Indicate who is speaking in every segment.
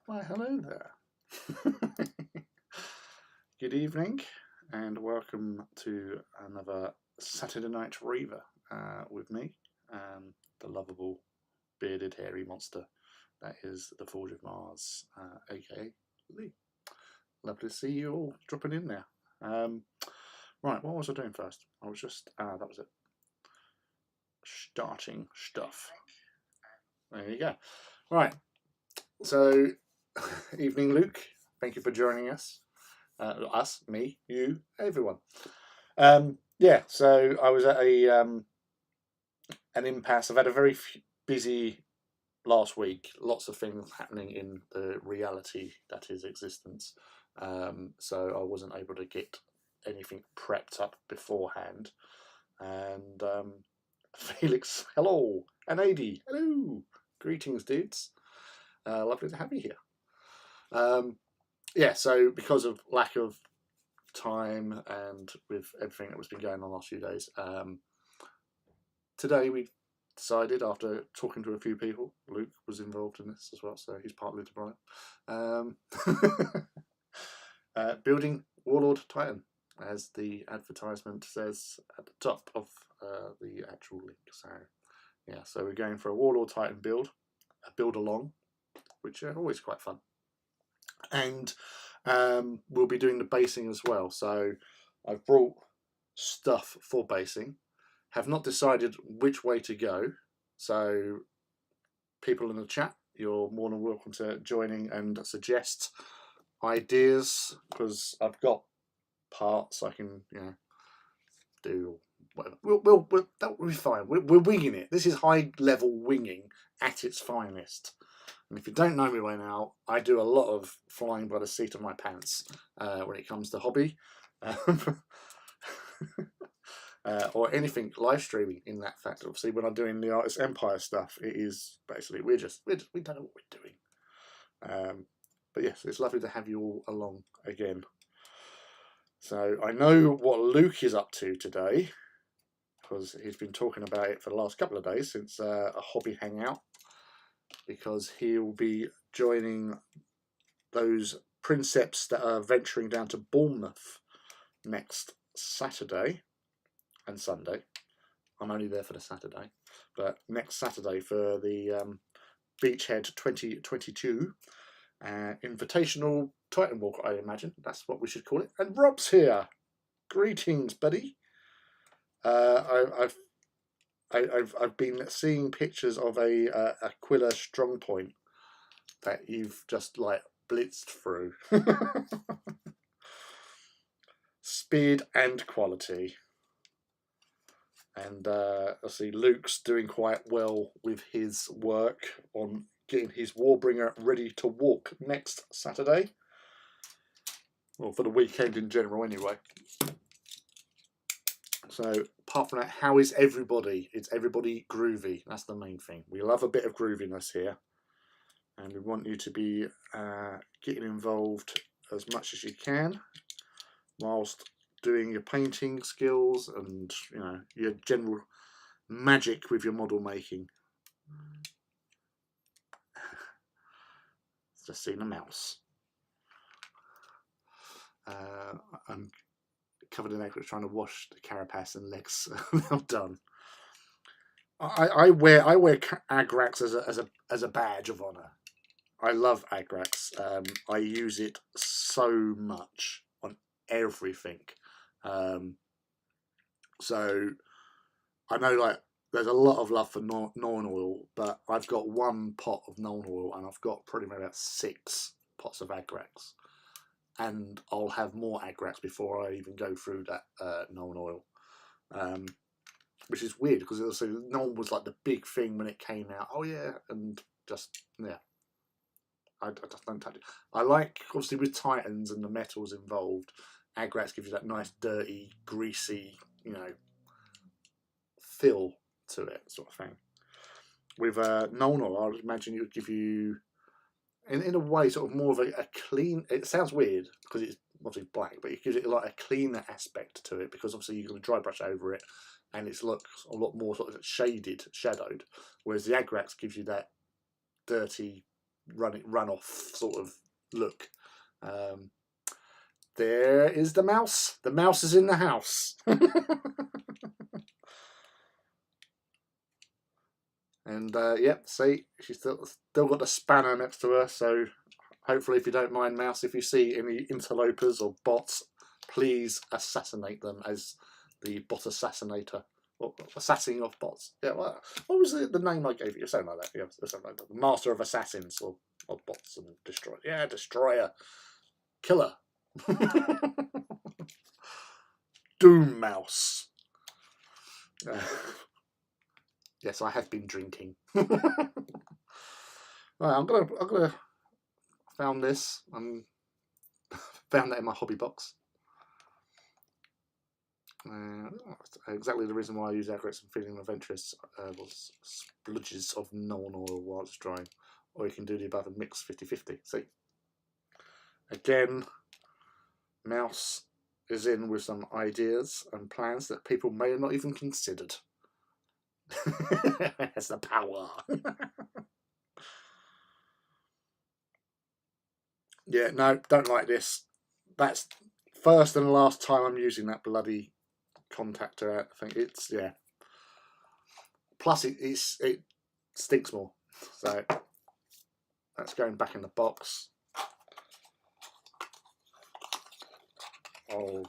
Speaker 1: Why, hello there. Good evening, and welcome to another Saturday Night Reaver with me, the lovable bearded hairy monster that is the Forge of Mars, aka Lee. Lovely to see you all dropping in there. Right, what was I doing first? I was just, that was it. Starting stuff. There you go. Right, so evening, Luke. Thank you for joining us. Us, me, you, everyone. Yeah, so I was at an impasse. I've had a very busy last week. Lots of things happening in the reality that is existence. So I wasn't able to get anything prepped up beforehand. And Felix, hello, and Adi, hello, greetings, dudes. Lovely to have you here. Yeah, so because of lack of time and with everything that was been going on the last few days, today we decided, after talking to a few people, Luke was involved in this as well, so he's partly to blame, building Warlord Titan, as the advertisement says at the top of the actual link. So yeah, so we're going for a Warlord Titan build, a build along, which are always quite fun. And we'll be doing the basing as well. So I've brought stuff for basing. Have not decided which way to go. So people in the chat, you're more than welcome to joining and suggest ideas, because I've got parts I can, do whatever. That will be fine. We're winging it. This is high level winging at its finest. And if you don't know me by now, I do a lot of flying by the seat of my pants when it comes to hobby. Or anything live streaming in that fact. Obviously, when I'm doing the Artist Empire stuff, it is basically we don't know what we're doing. But yes, it's lovely to have you all along again. So I know what Luke is up to today, because he's been talking about it for the last couple of days since a hobby hangout, because he will be joining those Precepts that are venturing down to Bournemouth next Saturday and Sunday. I'm only there for the Saturday, but next Saturday for the Beachhead 2022 Invitational Titan Walk, I imagine that's what we should call it. And Rob's here. Greetings, buddy. I've been seeing pictures of a Aquila strong point that you've just like blitzed through. Speed and quality. And I see Luke's doing quite well with his work on getting his Warbringer ready to walk next Saturday. Well, for the weekend in general anyway. So apart from that, how is everybody? It's everybody groovy. That's the main thing. We love a bit of grooviness here. And we want you to be getting involved as much as you can, whilst doing your painting skills and your general magic with your model making. Just seen a mouse. I'm covered in egg, trying to wash the carapace and legs. I'm done. I wear Agrax as a badge of honor. I love Agrax. I use it so much on everything. So I know like there's a lot of love for Norn oil, but I've got one pot of Norn oil and I've got probably about 6 pots of Agrax. And I'll have more Agrax before I even go through that Norn oil. Which is weird, because also Norn was like the big thing when it came out. Oh yeah, and just, yeah. I just don't touch it. I like, obviously with Titans and the metals involved, Agrax gives you that nice, dirty, greasy, feel to it, sort of thing. With Norn oil, I would imagine it would give you, in a way, sort of more of a clean. It sounds weird because it's obviously black, but it gives it like a cleaner aspect to it, because obviously you're going to dry brush over it, and it looks a lot more sort of shadowed, whereas the Agrax gives you that dirty run off sort of look. There is the mouse. The mouse is in the house. And yep, see, she's still got the spanner next to her. So hopefully, if you don't mind, mouse, if you see any interlopers or bots, please assassinate them as the bot assassinator. Or assassin of bots. Yeah, what was the name I gave you? Something like that. Yeah, something like that. The master of assassins or bots and destroyer. Yeah, destroyer, killer. Doom mouse. Yes, I have been drinking. Right, I'm gonna found this. Found that in my hobby box. Exactly the reason why I use Agrax and Feeling Adventurous was spludges of non oil while it's drying, or you can do the above and mix 50-50. See, again, mouse is in with some ideas and plans that people may have not even considered. That's the power. Yeah, no, don't like this. That's first and last time I'm using that bloody contactor out. I think it's, yeah. Plus it stinks more. So that's going back in the box. I'll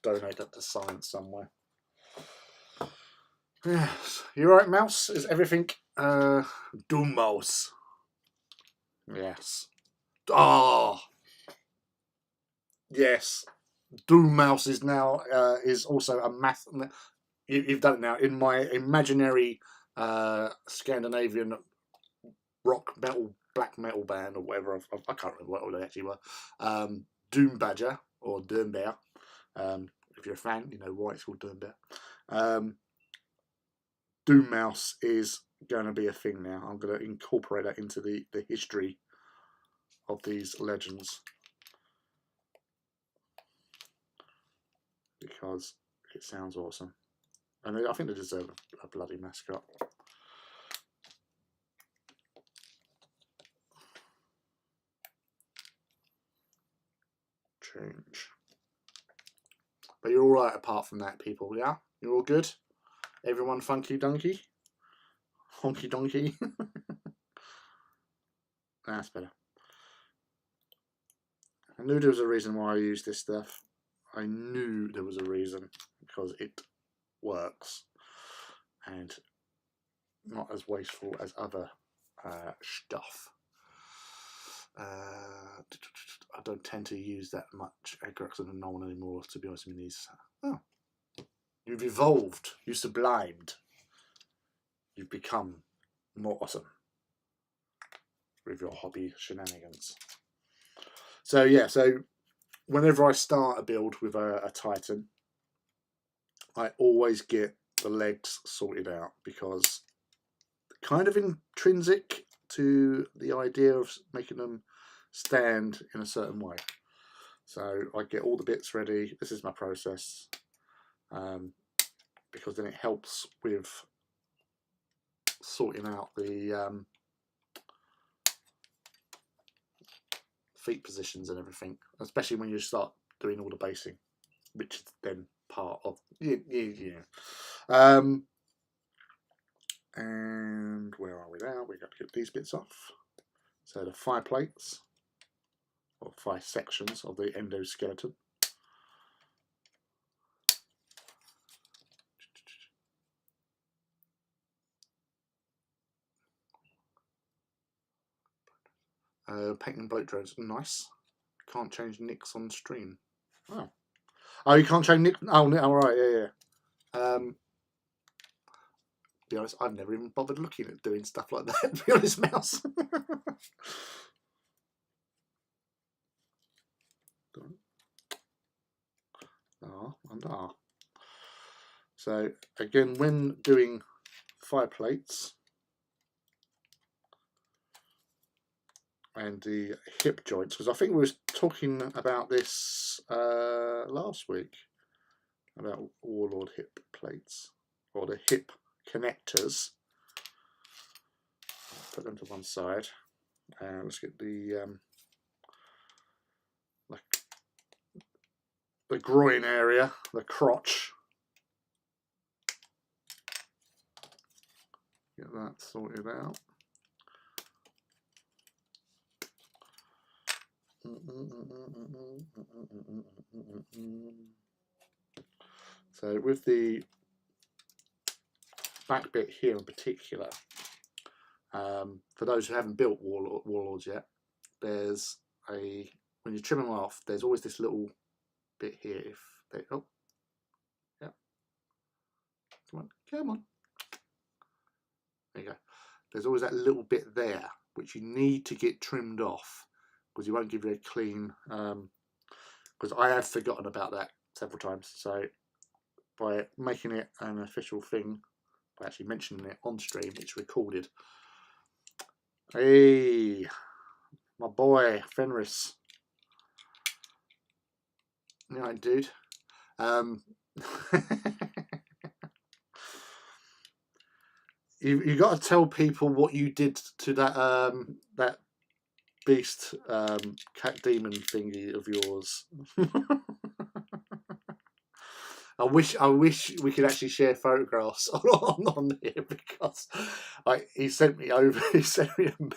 Speaker 1: donate that to science somewhere. Yes. You right, mouse? Is everything Doom mouse? Yes. Oh, yes. Doom mouse is now is also a math. You've done it now in my imaginary Scandinavian rock metal, black metal band or whatever. I can't remember what they actually were. Doom Badger or Doom Bear. If you're a fan, you know why it's called Doom Bear. Doom mouse is going to be a thing now. I'm going to incorporate that into the history of these legends because it sounds awesome, and I think they deserve a bloody mascot. Change, but you're all right apart from that, people. Yeah, you're all good. Everyone funky donkey, honky donkey. That's better. I knew there was a reason why I used this stuff. I knew there was a reason because it works and not as wasteful as other stuff. I don't tend to use that much Agrax and Null anymore, to be honest with you. Oh, you've evolved, you sublimed, you've become more awesome with your hobby shenanigans. So yeah, so whenever I start a build with a Titan, I always get the legs sorted out because kind of intrinsic to the idea of making them stand in a certain way. So I get all the bits ready. This is my process because then it helps with sorting out the feet positions and everything, especially when you start doing all the basing, which is then part of and where are we now? We've got to get these bits off. So the 5 plates or 5 sections of the endoskeleton. Painting bloat drones, nice. Can't change nicks on stream. Oh, you can't change nick. Oh, all right, yeah. To be honest, I've never even bothered looking at doing stuff like that. To be honest, mouse. So again, when doing 5 plates and the hip joints, because I think we were talking about this last week. about Warlord hip plates, or the hip connectors. Put them to one side. Let's get the like the groin area, the crotch. Get that sorted out. So with the back bit here in particular, for those who haven't built Warlords yet, there's a, when you trim them off, there's always this little bit here. If they, oh, yeah, come on, there you go. There's always that little bit there which you need to get trimmed off, because you won't give you a clean. Because I have forgotten about that several times. So by making it an official thing, by actually mentioning it on stream, it's recorded. Hey, my boy Fenris. You know, dude. You got to tell people what you did to that that beast cat demon thingy of yours. I wish we could actually share photographs on here, because he sent me a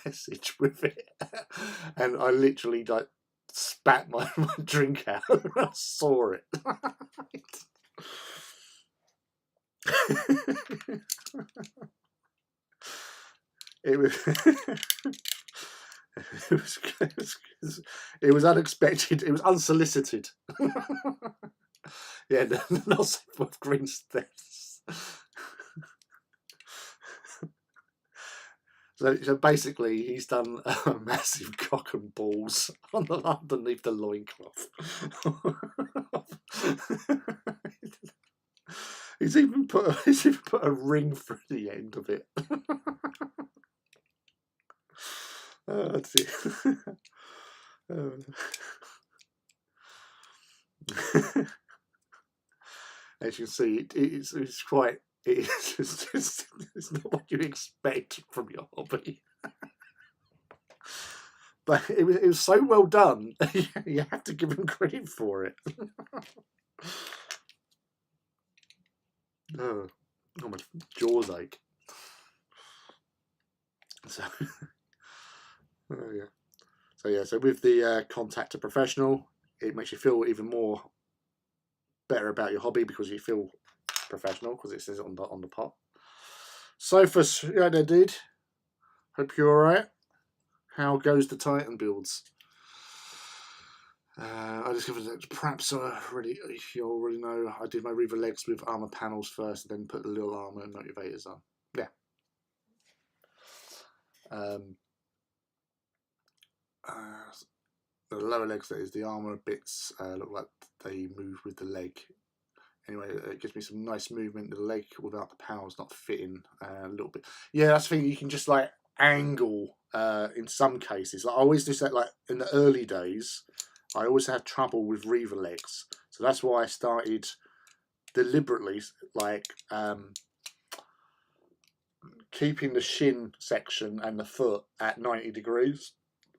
Speaker 1: message with it, and I literally like spat my drink out when I saw it. It was unexpected. It was unsolicited. Yeah, not with green steps. So basically, he's done a massive cock and balls underneath the loincloth. He's even put a ring through the end of it. That's it. As you can see, it's quite. It's not what you expect from your hobby. But it was so well done. You have to give him credit for it. Oh, my jaws ache. So, oh yeah. So with the contact to professional, it makes you feel even more better about your hobby, because you feel professional, because it says it on the pot. Sophus, yeah, there, dude. Hope you're alright. How goes the Titan builds? I discovered that perhaps you already know I did my Reaver legs with armor panels first, then put the little armor and motivators on. Yeah. The lower legs, that is, the armor bits look like they move with the leg. Anyway, it gives me some nice movement. The leg without the panels not fitting a little bit. Yeah, that's the thing. You can just like angle in some cases. Like, I always do that. Like in the early days, I always had trouble with Reaver legs, so that's why I started deliberately like keeping the shin section and the foot at 90 degrees,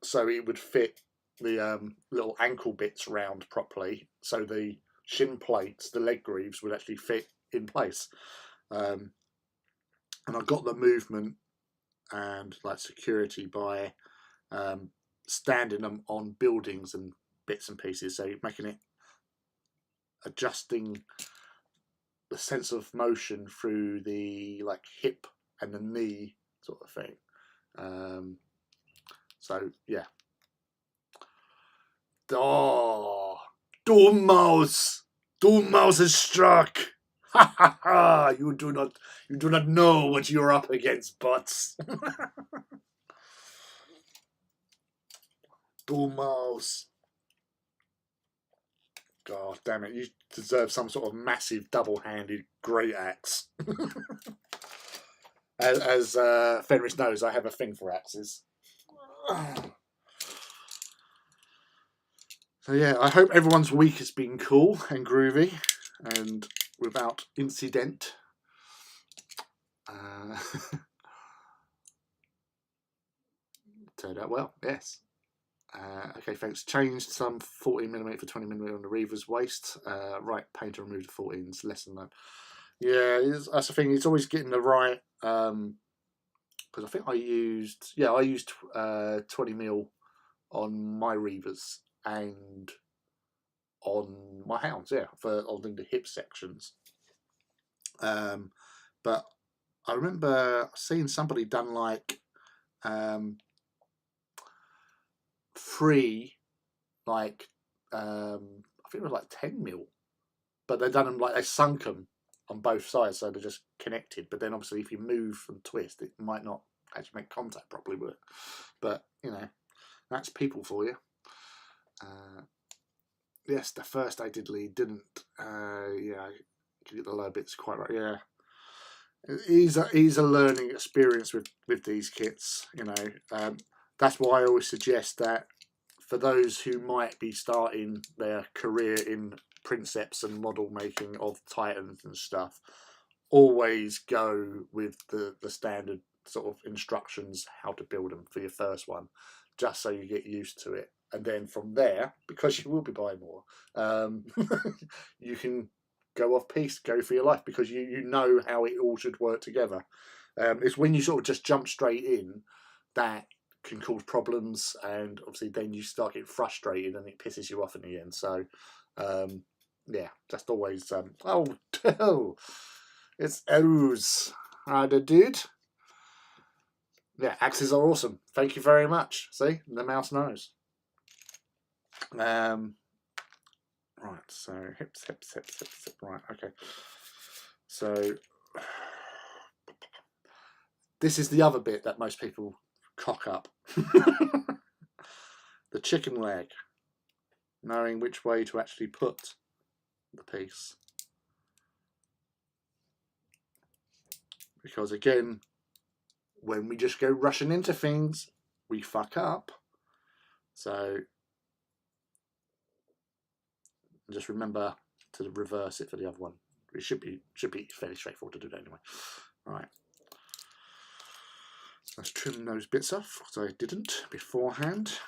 Speaker 1: so it would fit the little ankle bits round properly, so the shin plates, the leg grooves, would actually fit in place. And I got the movement and like security by standing them on buildings and bits and pieces, so making it adjusting the sense of motion through the like hip and the knee sort of thing. So yeah. Oh, Doom Mouse is struck. Ha ha ha! You do not know what you're up against, bots. Doom Mouse. God damn it! You deserve some sort of massive double-handed great axe. As Fenris knows, I have a thing for axes. So yeah, I hope everyone's week has been cool and groovy. and without incident. Turned out well, yes. Okay, thanks. Changed some 14mm for 20mm on the Reaver's waist. Right, paint to remove the 14s. Lesson learned. Yeah, that's the thing. It's always getting the right. Because I think I used 20mm on my Reavers and on my hounds. Yeah, for on the hip sections. But I remember seeing somebody done like 3, like I think it was like 10mm, but they've done them like they sunk them on both sides, so they're just connected. But then obviously, if you move and twist, it might not actually make contact properly with it. But you know, that's people for you. Yes, the first I did lead didn't. Yeah, you can get the low bits quite right. Yeah. It is a learning experience with these kits, you know. That's why I always suggest that for those who might be starting their career in Precepts and model making of Titans and stuff, always go with the standard sort of instructions how to build them for your first one, just so you get used to it. And then from there, because you will be buying more, you can go off piste, go for your life, because you know how it all should work together. It's when you sort of just jump straight in that can cause problems, and obviously then you start getting frustrated and it pisses you off in the end. So yeah, just always oh, it's O's. The dude. Yeah, axes are awesome. Thank you very much. See, the mouse knows. Right, so hips. Right, okay. So this is the other bit that most people cock up. The chicken leg. Knowing which way to actually put the piece. Because again, when we just go rushing into things, we fuck up. So just remember to reverse it for the other one. It should be fairly straightforward to do that anyway. All right. Let's trim those bits off, because I didn't beforehand.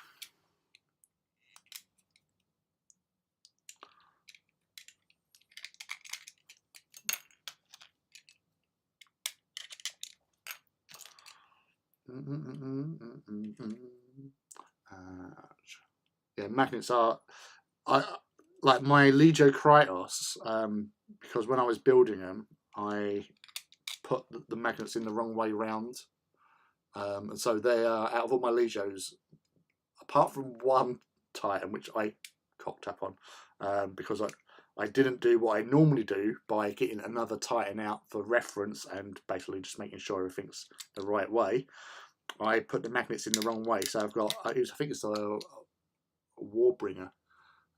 Speaker 1: Yeah, magnets are. I like my Legio Kratos, because when I was building them, I put the magnets in the wrong way round, and so they are, out of all my Legios, apart from one Titan which I cocked up on, because I didn't do what I normally do by getting another Titan out for reference and basically just making sure everything's the right way. I put the magnets in the wrong way, so I've got, I think it's a Warbringer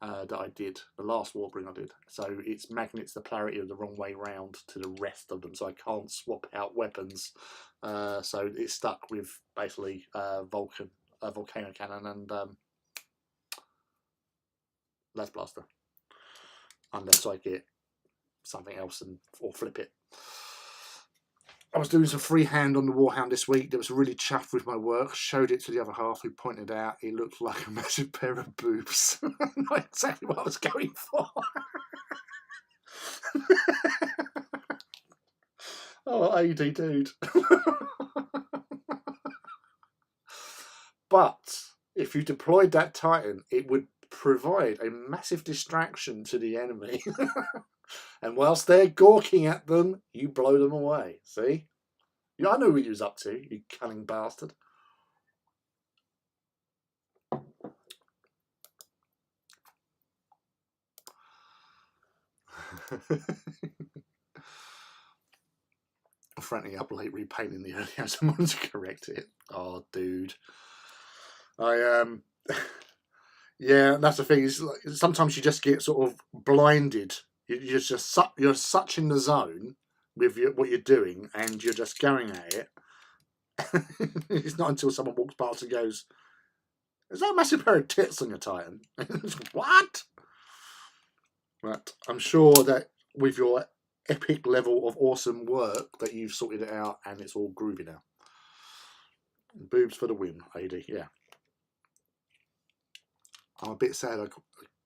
Speaker 1: that I did, the last Warbringer I did. So it's magnets the polarity of the wrong way round to the rest of them, so I can't swap out weapons. So it's stuck with basically Volcano Cannon and Las Blaster, unless I get something else or flip it. I was doing some freehand on the Warhound this week. That was really chuffed with my work. Showed it to the other half, who pointed out it looked like a massive pair of boobs. Not exactly what I was going for. Oh, AD dude. But if you deployed that Titan, it would provide a massive distraction to the enemy. And whilst they're gawking at them, you blow them away. See? Yeah, I know what you was up to, you cunning bastard. Frankly, up late repainting the early house. Someone to correct it. Oh, dude. Yeah, that's the thing. Is like, sometimes you just get sort of blinded. You're such in the zone with what you're doing, and you're just going at it. It's not until someone walks past and goes, "Is that a massive pair of tits on your Titan?" What? But I'm sure that with your epic level of awesome work that you've sorted it out and it's all groovy now. Boobs for the win, AD, yeah. I'm a bit sad I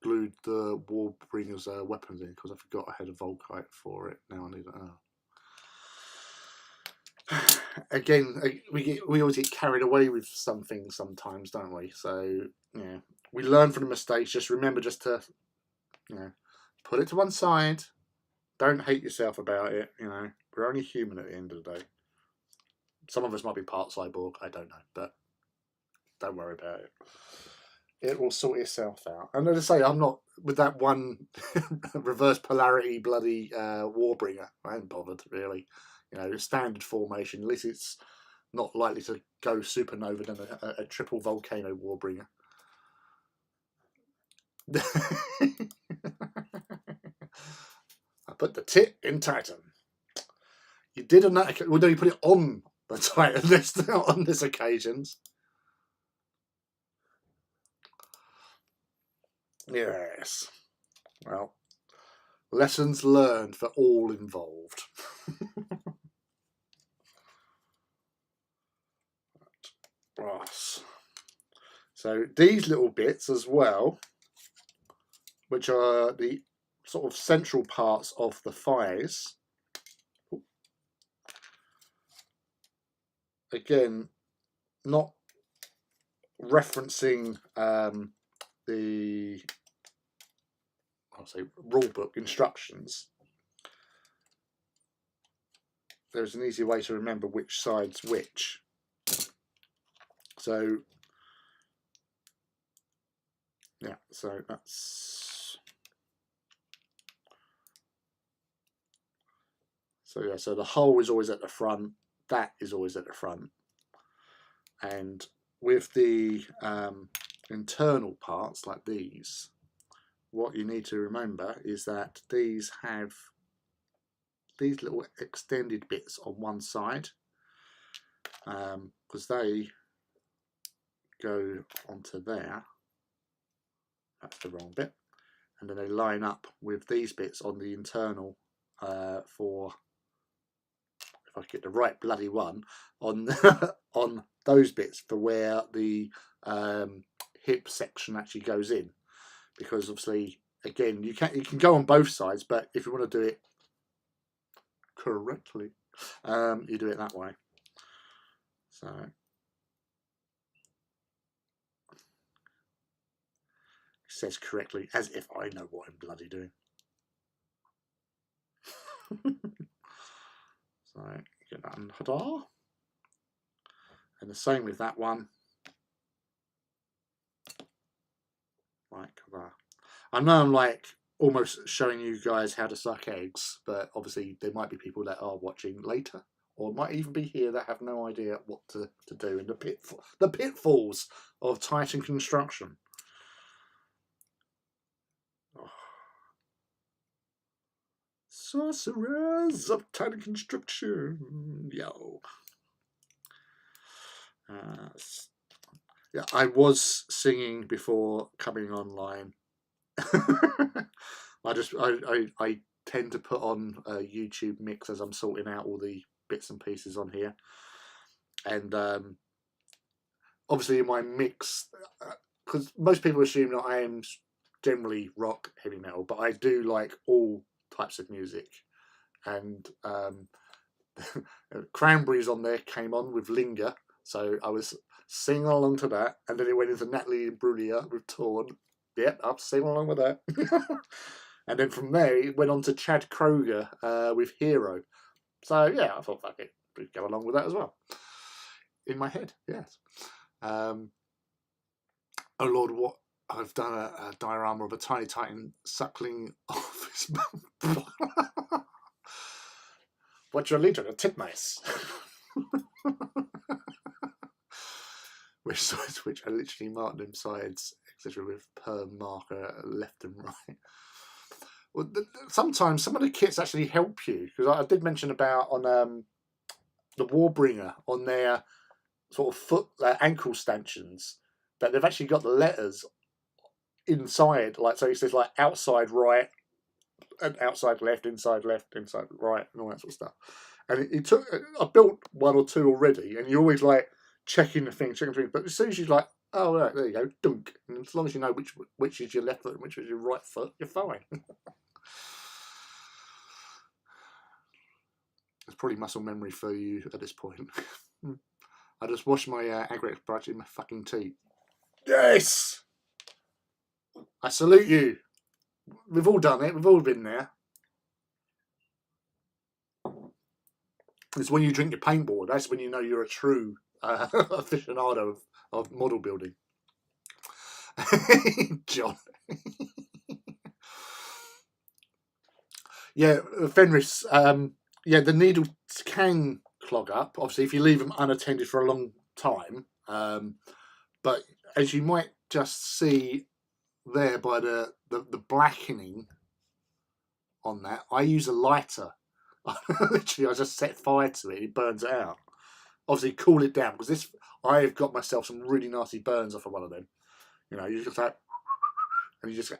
Speaker 1: glued the Warbringer's weapons in because I forgot I had a Volkite for it. Now I need it. Again, we always get carried away with some things sometimes, don't we? So yeah, we learn from the mistakes. Just remember, just to put it to one side. Don't hate yourself about it. We're only human at the end of the day. Some of us might be part cyborg. I don't know, but don't worry about it. It will sort itself out. And as I say, I'm not with that one reverse polarity bloody Warbringer. I ain't bothered really. Standard formation. At least it's not likely to go supernova than a triple volcano Warbringer. I put the tit in Titan. You did on that. Well, no, you put it on the Titan list on this occasions. Yes. Well, lessons learned for all involved. So these little bits as well, which are the sort of central parts of the thighs. Again, not referencing the rulebook instructions. There's an easy way to remember which side's which. So yeah, so that's so the hole is always at the front, that is always at the front, and with the internal parts like these, what you need to remember is that these have these little extended bits on one side, because they go onto there. That's the wrong bit. And then they line up with these bits on the internal for, if I get the right bloody one, on on those bits for where the hip section actually goes in. Because obviously, again, you can go on both sides, but if you want to do it correctly, you do it that way. So says correctly, as if I know what I'm bloody doing. So get that on, and the same with that one, like that. I know I'm like almost showing you guys how to suck eggs, but obviously there might be people that are watching later, or might even be here that have no idea what to do in the pitfalls of Titan construction. Sorcerers of Titan construction, yo. Yeah, I was singing before coming online. I tend to put on a YouTube mix as I'm sorting out all the bits and pieces on here, and obviously in my mix, because most people assume that I am generally rock, heavy metal, but I do like all types of music, and Cranberries on there came on with Linger, so I was singing along to that, and then it went into Natalie Imbruglia with Torn. Yep, I'm singing along with that. And then from there it went on to Chad Kroger with Hero. So yeah, I thought fuck it, we'd go along with that as well. In my head, yes. Oh Lord, what I've done a diorama of a tiny Titan suckling off his mouth. What's your leader? A titmice. Which sides which I literally marked them sides, etc., with per marker left and right. Well, sometimes some of the kits actually help you, because I did mention about on the Warbringer on their sort of foot ankle stanchions that they've actually got the letters inside, like so it says like outside right, and outside left, inside right, and all that sort of stuff. And it took. I built one or two already, and you're always like checking the thing. But as soon as you're like, oh right, there you go, dunk. And as long as you know which is your left foot and which is your right foot, you're fine. It's probably muscle memory for you at this point. I just washed my aggregate brush in my fucking teeth. Yes! I salute you. We've all done it. We've all been there. It's when you drink your paintball. That's when you know you're a true aficionado of model building. John. Yeah, Fenris. Yeah, the needles can clog up, obviously, if you leave them unattended for a long time. But as you might just see there by the blackening on that, I use a lighter. Literally, I just set fire to it, it burns it out. Obviously, cool it down, because I've got myself some really nasty burns off of one of them. You know, you just like, and you just go,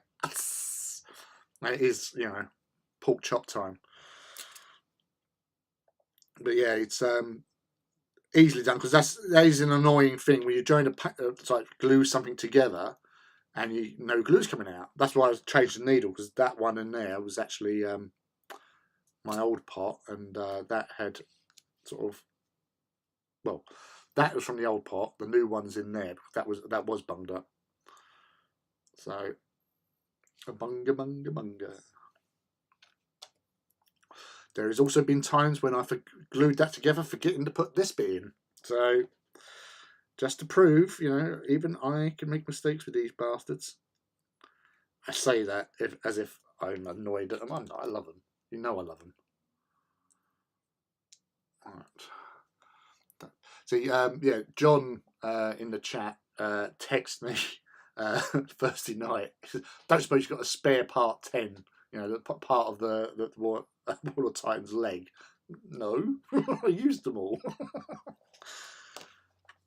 Speaker 1: and it is, you know, pork chop time. But yeah, it's easily done, because that is an annoying thing when you're trying to like glue something together and no glue's coming out. That's why I changed the needle, because that one in there was actually my old pot, and that had sort of, well, that was from the old pot. The new one's in there because that was bunged up. So a bunga. There has also been times when I glued that together, forgetting to put this bit in. So, just to prove, you know, even I can make mistakes with these bastards. I say that as if I'm annoyed at them. I'm not. I love them. You know I love them. All right. See, yeah, John in the chat texted me Thursday night. He says, don't suppose you've got a spare part 10, you know, the part of the Warlord Titan's leg. No, I used them all.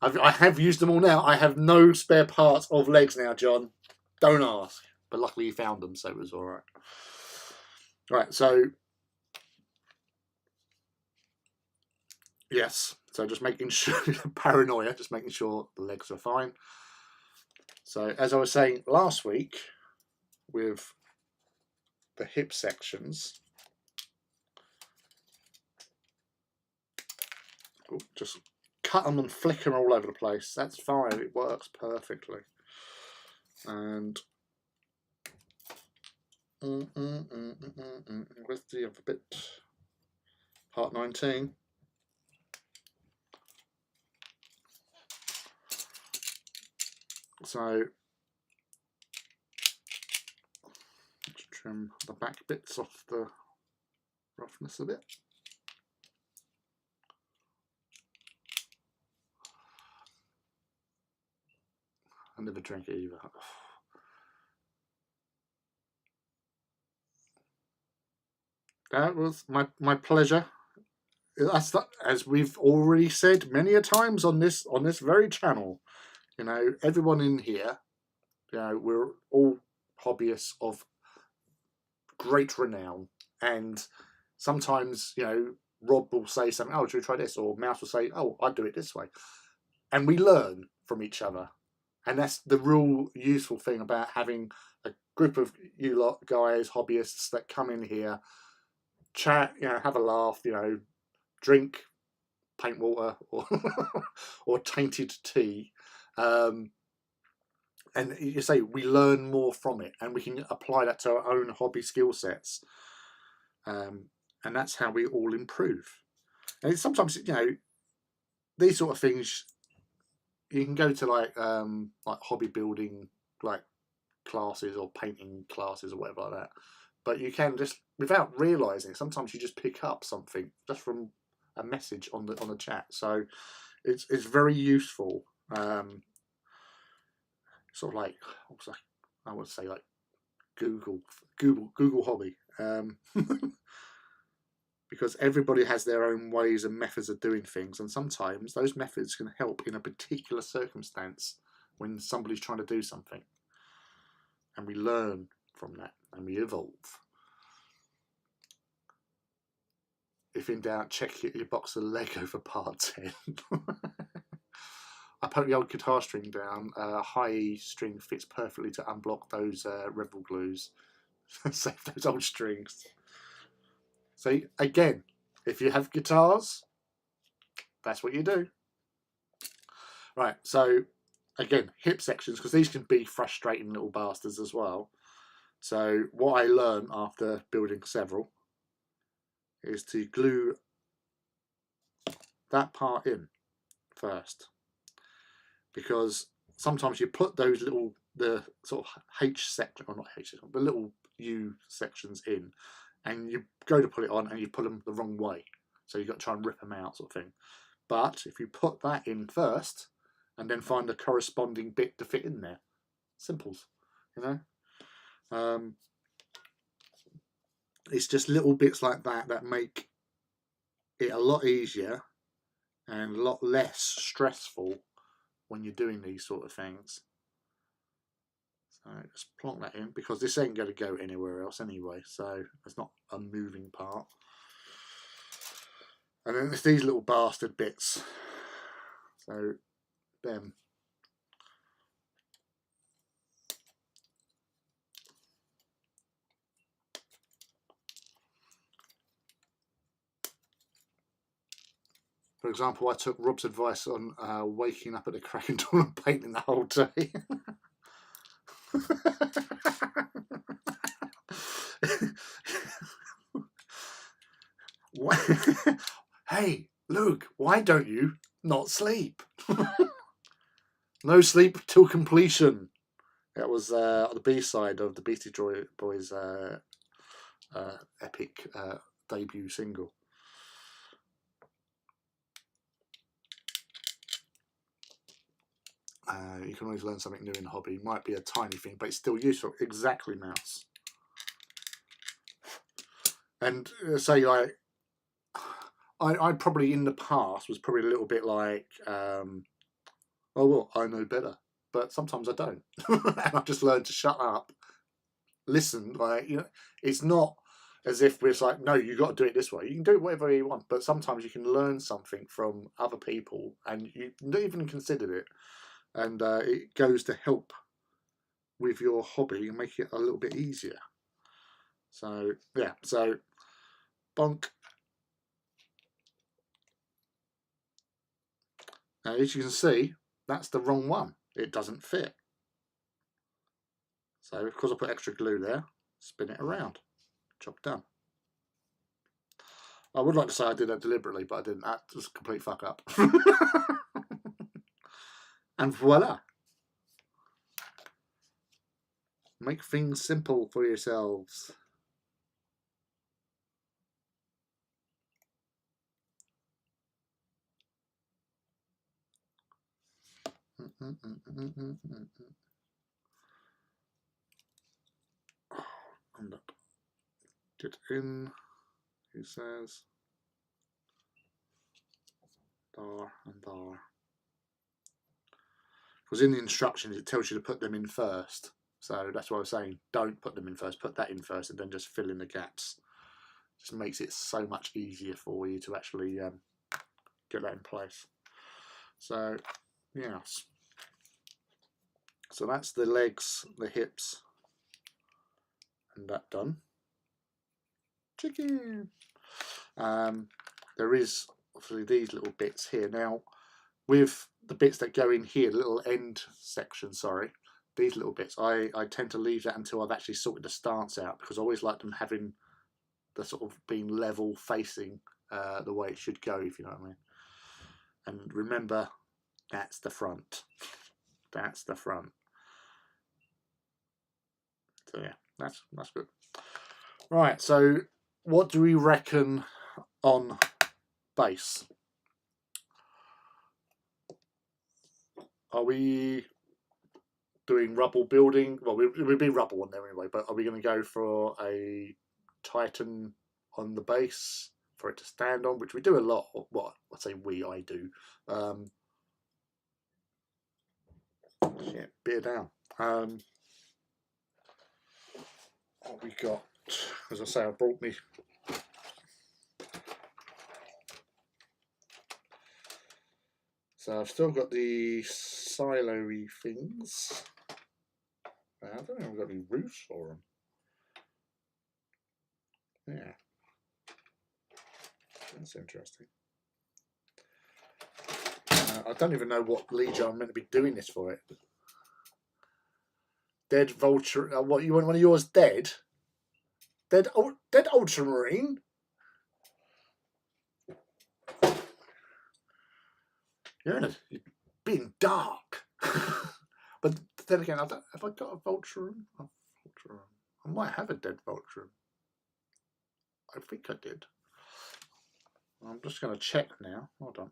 Speaker 1: I have used them all now. I have no spare parts of legs now, John. Don't ask. But luckily you found them, so it was all right. Right, so yes, so just making sure, paranoia, just making sure the legs are fine. So as I was saying last week, with the hip sections, just cut them and flick them all over the place. That's fine. It works perfectly. And where's the other bit? Part 19. So let's trim the back bits off the roughness a bit. I never drank it either. That was my pleasure. That's as we've already said many a times on this very channel. You know, everyone in here, you know, we're all hobbyists of great renown, and sometimes, you know, Rob will say something, oh, should we try this? Or Mouse will say, oh, I'd do it this way. And we learn from each other. And that's the real useful thing about having a group of you lot guys, hobbyists, that come in here, chat, you know, have a laugh, you know, drink paint water or or tainted tea. And you say we learn more from it, and we can apply that to our own hobby skill sets. And that's how we all improve. And sometimes, you know, these sort of things, you can go to like hobby building like classes or painting classes or whatever like that. But you can just, without realising it, sometimes you just pick up something just from a message on the chat. So it's very useful. Sort of like, I would say like Google hobby. Because everybody has their own ways and methods of doing things, and sometimes those methods can help in a particular circumstance when somebody's trying to do something, and we learn from that and we evolve. anything down, check your box of Lego for part 10. I put the old guitar string down. High E string fits perfectly to unblock those Rebel glues. Save those old strings. So again, if you have guitars, that's what you do. Right, so again, hip sections, because these can be frustrating little bastards as well. So what I learned after building several is to glue that part in first, because sometimes you put those little, the sort of H section, or not H section, the little U sections in, and you go to put it on and you put them the wrong way, so you've got to try and rip them out, sort of thing. But if you put that in first and then find the corresponding bit to fit in there, simples, you know. It's just little bits like that that make it a lot easier and a lot less stressful when you're doing these sort of things. So just plonk that in, because this ain't going to go anywhere else anyway, so it's not a moving part. And then there's these little bastard bits, so them. For example, I took Rob's advice on waking up at the crack of dawn and painting the whole day. Hey, Luke, why don't you not sleep? No sleep till completion. That was the B-side of the Beastie Boys epic debut single. You can always learn something new in a hobby. It might be a tiny thing, but it's still useful. Exactly, Mouse. And say, like, I probably in the past was probably a little bit like, oh well, I know better, but sometimes I don't. And I've just learned to shut up, listen. Like, you know, it's not as if it's like, no, you got to do it this way. You can do it whatever you want, but sometimes you can learn something from other people, and you not even considered it, and it goes to help with your hobby and make it a little bit easier. So yeah, so bonk. Now, as you can see, that's the wrong one. It doesn't fit. So because I put extra glue there, spin it around. Job done. I would like to say I did that deliberately, but I didn't. That was a complete fuck up. And voila. Make things simple for yourselves. And that. Get in, he says. Dar and dar. Because in the instructions it tells you to put them in first. So that's what I was saying. Don't put them in first. Put that in first and then just fill in the gaps. Just makes it so much easier for you to actually get that in place. So, yes. So that's the legs, the hips, and that done. Chicken. There is obviously these little bits here. Now, with the bits that go in here, the little end section, sorry, these little bits, I tend to leave that until I've actually sorted the stance out, because I always like them having the sort of being level facing the way it should go, if you know what I mean. And remember, that's the front. That's the front. So yeah, that's good. Right, so what do we reckon on base? Are we doing rubble building? Well, we'd be rubble on there anyway, but are we going to go for a Titan on the base for it to stand on, which we do a lot? Well, I say I do. Shit, beer down. What we got? As I say, I brought me So I've still got the silo-y things. I don't know if I've got any roofs for them. Yeah. That's interesting. I don't even know what legion I'm meant to be doing this for it. Dead Vulture. What, you want one of yours dead? Dead Ultramarine? You're being dark. But then again, have I got a Vulture? I might have a dead Vulture. I think I did. I'm just going to check now. Hold on.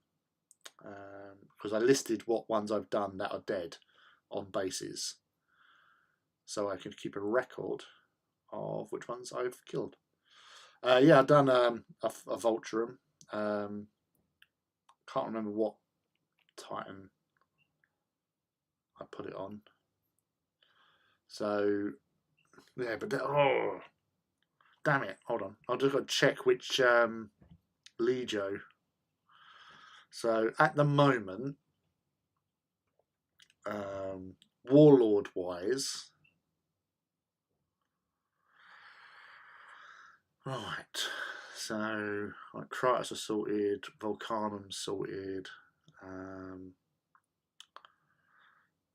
Speaker 1: Because I listed what ones I've done that are dead on bases. So I can keep a record of which ones I've killed. Yeah, I've done a Vulturum. Can't remember what Titan I put it on. So, yeah, but oh, damn it! Hold on, I've just got to check which Legio. So at the moment, Warlord wise, right. So like Kratos are sorted, Volcanum sorted.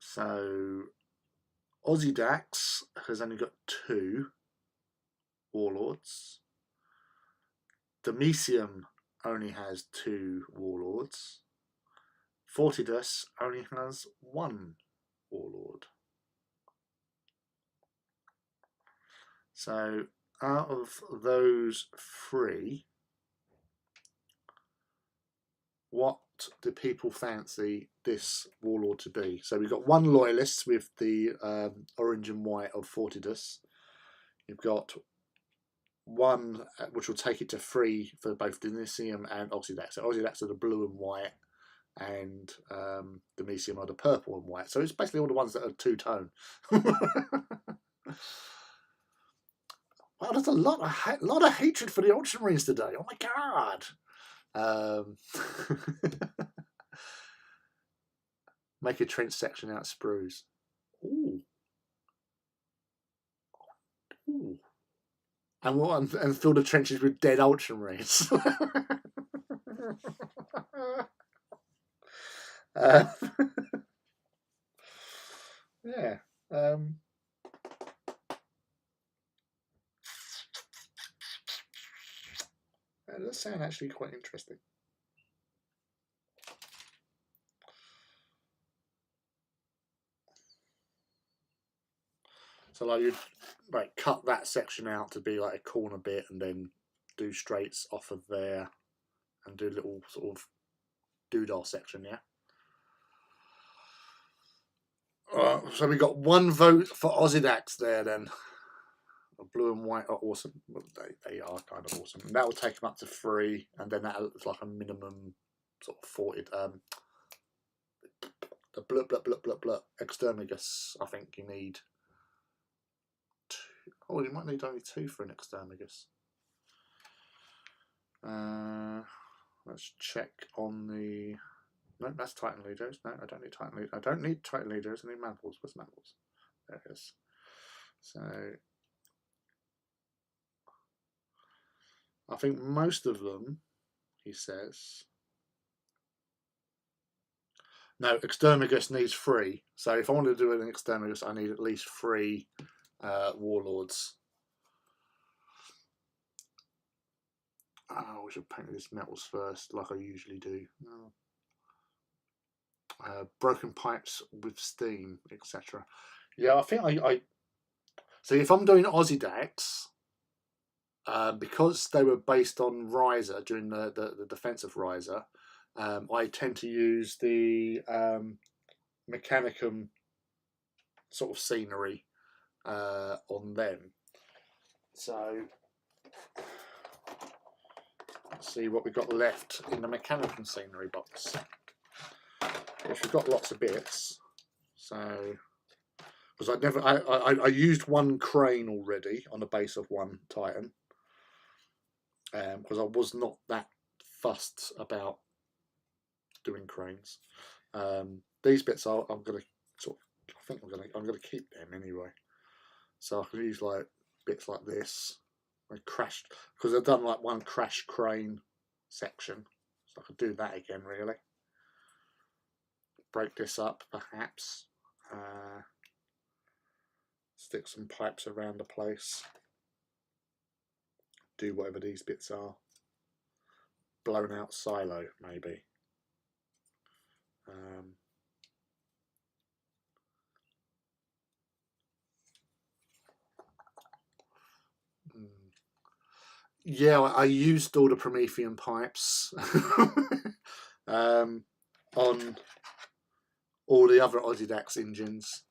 Speaker 1: So Ozzydax has only got 2 Warlords. Demesium only has 2 Warlords. Fortidus only has 1 Warlord. So out of those 3, what do people fancy this Warlord to be? So we've got 1 Loyalist with the orange and white of Fortidus. You've got 1 which will take it to 3 for both Demesium and Ozzydax. So Ozzydax are the blue and white, and Demesium are the purple and white. So it's basically all the ones that are 2-tone. Wow, there's a lot of hatred for the Ultramarines today. Oh my god! Make a trench section out of sprues. Ooh. Ooh. And fill the trenches with dead Ultramarines. Yeah. That does sound actually quite interesting. So like you'd cut that section out to be like a corner bit, and then do straights off of there, and do a little sort of doodah section, yeah. So we got 1 vote for Ozzydax there then. Blue and white are awesome. Well, they are kind of awesome. And that will take them up to 3, and then that's like a minimum sort of 40. The blah Extermigus, I think you need 2. Oh, you might need only 2 for an Extermigus. Let's check on the. No, that's Titan Leaders. No, I don't need Titan Leaders. I don't need Titan Leaders. I need Mantles. Where's Mantles? There it is. So I think most of them, he says. No, Extermigus needs 3. So if I want to do an Extermigus, I need at least 3 Warlords. Oh, we should paint these metals first, like I usually do. Broken pipes with steam, etc. Yeah, I think I. So if I'm doing Ozzydax, because they were based on Riser during the defense of Riser, I tend to use the Mechanicum sort of scenery on them. So let's see what we've got left in the Mechanicum scenery box. Which we've got lots of bits. So because I used 1 crane already on the base of 1 Titan. Because I was not that fussed about doing cranes. These bits I'm going to sort of, I think I'm going to keep them anyway. So I can use like bits like this. I crashed because I've done like one crash crane section, so I could do that again really. Break this up perhaps. Stick some pipes around the place. Do whatever these bits are. Blown out silo maybe. Yeah, I used all the Promethean pipes on all the other Odidax engines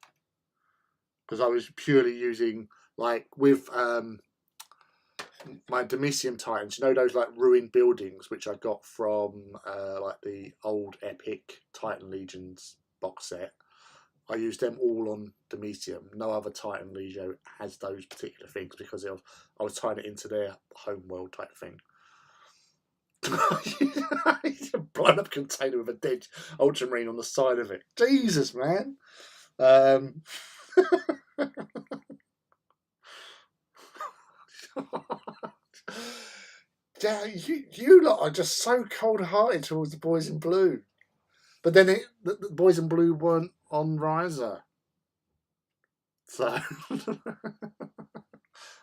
Speaker 1: because I was purely using, like with my Demisium Titans, you know those like ruined buildings which I got from like the old Epic Titan Legions box set. I used them all on Demisium. No other Titan Legio has those particular things because I was tying it into their homeworld type thing. A blown up container with a dead Ultramarine on the side of it. Jesus, man. Yeah, you lot are just so cold-hearted towards the boys in blue. But then the boys in blue weren't on Riser. So I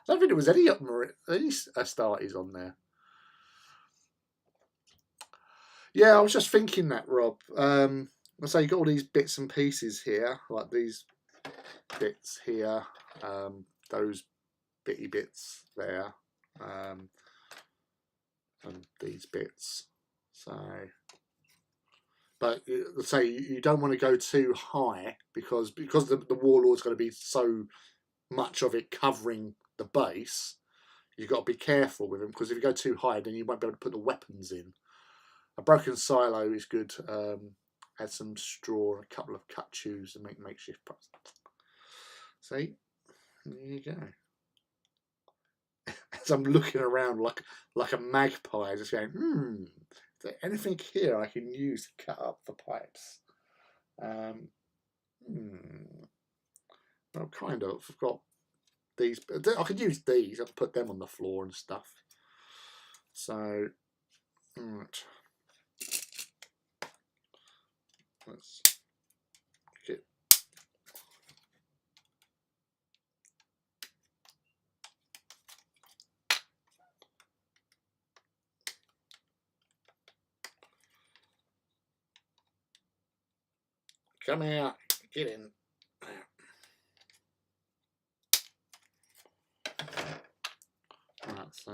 Speaker 1: don't think there was any Astartes on there. Yeah, I was just thinking that, Rob. I say you got all these bits and pieces here, like these bits here, those bitty bits there, and these bits. So, but say you don't want to go too high because the Warlord's going to be so much of it covering the base. You've got to be careful with them because if you go too high, then you won't be able to put the weapons in. A broken silo is good. Add some straw, a couple of cut chews, and make makeshift pots. See, there you go. As I'm looking around like a magpie, just going, is there anything here I can use to cut up the pipes? Well, kind of. I've got these. I could use these. I could put them on the floor and stuff. So, right. Let's get. Come out. Get in. Right, so.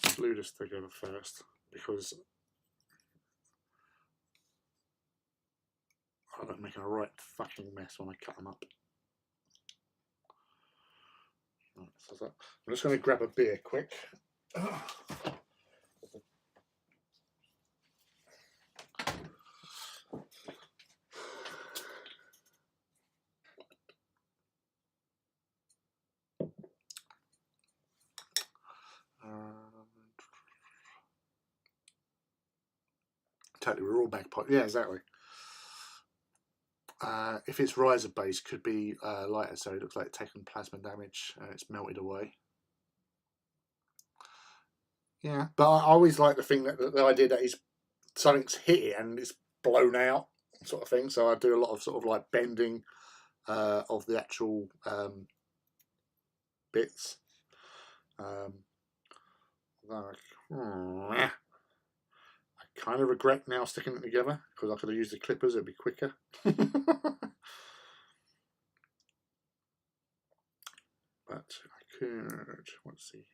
Speaker 1: Let's glue this together first because I'm making a right fucking mess when I cut them up. Right, so I'm just going to grab a beer quick. Totally, we're all bagpipe. Yeah, exactly. If it's riser base, could be lighter, so it looks like it's taken plasma damage and it's melted away. Yeah, but I always like the thing that the idea that is something's hit it and it's blown out, sort of thing. So I do a lot of sort of like bending of the actual bits. I kind of regret now sticking it together because I could have used the clippers, it'd be quicker. But I could, let's see.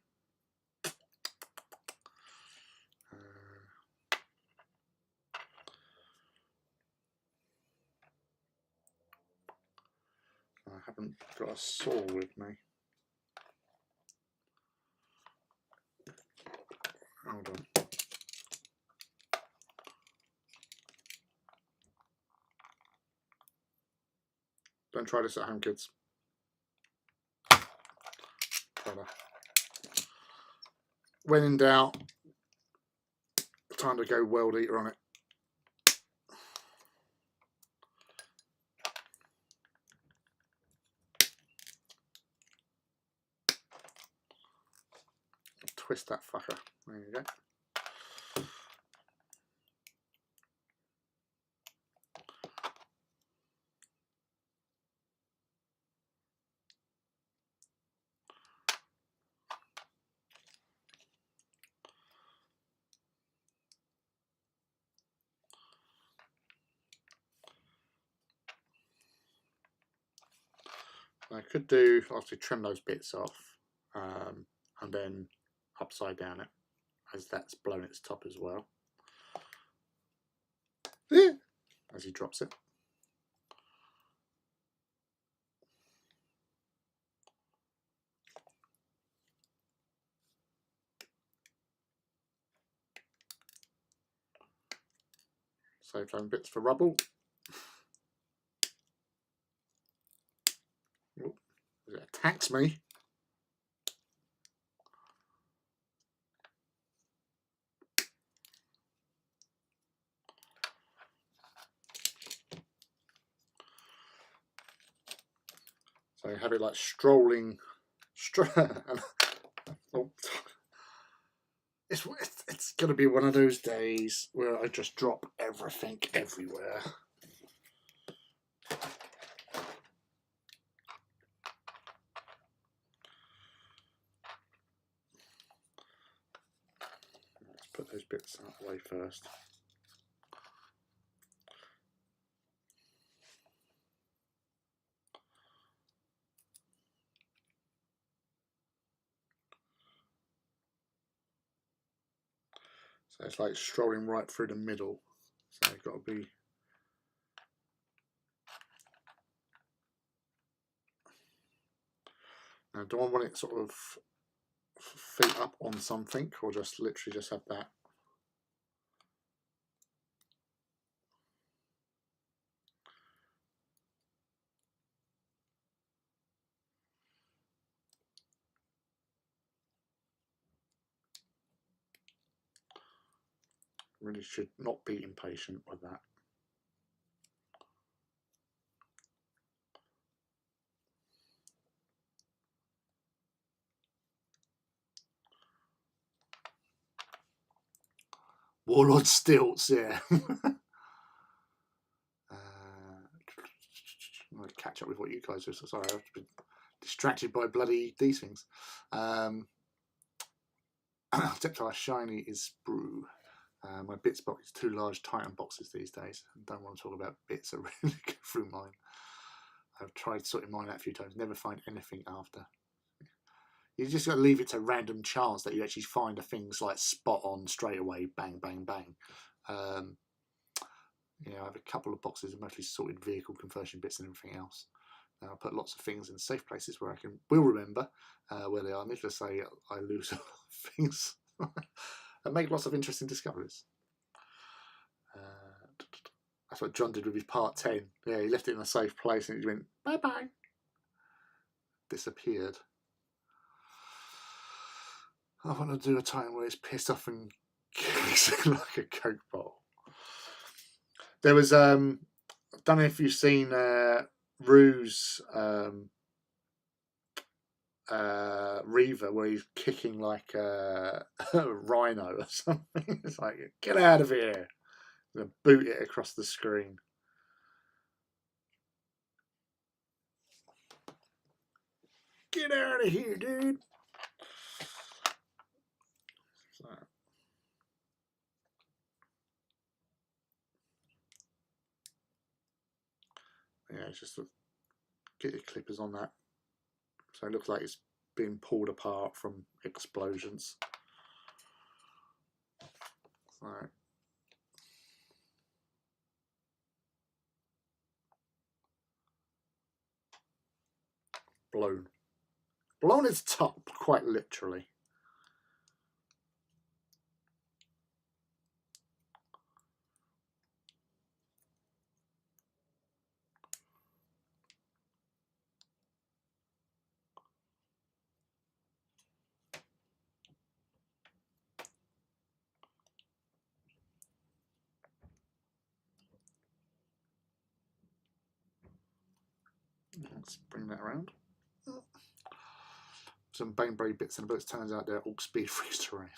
Speaker 1: I haven't got a saw with me. Hold on. Don't try this at home, kids. When in doubt, time to go World Eater on it. Twist that fucker. There you go. I could do, obviously, trim those bits off and then upside down it, as that's blown its top as well. As he drops it. Save those bits for rubble. Oh, it attacks me. So you have it like strolling. Oh. It's going to be one of those days where I just drop everything everywhere. Let's put those bits out of the way first. So it's like strolling right through the middle. So you've got to be. Now, do I want it sort of feet up on something, or just literally just have that? Really should not be impatient with that. Warlord stilts, yeah. I'm going to catch up with what you guys do. So sorry, I've been distracted by bloody these things. Tactile Shiny is Sprue. My bits box is 2 large Titan boxes these days. I don't want to talk about bits that really go through mine. I've tried sorting mine out a few times, never find anything after. You just got to leave it to random chance that you actually find a thing's like spot on straight away, bang, bang, bang. You know, I have a couple of boxes of mostly sorted vehicle conversion bits and everything else. Now I put lots of things in safe places where I will remember where they are. Needless to say, I lose a lot of things and make lots of interesting discoveries. That's what John did with his part 10. Yeah, he left it in a safe place and he went, bye-bye. Disappeared. I want to do a time where it's pissed off and kicks like a Coke bottle. There was, I don't know if you've seen Rue's Reaver, where he's kicking like a rhino or something. It's like, get out of here. I'm going to boot it across the screen. Get out of here, dude. So, yeah, it's just get your clippers on that. So it looks like it's being pulled apart from explosions. So, blown its top, quite literally. Let's bring that around. Some Banebraid bits in, but it turns out they're all speed freeze terrain.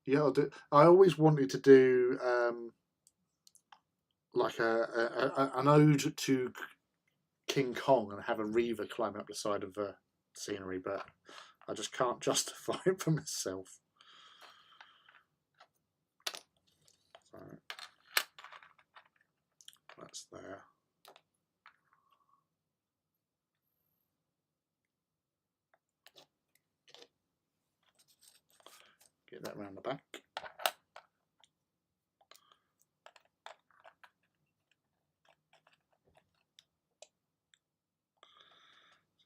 Speaker 1: Yeah, I'll do. I always wanted to do like an ode to King Kong and have a Reaver climbing up the side of the scenery, but I just can't justify it for myself. So that's there. Get that around the back.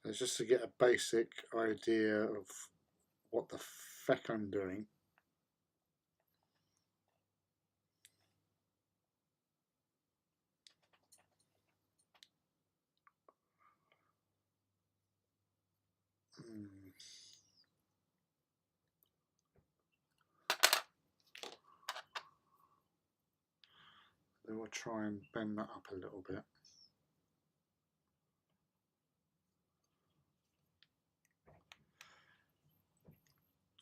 Speaker 1: So just to get a basic idea of what the feck I'm doing. Then we'll try and bend that up a little bit.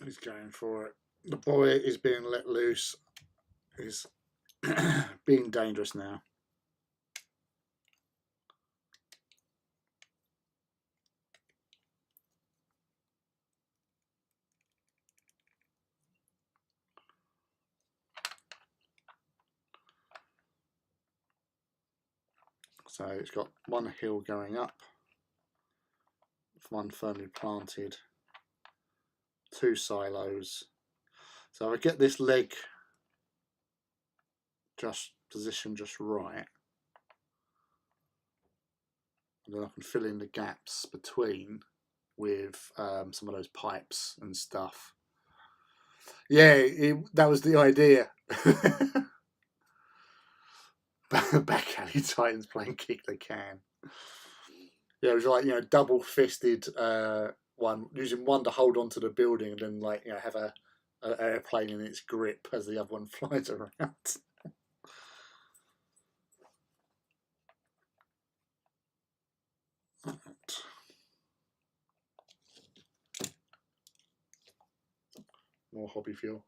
Speaker 1: He's going for it. The boy is being let loose. He's being dangerous now. So it's got one hill going up, one firmly planted, two silos. So if I get this leg just positioned just right, and then I can fill in the gaps between with some of those pipes and stuff. Yeah, that was the idea. Back alley Titans playing kick the can. Yeah, it was like, you know, double fisted one, using one to hold onto the building and then, like, you know, have an airplane in its grip as the other one flies around. More hobby fuel.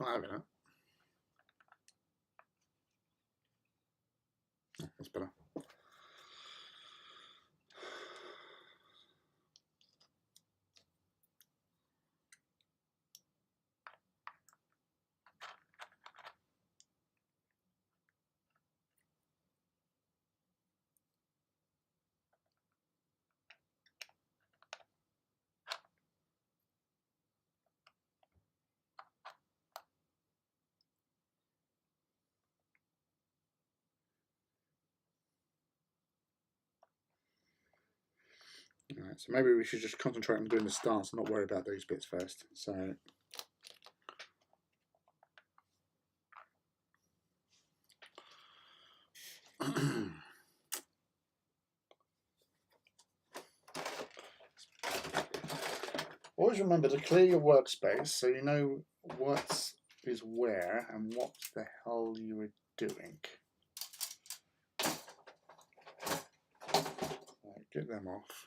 Speaker 1: Not having it. That's better. Alright, so maybe we should just concentrate on doing the stance and not worry about these bits first. So always remember to clear your workspace so you know what is where and what the hell you were doing. Right, get them off.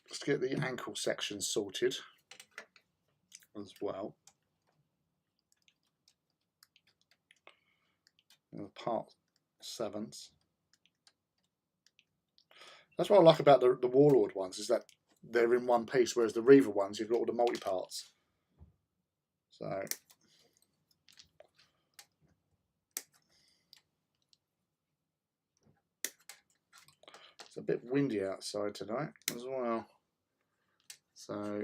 Speaker 1: Let's get the ankle section sorted as well. And the part 7s. That's what I like about the Warlord ones, is that they're in one piece, whereas the Reaver ones, you've got all the multi-parts. So it's a bit windy outside tonight as well. So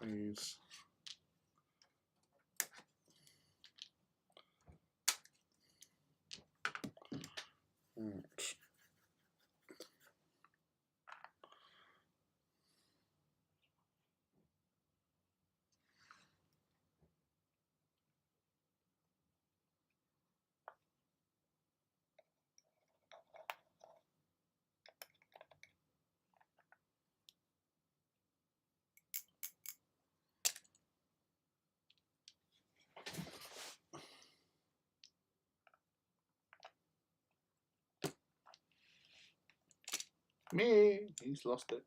Speaker 1: please. Right. Me, he's lost it.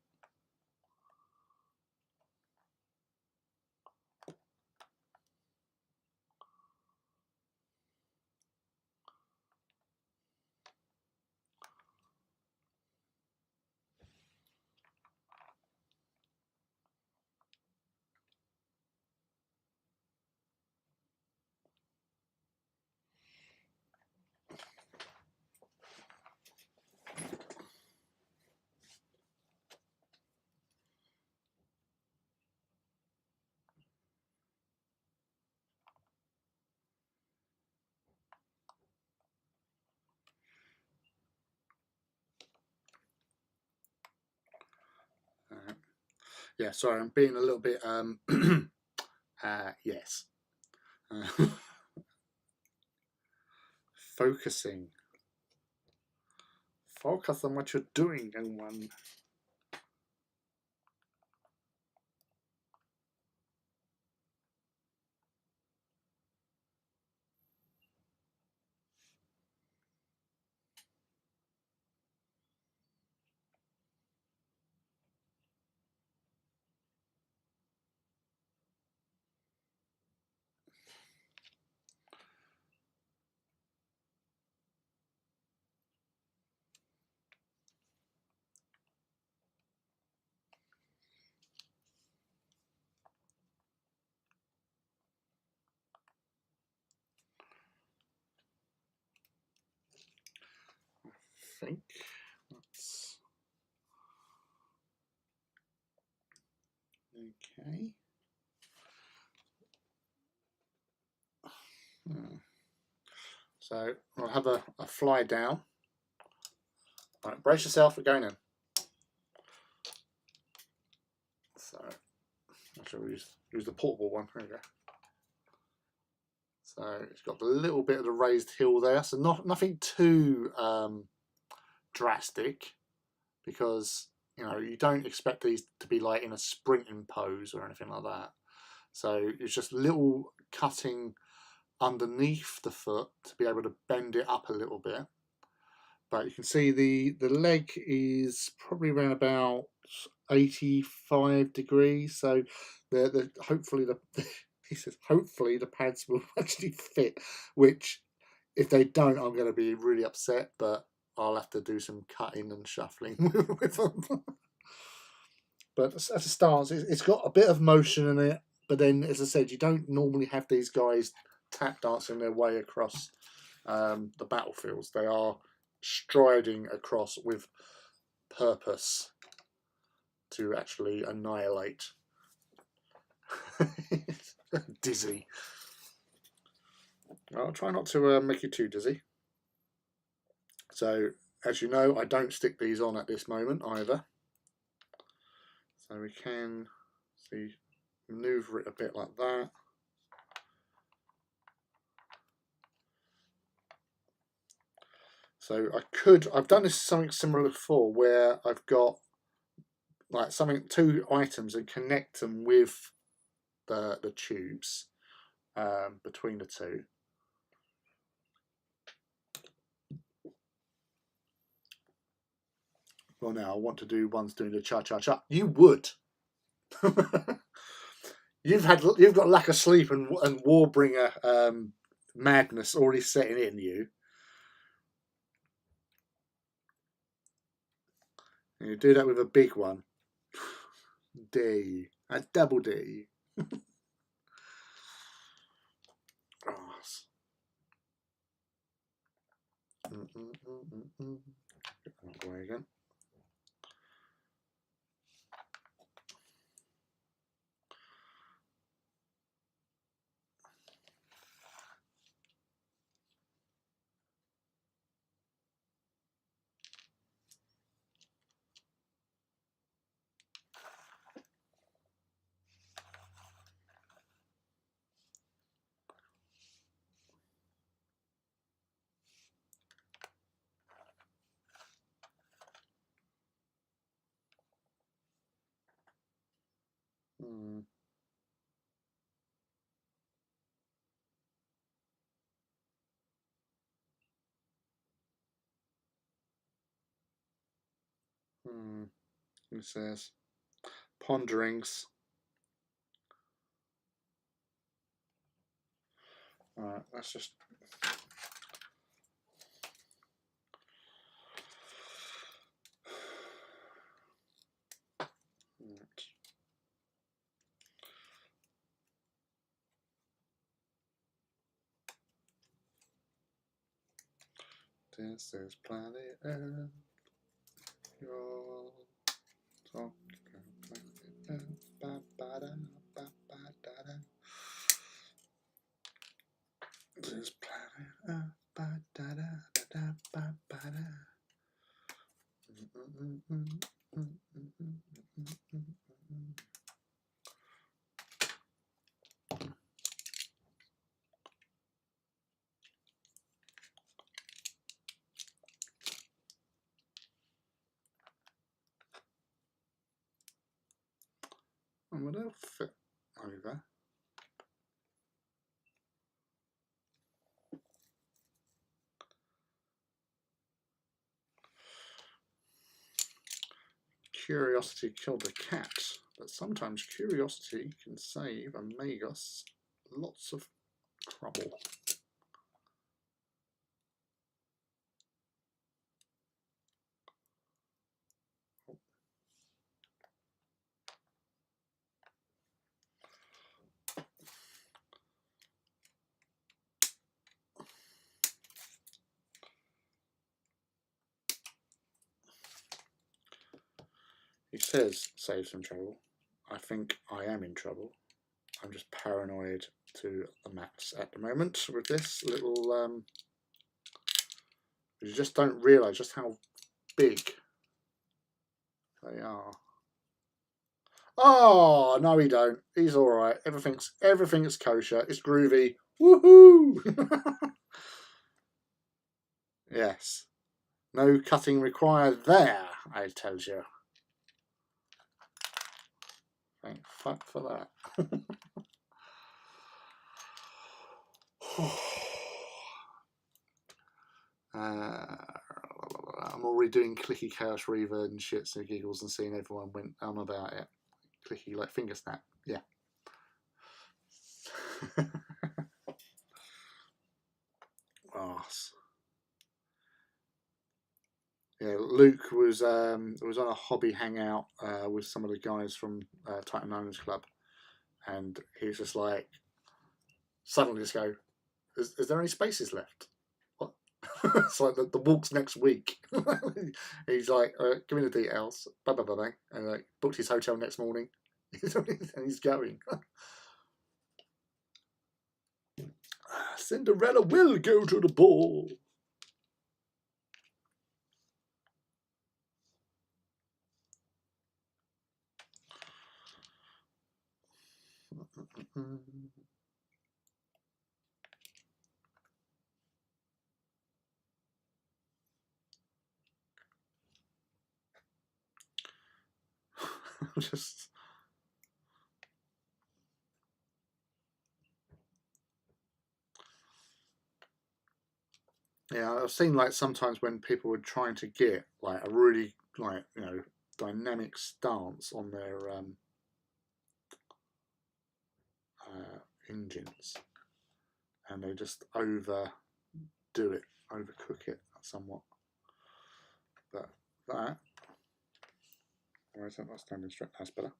Speaker 1: Yeah, sorry, I'm being a little bit yes. Focusing. Focus on what you're doing, young one. I think that's okay. So I'll have a fly down. Right, brace yourself, we're going in. So I shall use the portable one. There we go. So it's got a little bit of the raised hill there, so nothing too drastic, because you know you don't expect these to be like in a sprinting pose or anything like that. So it's just little cutting underneath the foot to be able to bend it up a little bit. But you can see the leg is probably around about 85 degrees. So the hopefully the he says hopefully the pads will actually fit. Which if they don't, I'm going to be really upset. But I'll have to do some cutting and shuffling with them. But as a stance, it's got a bit of motion in it. But then, as I said, you don't normally have these guys tap dancing their way across the battlefields. They are striding across with purpose to actually annihilate. Dizzy. I'll try not to make you too dizzy. So, as you know, I don't stick these on at this moment either. So we can see, maneuver it a bit like that. So I've done this something similar before, where I've got like two items and connect them with the tubes between the two. Well, now I want to do one's doing the cha-cha-cha. You would. You've got lack of sleep and Warbringer madness already setting in you. And you do that with a big one. D. A double D. Get that away again. It says ponderings. Alright, let's just this is planet Earth. You're talking planet Earth. This is planet Earth. And would that fit over? Curiosity killed a cat, but sometimes curiosity can save Amagos lots of trouble. He says save some trouble. I think I am in trouble. I'm just paranoid to the max at the moment with this little. You just don't realise just how big they are. Oh no, he don't. He's all right. Everything's kosher. It's groovy. Woohoo! Yes. No cutting required there. I tell you. Thank fuck for that. I'm already doing clicky Chaos Reaver and shits and giggles and seeing everyone went on about it. Clicky like finger snap. Yeah. Arse. Yeah, Luke was on a hobby hangout with some of the guys from Titan Owners Club, and he was just like, suddenly just go, is there any spaces left? What? It's like the walk's next week. He's like, give me the details. Blah, blah, blah, blah. And like booked his hotel next morning, and he's going. Cinderella will go to the ball. Just yeah, I've seen like sometimes when people were trying to get like a really like dynamic stance on their engines, and they just overcook it somewhat. But that, where is that? Not standing straight. That's better.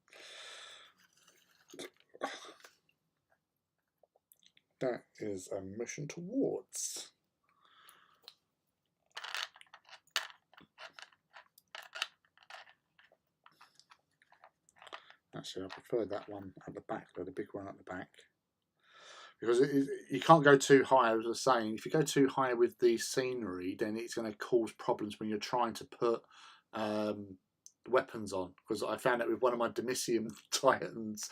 Speaker 1: That is a mission towards. Actually, I prefer that one at the back, though, the big one at the back. Because you can't go too high, as I was saying. If you go too high with the scenery, then it's going to cause problems when you're trying to put weapons on. Because I found it with one of my Demisium Titans,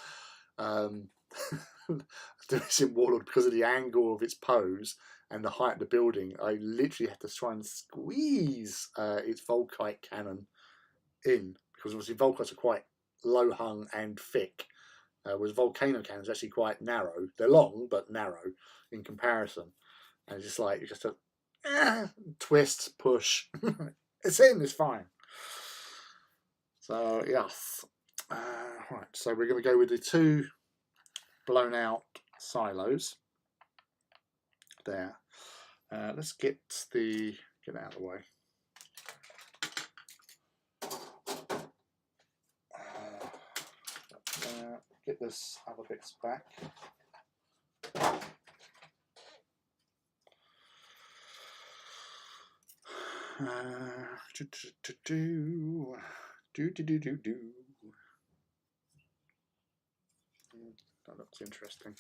Speaker 1: Demisium Warlord, because of the angle of its pose and the height of the building, I literally had to try and squeeze its Volkite cannon in. Because obviously Volkites are quite low hung and thick. whereas volcano cannons are actually quite narrow. They're long but narrow in comparison, and it's just like just a twist, push. It's in. It's fine. So yes, right. So we're going to go with the 2 blown out silos. There. Let's get out of the way. Get this other bits back. That looks interesting.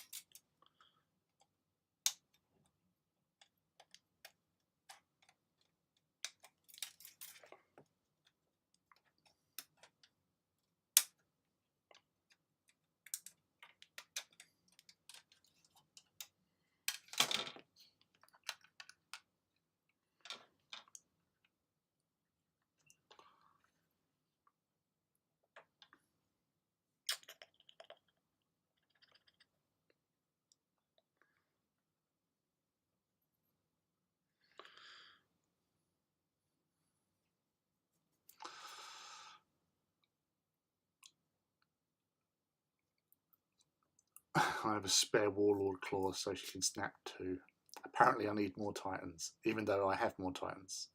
Speaker 1: I have a spare Warlord claw, so she can snap 2. Apparently, I need more Titans, even though I have more Titans.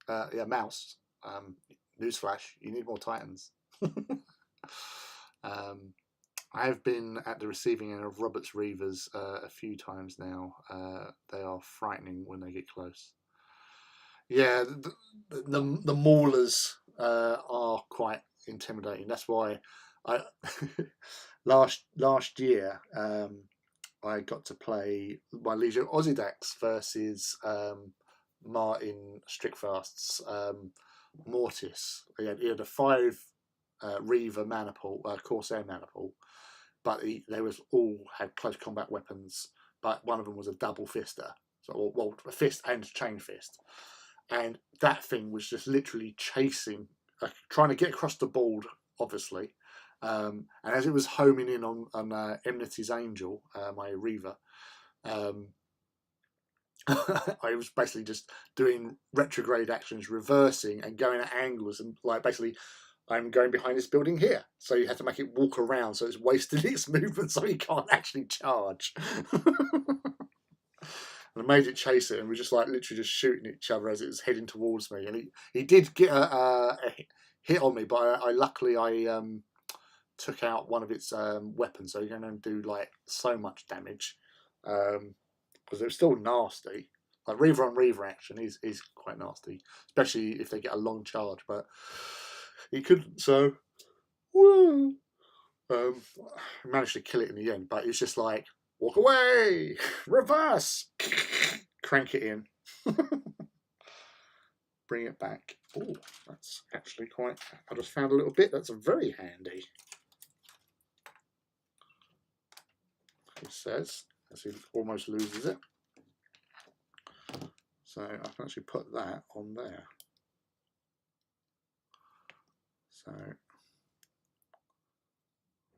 Speaker 1: Yeah, mouse. Newsflash: you need more Titans. I have been at the receiving end of Robert's Reavers a few times now. They are frightening when they get close. Yeah, the maulers are quite intimidating. That's why I last year I got to play my Legion Ozzydax versus Martin Strickfast's Mortis. He had a 5 Reaver maniple, Corsair maniple, but they was all had close combat weapons. But one of them was a double fister, so well, a fist and chain fist, and that thing was just literally chasing, trying to get across the board, obviously. And as it was homing in on Enmity's Angel, my Reaver, I was basically just doing retrograde actions, reversing and going at angles, and like basically I'm going behind this building here, so you have to make it walk around, so it's wasting its movement, so you can't actually charge. And I made it chase it, and we're just like literally just shooting each other as it was heading towards me. And he did get a hit on me, but luckily I took out one of its weapons, so you're going to do like so much damage, because it was still nasty. Like Reaver on Reaver action is quite nasty, especially if they get a long charge. But he couldn't, so woo. Managed to kill it in the end. But it's just like, walk away, reverse, crank it in, bring it back. Oh, that's actually quite. I just found a little bit that's very handy. It says, as he almost loses it. So I can actually put that on there. So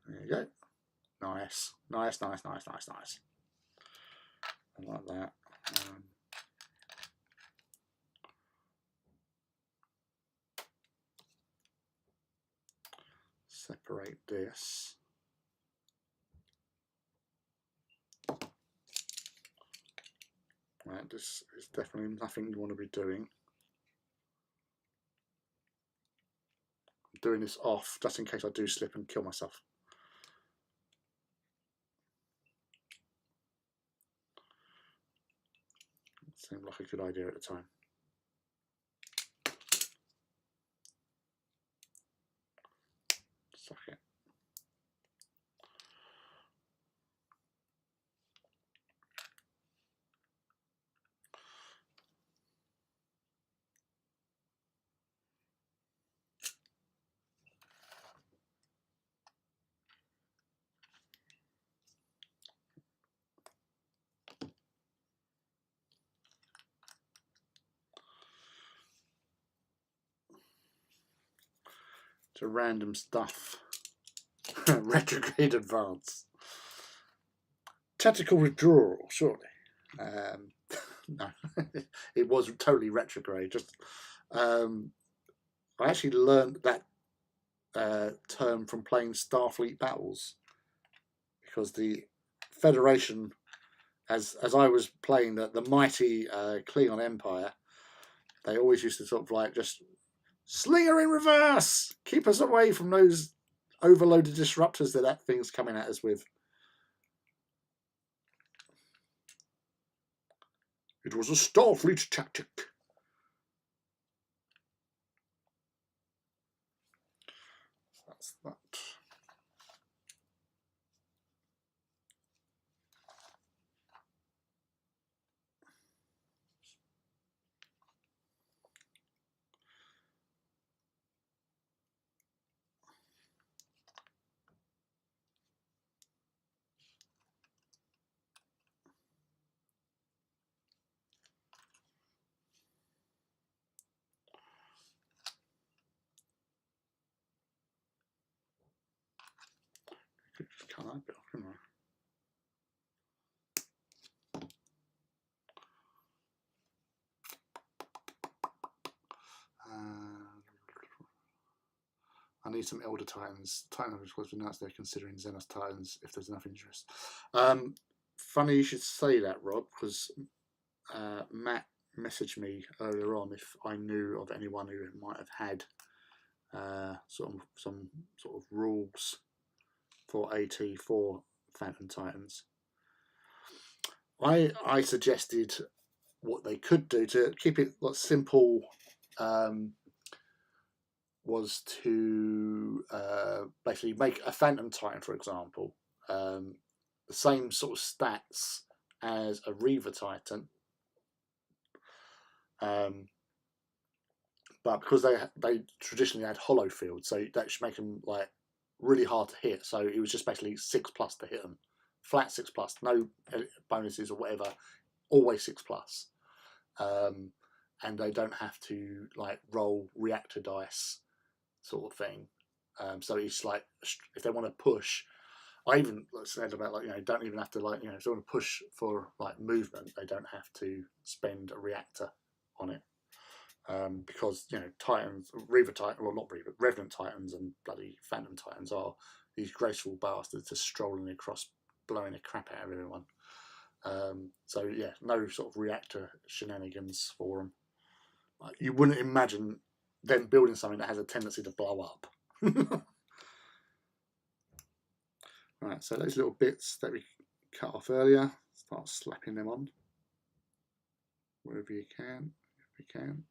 Speaker 1: there you go. Nice, nice, nice, nice, nice, nice. I like that. Separate this. Right, this is definitely nothing you want to be doing. I'm doing this off just in case I do slip and kill myself. It seemed like a good idea at the time. Suck it. To random stuff. Retrograde advance. Tactical withdrawal, surely. No, it was totally retrograde. Just I actually learned that term from playing Starfleet Battles, because the Federation, as I was playing the mighty Klingon Empire, they always used to sort of like just slinger in reverse, keep us away from those overloaded disruptors that thing's coming at us with. It was a Starfleet tactic. That's that. Just cut that bit off, couldn't I? I need some Elder Titans. Titan was announced they're considering Xenos Titans if there's enough interest. Funny you should say that, Rob, because Matt messaged me earlier on if I knew of anyone who might have had some sort of rules for AT for Phantom Titans. I suggested what they could do to keep it simple. Was to basically make a Phantom Titan, for example, the same sort of stats as a Reaver Titan, but because they traditionally had hollow fields, so that should make them like really hard to hit. So it was just basically 6+ to hit them, flat 6+, no bonuses or whatever, always 6+, and they don't have to like roll reactor dice, sort of thing. So it's like if they want to push, I even said about don't even have to if they want to push for like movement, they don't have to spend a reactor on it, because Titans, Reaver Titan, well not Reaver, Revenant Titans and bloody Phantom Titans are these graceful bastards just strolling across, blowing the crap out of everyone. So yeah, no sort of reactor shenanigans for them. You wouldn't imagine them building something that has a tendency to blow up. Right, so those little bits that we cut off earlier, start slapping them on wherever you can, if you can.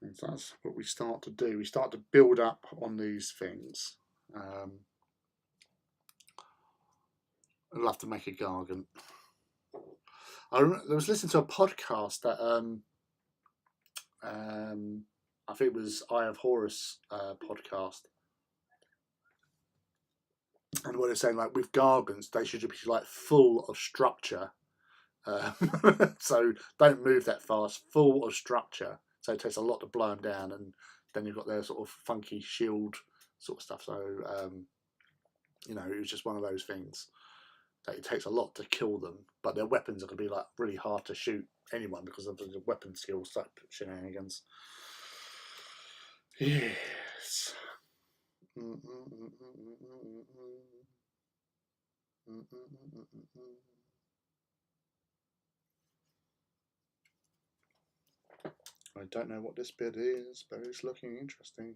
Speaker 1: And so that's what we start to do. We start to build up on these things. I'd love to make a Gargant. I was listening to a podcast that I think it was Eye of Horus podcast, and what they're saying, like with Gargants, they should be like full of structure, so don't move that fast, full of structure. So it takes a lot to blow them down, and then you've got their sort of funky shield sort of stuff. So it was just one of those things that it takes a lot to kill them, but their weapons are going to be like really hard to shoot anyone because of the weapon skill type shenanigans. Yes. I don't know what this bit is, but it's looking interesting.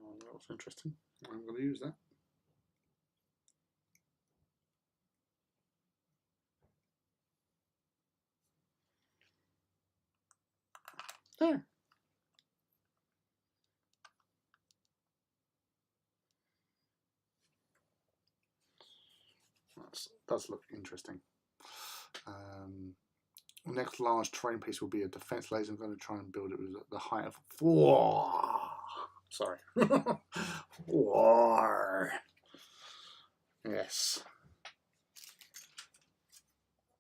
Speaker 1: Oh, that was interesting. I'm going to use that. There. That does look interesting. Next large terrain piece will be a defense laser. I'm going to try and build it with the height of 4. Sorry. 4. Yes.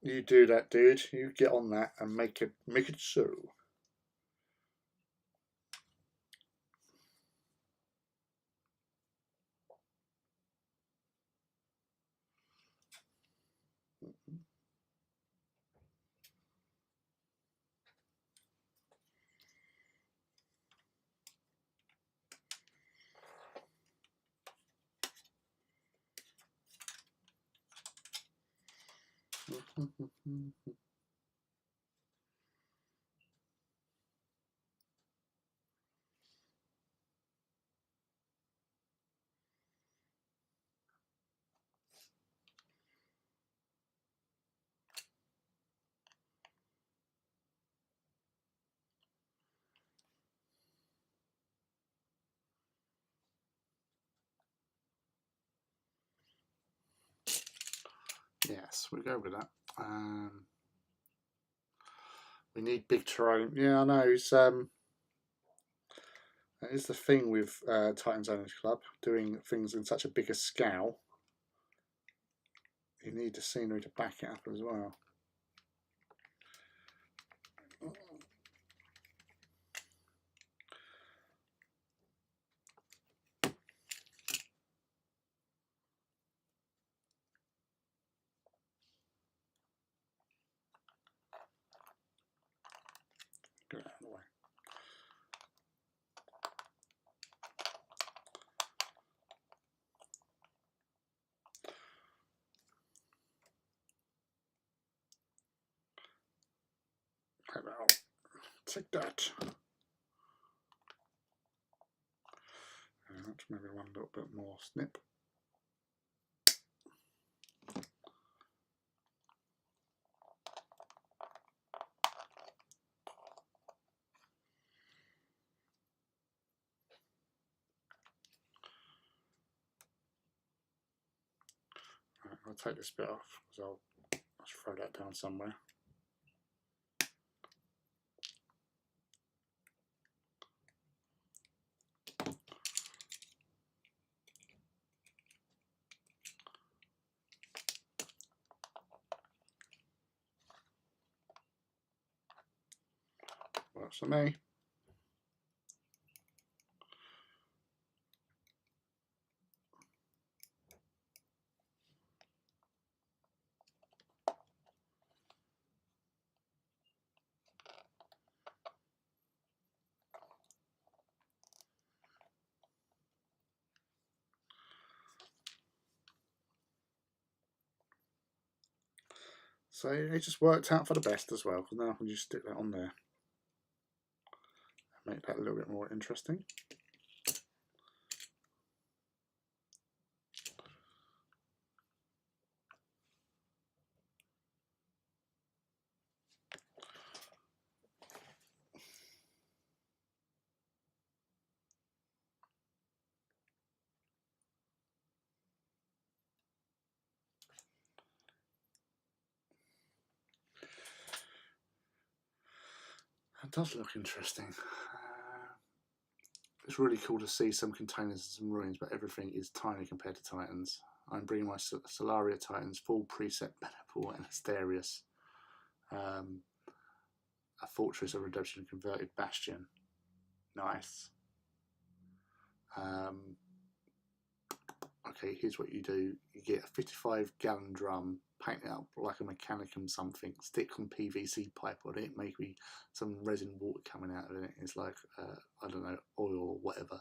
Speaker 1: You do that, dude. You get on that and make it so. Yes, we go with that. We need big terrain. Yeah, I know. It's that is the thing with Titans Owners Club, doing things in such a bigger scale. You need the scenery to back it up as well. Get out of the way. Take that. Maybe one little bit more snip. Right, I'll take this bit off because I'll throw that down somewhere. Works for me. So it just worked out for the best as well, because now I can just stick that on there. Make that a little bit more interesting. That does look interesting. It's really cool to see some containers and some ruins, but everything is tiny compared to Titans. I'm bringing my Solaria Titans, full Precept, Beneficial, and Asterius. A Fortress of Redemption, Converted Bastion. Nice. Okay, here's what you do. You get a 55-gallon drum, paint it up like a Mechanicum something, stick some PVC pipe on it, maybe some resin water coming out of it. It's like, I don't know, oil or whatever.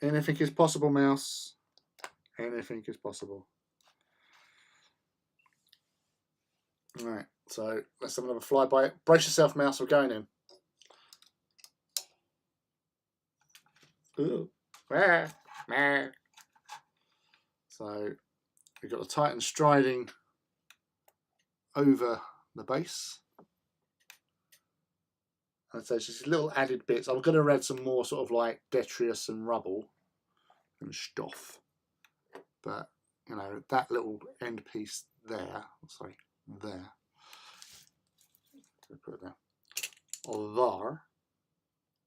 Speaker 1: Anything is possible, Mouse. Anything is possible. Alright, so let's have another flyby. Brace yourself, Mouse, we're going in. Ooh. So we've got the Titan striding over the base. And so it's just little added bits. I'm going to add some more sort of like detritus and rubble and stuff. But, you know, that little end piece there, sorry, there. So put it there. Or there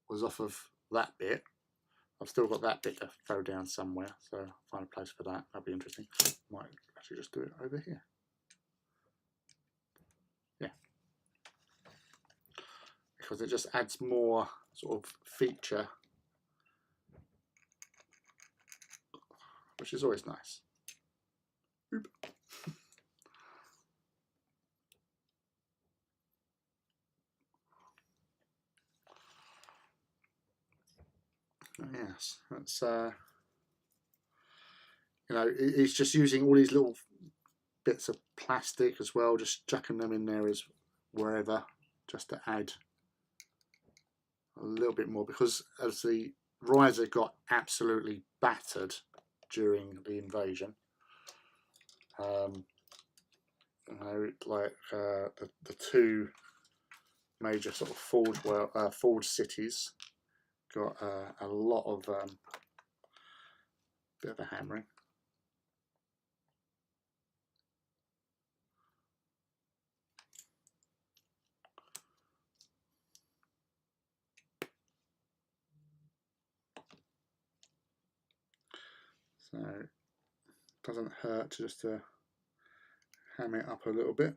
Speaker 1: was off of that bit. I've still got that bit to throw down somewhere, so I'll find a place for that. That'll be interesting. Might actually just do it over here. Yeah. Because it just adds more sort of feature, which is always nice. Oop. Yes, that's you know, it's just using all these little bits of plastic as well, just chucking them in there as wherever, just to add a little bit more, because as the riser got absolutely battered during the invasion, you know, like the two major sort of forge cities got a lot of bit of a hammering. So it doesn't hurt just to ham it up a little bit.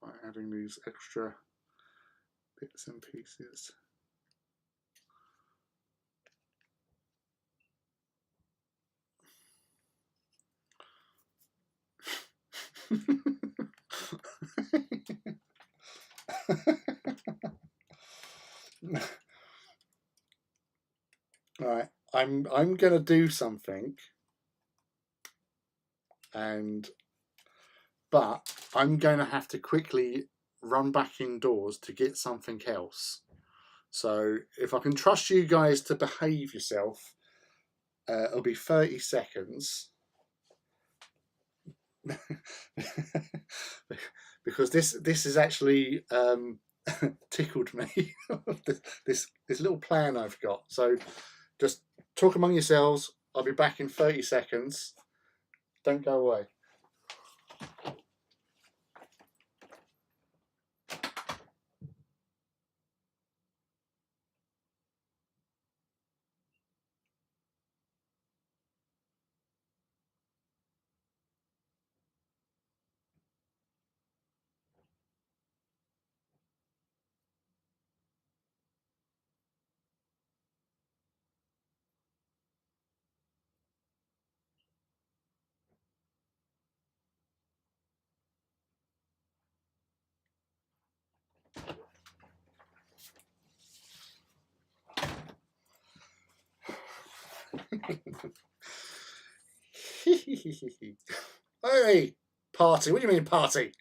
Speaker 1: By adding these extra bits and pieces. Right, I'm gonna do something, but I'm going to have to quickly run back indoors to get something else. So if I can trust you guys to behave yourself, it'll be 30 seconds. Because this is actually tickled me. this little plan I've got. So just talk among yourselves. I'll be back in 30 seconds. Don't go away. Hey, party. What do you mean party?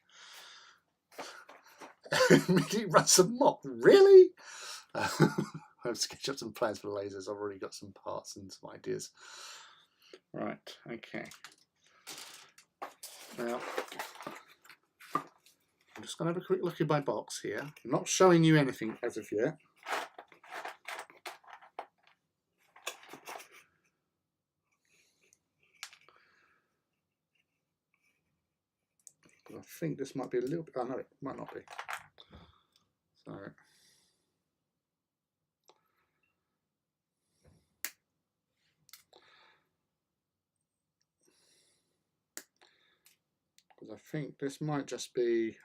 Speaker 1: Immediately run some mop. Really? I've sketched up some plans for the lasers. I've already got some parts and some ideas. Right, okay. Now, I'm just going to have a quick look in my box here. I'm not showing you anything as of yet. I think this might be a little bit. Oh no, it might not be. So. I think this might just be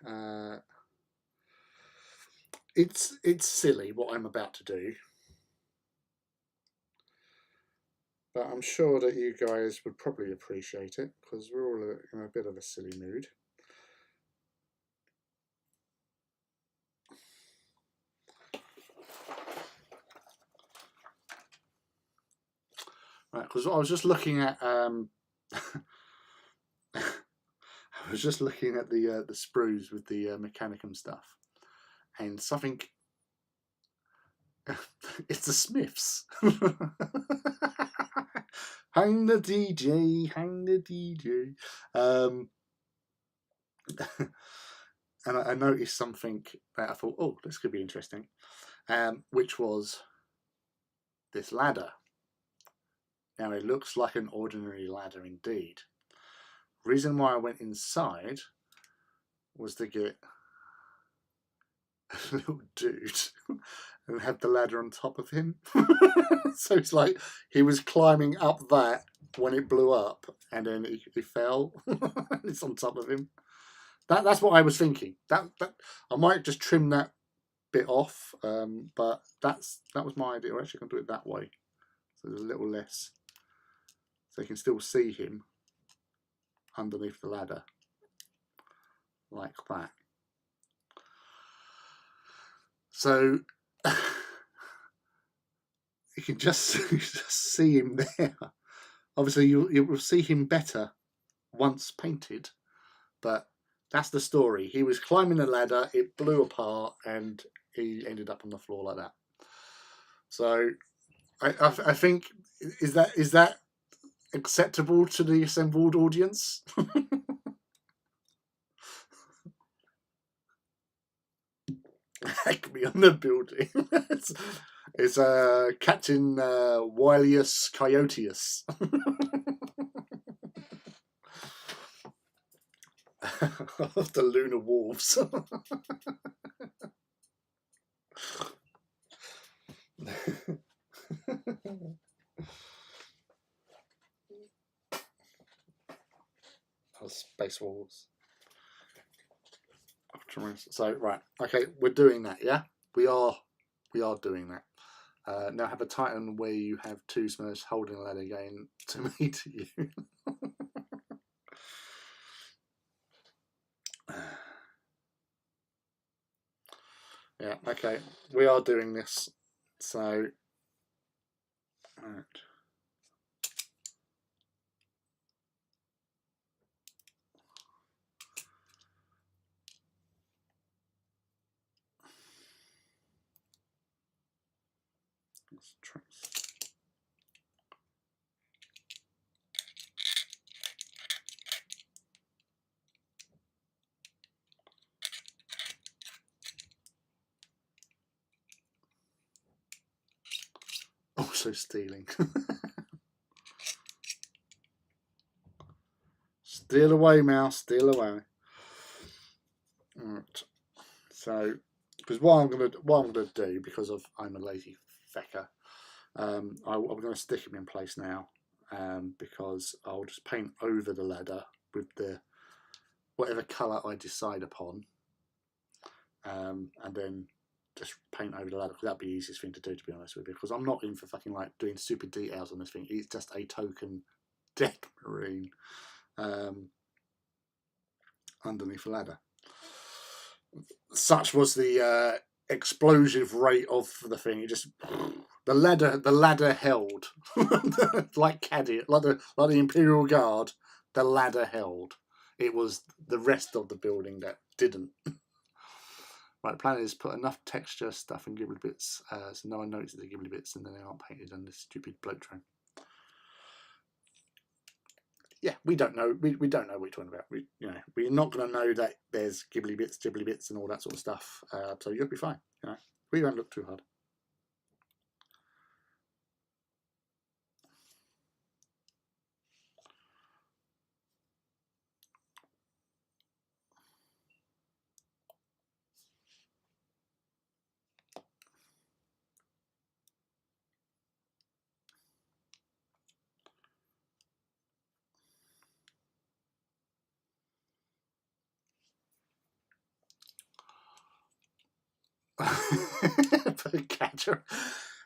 Speaker 1: it's silly what I'm about to do, but I'm sure that you guys would probably appreciate it because we're all in a bit of a silly mood. Right, because I was just looking at I was just looking at the sprues with the Mechanicum stuff, and something. It's the Smiths. Hang the DJ, hang the DJ. And I noticed something that I thought, oh, this could be interesting, which was this ladder. Now it looks like an ordinary ladder indeed. Reason why I went inside was to get a little dude and have the ladder on top of him. So it's like he was climbing up that when it blew up, and then he fell. It's on top of him. That's what I was thinking. That I might just trim that bit off, but that was my idea. We're actually going to do it that way, so there's a little less, so you can still see him underneath the ladder, like that. So you can just see him there. Obviously, you will see him better once painted, but that's the story. He was climbing the ladder, it blew apart, and he ended up on the floor like that. So I think, is that acceptable to the assembled audience? Heck me on the building. It's Captain Wilius Coyoteus. Of the Lunar Wolves. Space Wolves. So right, okay, we're doing that. Yeah, we are doing that. Now have a Titan where you have two Smurfs holding a ladder going to me to you. Yeah, okay, we are doing this. So, right. Let's trace. Also stealing. Steal away, mouse. Steal away. Right. So, because what I'm gonna do, because I'm a lazy fecker, I'm gonna stick him in place now, because I'll just paint over the ladder with the whatever colour I decide upon, and then just paint over the ladder, because that'd be the easiest thing to do, to be honest with you, because I'm not in for fucking like doing super details on this thing. It's just a token deck marine underneath the ladder. Such was the explosive rate of the thing. It just the ladder held like Caddy, like the Imperial Guard. The ladder held. It was the rest of the building that didn't. Right, the plan is put enough texture stuff and ghibli bits so no one notices the ghibli bits, and then they aren't painted on this stupid bloke train. Yeah, we don't know. We don't know what you're talking about. We're not going to know that there's ghibli bits, and all that sort of stuff. So you'll be fine. We won't look too hard.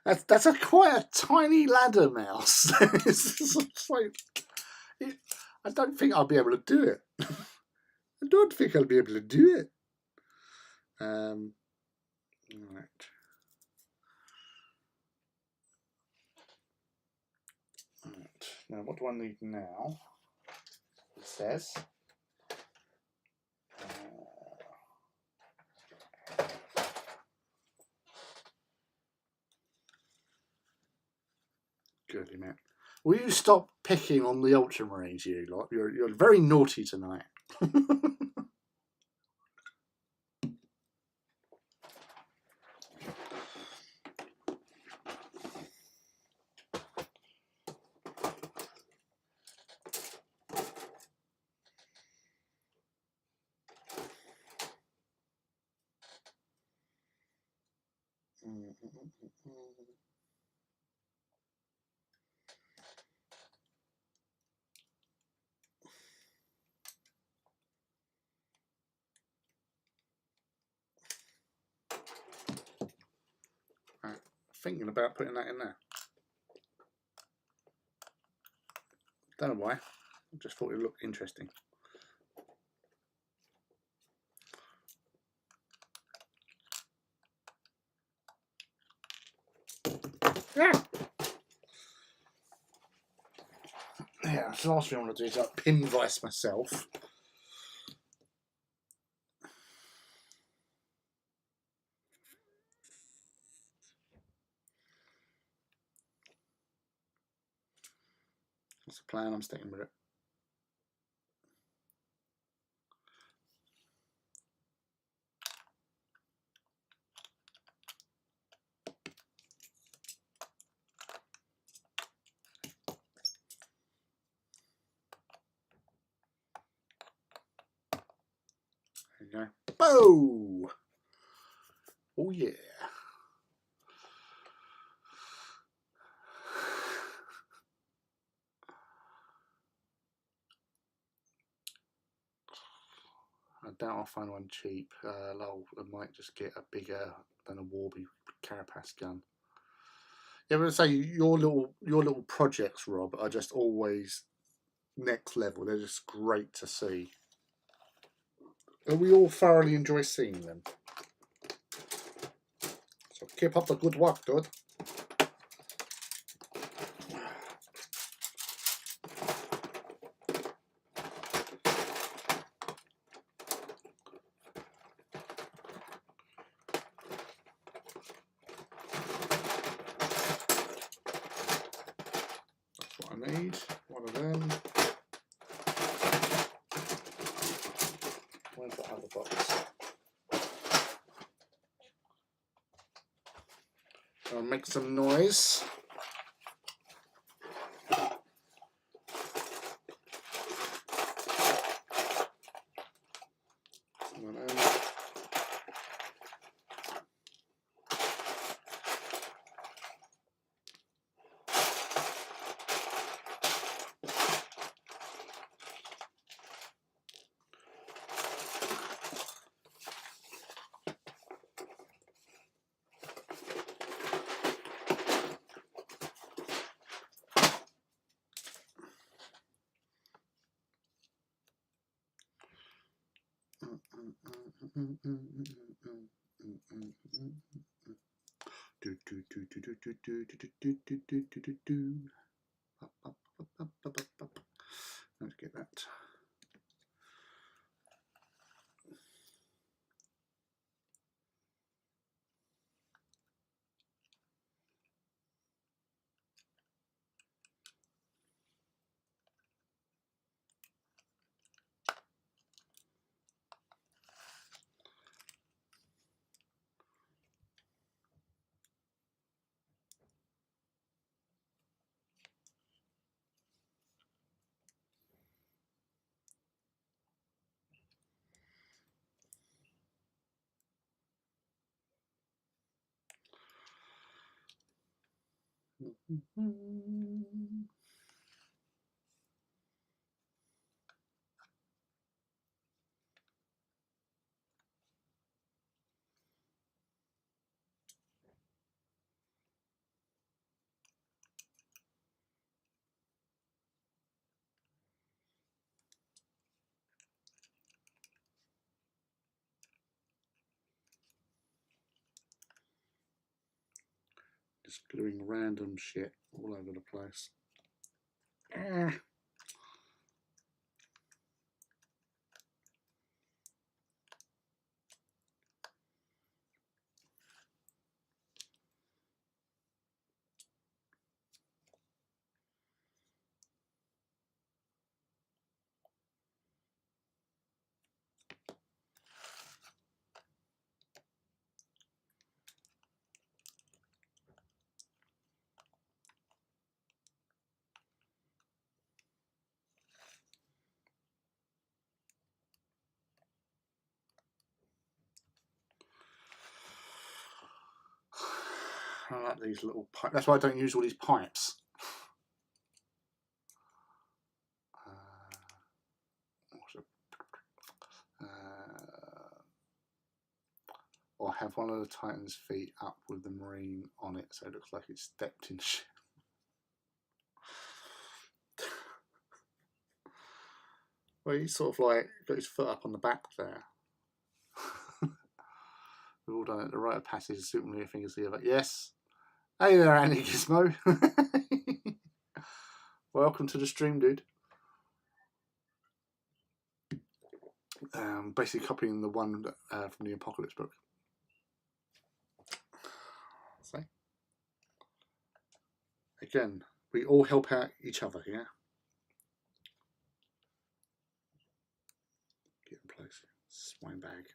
Speaker 1: That's quite a tiny ladder mouse. It's like, I don't think I'll be able to do it. I don't think I'll be able to do it. Right. Right. Now, what do I need now? It says. Goody man. Will you stop picking on the Ultramarines, you lot? You're very naughty tonight. Right. Thinking about putting that in there. Don't know why. I just thought it would look interesting. Yeah. Yeah, that's the last thing I want to do is like pin vice myself. That's the plan, I'm sticking with it. There you go. Bow! Oh yeah. I doubt I'll find one cheap. I might just get a bigger than a Warby Carapace gun. Yeah, but I say your little projects, Rob, are just always next level. They're just great to see. And we all thoroughly enjoy seeing them. So keep up the good work, dude. That's what I need. One of them. Where's that other box? I'll make some noise. One of them. Let's get that. just gluing random shit all over the place. I like these little pipes. That's why I don't use all these pipes. Or have one of the Titan's feet up with the marine on it so it looks like it's stepped in shit. Well, he's sort of like got his foot up on the back there. We've all done it. The rite of passage, suiting your fingers together. Yes. Hey there, Andy Gizmo. Welcome to the stream, dude. Basically copying the one from the Apocalypse book. So, again, we all help out each other here. Get in place. Swine bag.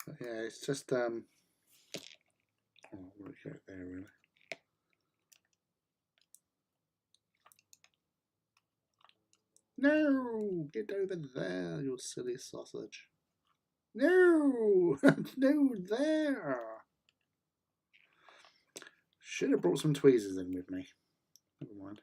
Speaker 1: But yeah, it's just oh, we'll get there really. No, get over there, you silly sausage. No, no, there. Should have brought some tweezers in with me. Never mind.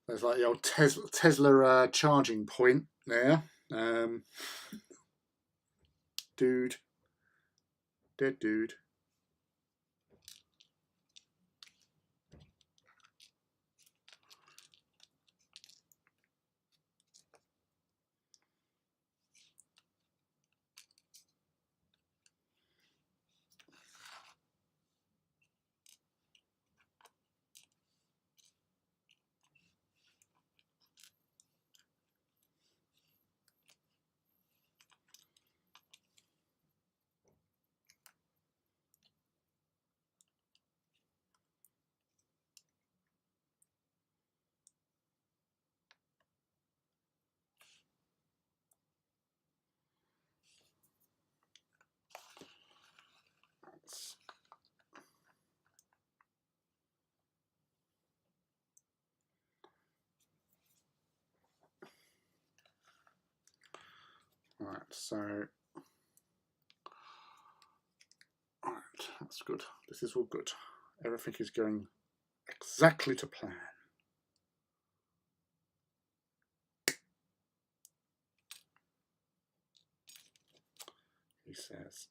Speaker 1: There's like the old Tesla charging point there. Dude. Dead dude. Right, so right, that's good. This is all good. Everything is going exactly to plan. He says.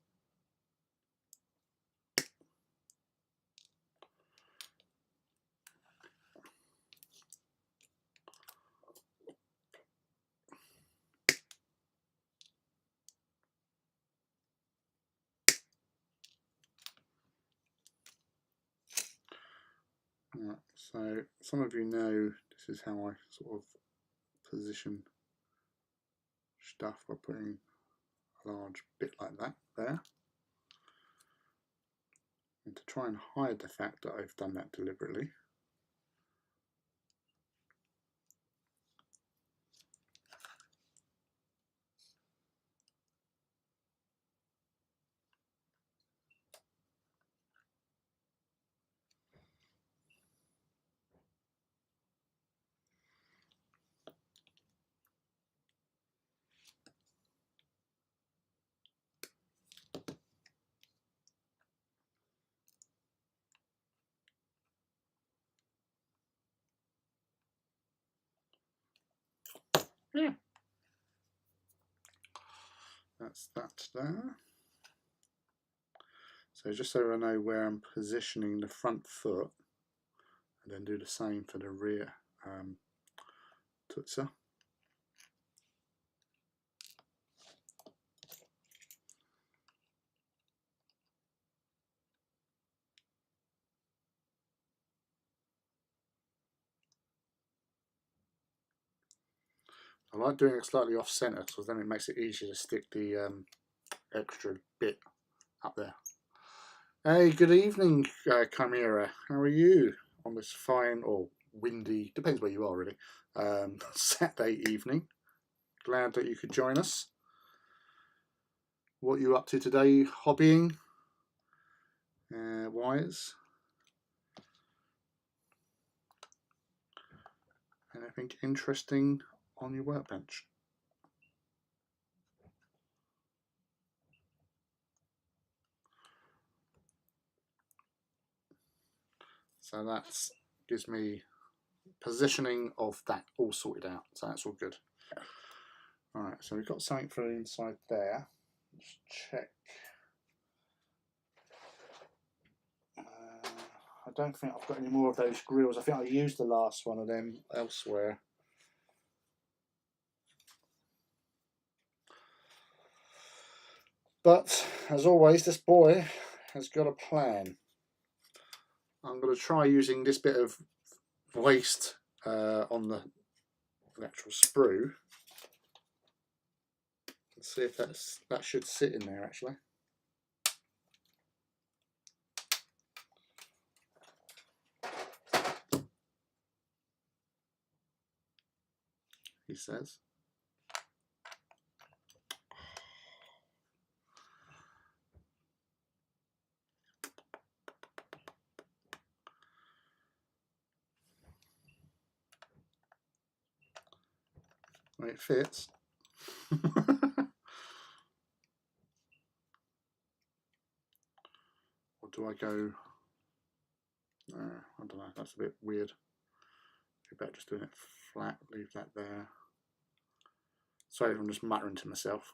Speaker 1: Right, so some of you know this is how I sort of position stuff by putting a large bit like that there. And to try and hide the fact that I've done that deliberately, yeah, that's that there. So just so I know where I'm positioning the front foot, and then do the same for the rear tutsa. I like doing it slightly off center because then it makes it easier to stick the extra bit up there. Hey, good evening, Chimera. How are you on this fine or windy, depends where you are really, Saturday evening? Glad that you could join us. What are you up to today? Hobbying? Wise? Anything interesting on your workbench? So that gives me positioning of that all sorted out. So that's all good. Alright, so we've got something for the inside there. Just check. I don't think I've got any more of those grills. I think I used the last one of them elsewhere. But as always, this boy has got a plan. I'm going to try using this bit of waste on the actual sprue. Let's see if that should sit in there actually. He says. Well, it fits. Or do I go? I don't know. That's a bit weird. You better just doing it flat. Leave that there. Sorry, I'm just muttering to myself.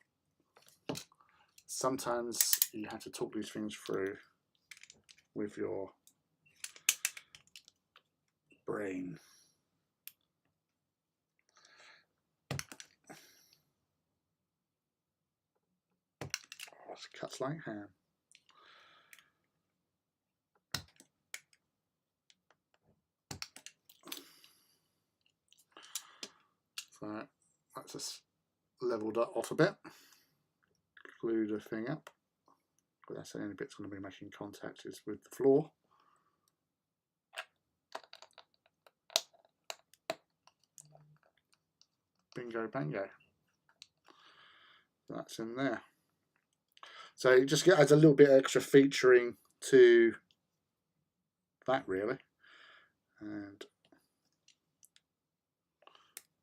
Speaker 1: Sometimes you have to talk these things through with your brain. Oh, it cuts like ham. So that's just leveled up off a bit. Glue the thing up. But that's the only bit that's going to be making contact is with the floor. Bingo bango. That's in there. So it just adds a little bit extra featuring to that really. And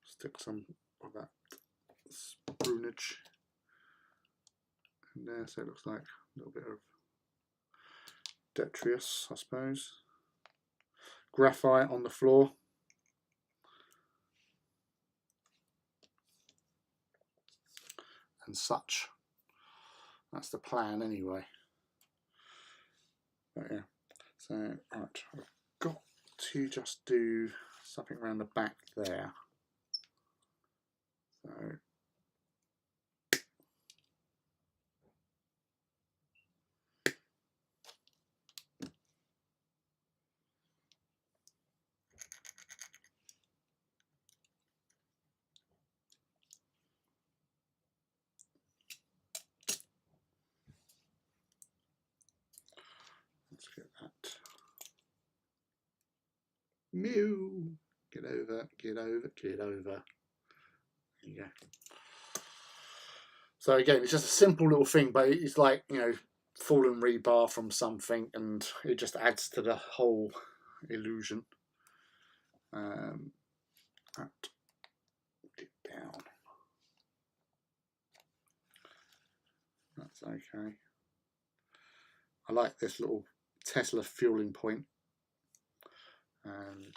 Speaker 1: stick some of that spruenage in there so it looks like a little bit of detritus, I suppose. Graphite on the floor. And such. That's the plan anyway. But yeah. So right, I've got to just do something around the back there. So let's get that. Mew! Get over, get over, get over. There you go. So again, it's just a simple little thing, but it's like, you know, fallen rebar from something, and it just adds to the whole illusion. That it down. That's okay. I like this little Tesla fueling point, and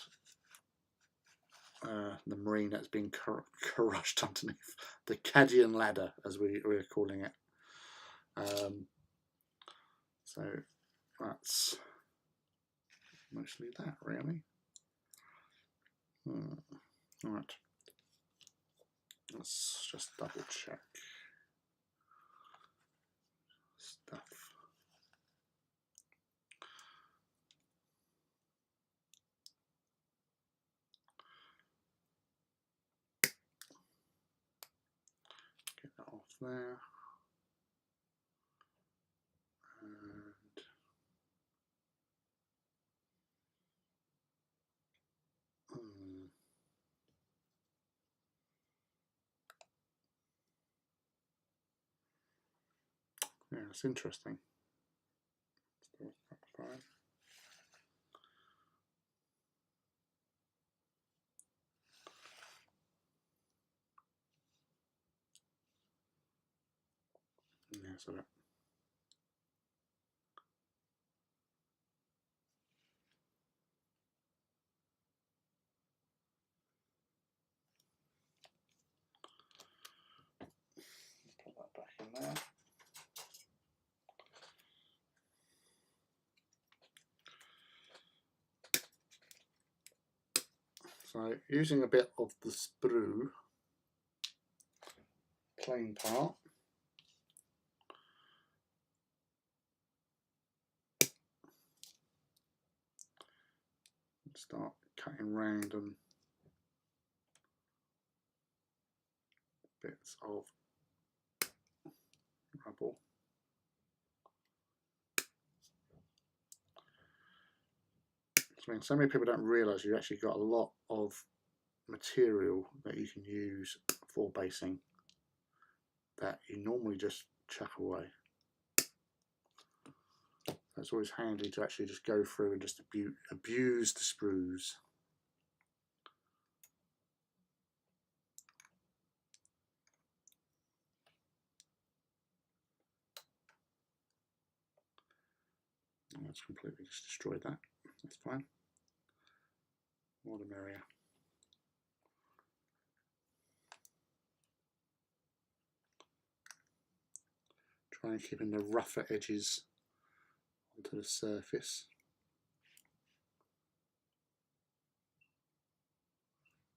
Speaker 1: the marine that's been crushed underneath, the Cadian ladder, as we're calling it. So that's mostly that, really. Right, let's just double check stuff. Get that off there. And yeah, it's interesting. Fine. Yeah, so that. Put that back in there. So using a bit of the sprue plain part, start cutting random bits of rubble. I mean, so many people don't realise you've actually got a lot of material that you can use for basing that you normally just chuck away. So it's always handy to actually just go through and just abuse the sprues. Let's completely just destroy that. That's fine. More the merrier. Try and keep in the rougher edges onto the surface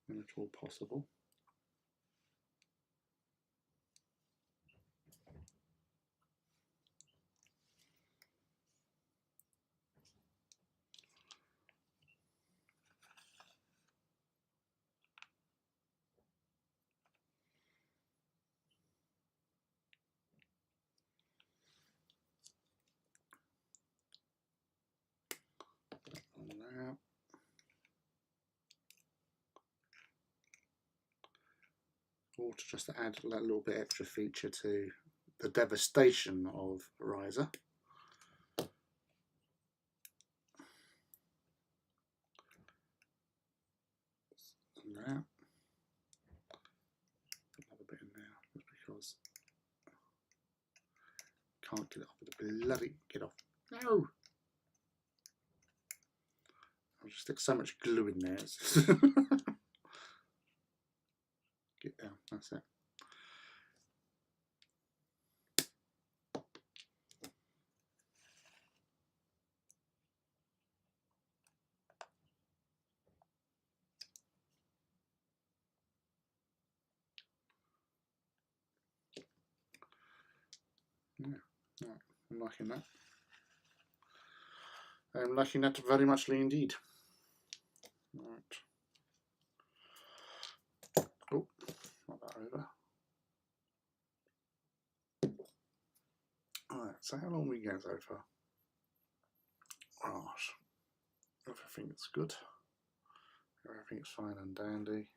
Speaker 1: when at all possible. Now, or to just add that little bit extra feature to the devastation of Riser. And now, another bit in there, just because I can't get it off with the bloody, get off. No! I'll just stick so much glue in there. Get down, that's it. Yeah, right. I'm liking that. I'm liking that very muchly indeed. Right. Oh, not that over. Alright, so how long are we going so far? Right. Everything's good. Everything's fine and dandy.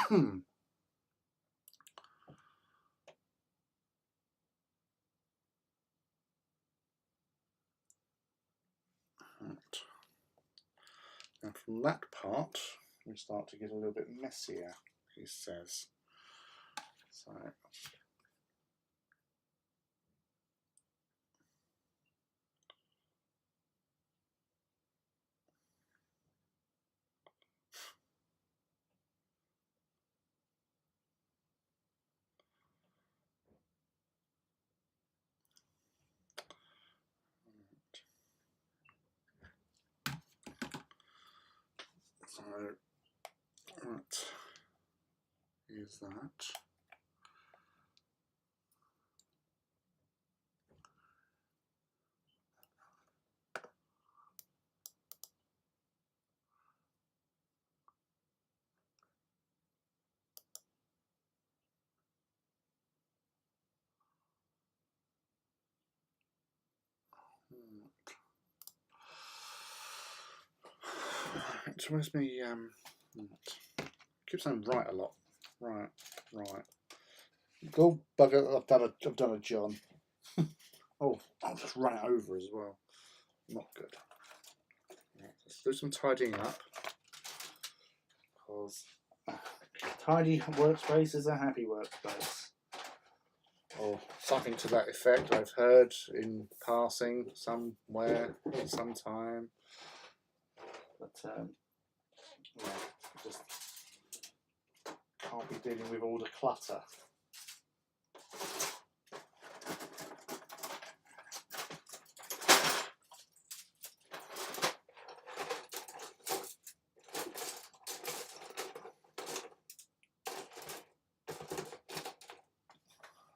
Speaker 1: And and from that part, we start to get a little bit messier, he says. So that is that. Right, where's me? Keep saying right a lot. Right. Go bugger! I've done a John. Oh, I'll just run it over as well. Not good. Right, let's do some tidying up, because tidy workspace is a happy workspace, or something to that effect. I've heard in passing somewhere, sometime. But yeah, just can't be dealing with all the clutter.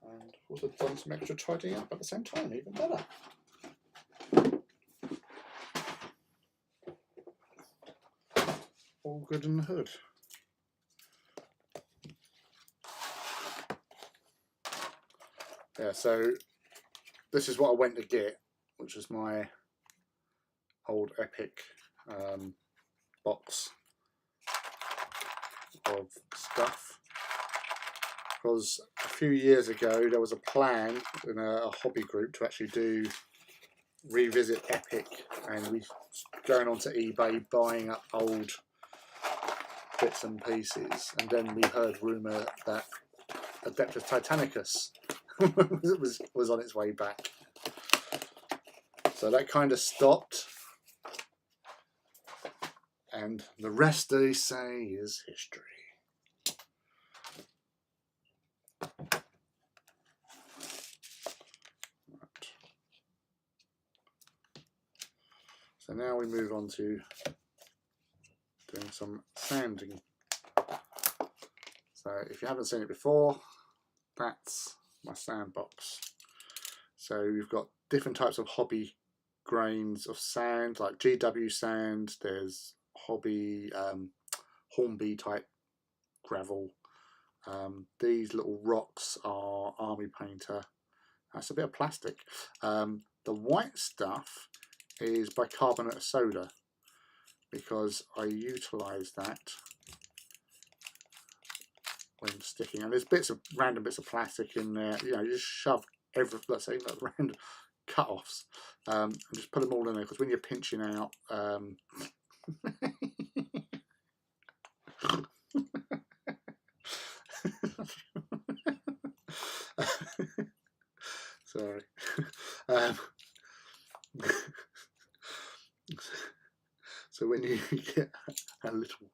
Speaker 1: And also done some extra tidying up at the same time, even better. All good in the hood. Yeah, so this is what I went to get, which is my old Epic box of stuff. Because a few years ago there was a plan in a hobby group to actually revisit Epic, and we going onto eBay buying up old bits and pieces, and then we heard rumour that Adeptus Titanicus was on its way back. So that kind of stopped, and the rest, they say, is history. Right. So now we move on to doing some sanding. So if you haven't seen it before, that's my sandbox. So we've got different types of hobby grains of sand, like GW sand. There's hobby Hornby type gravel. These little rocks are Army Painter. That's a bit of plastic. The white stuff is bicarbonate of soda, because I utilise that when sticking. And there's random bits of plastic in there. You know, you just shove let's say random cut-offs, and just put them all in there, because when you're pinching out sorry. So when you get a little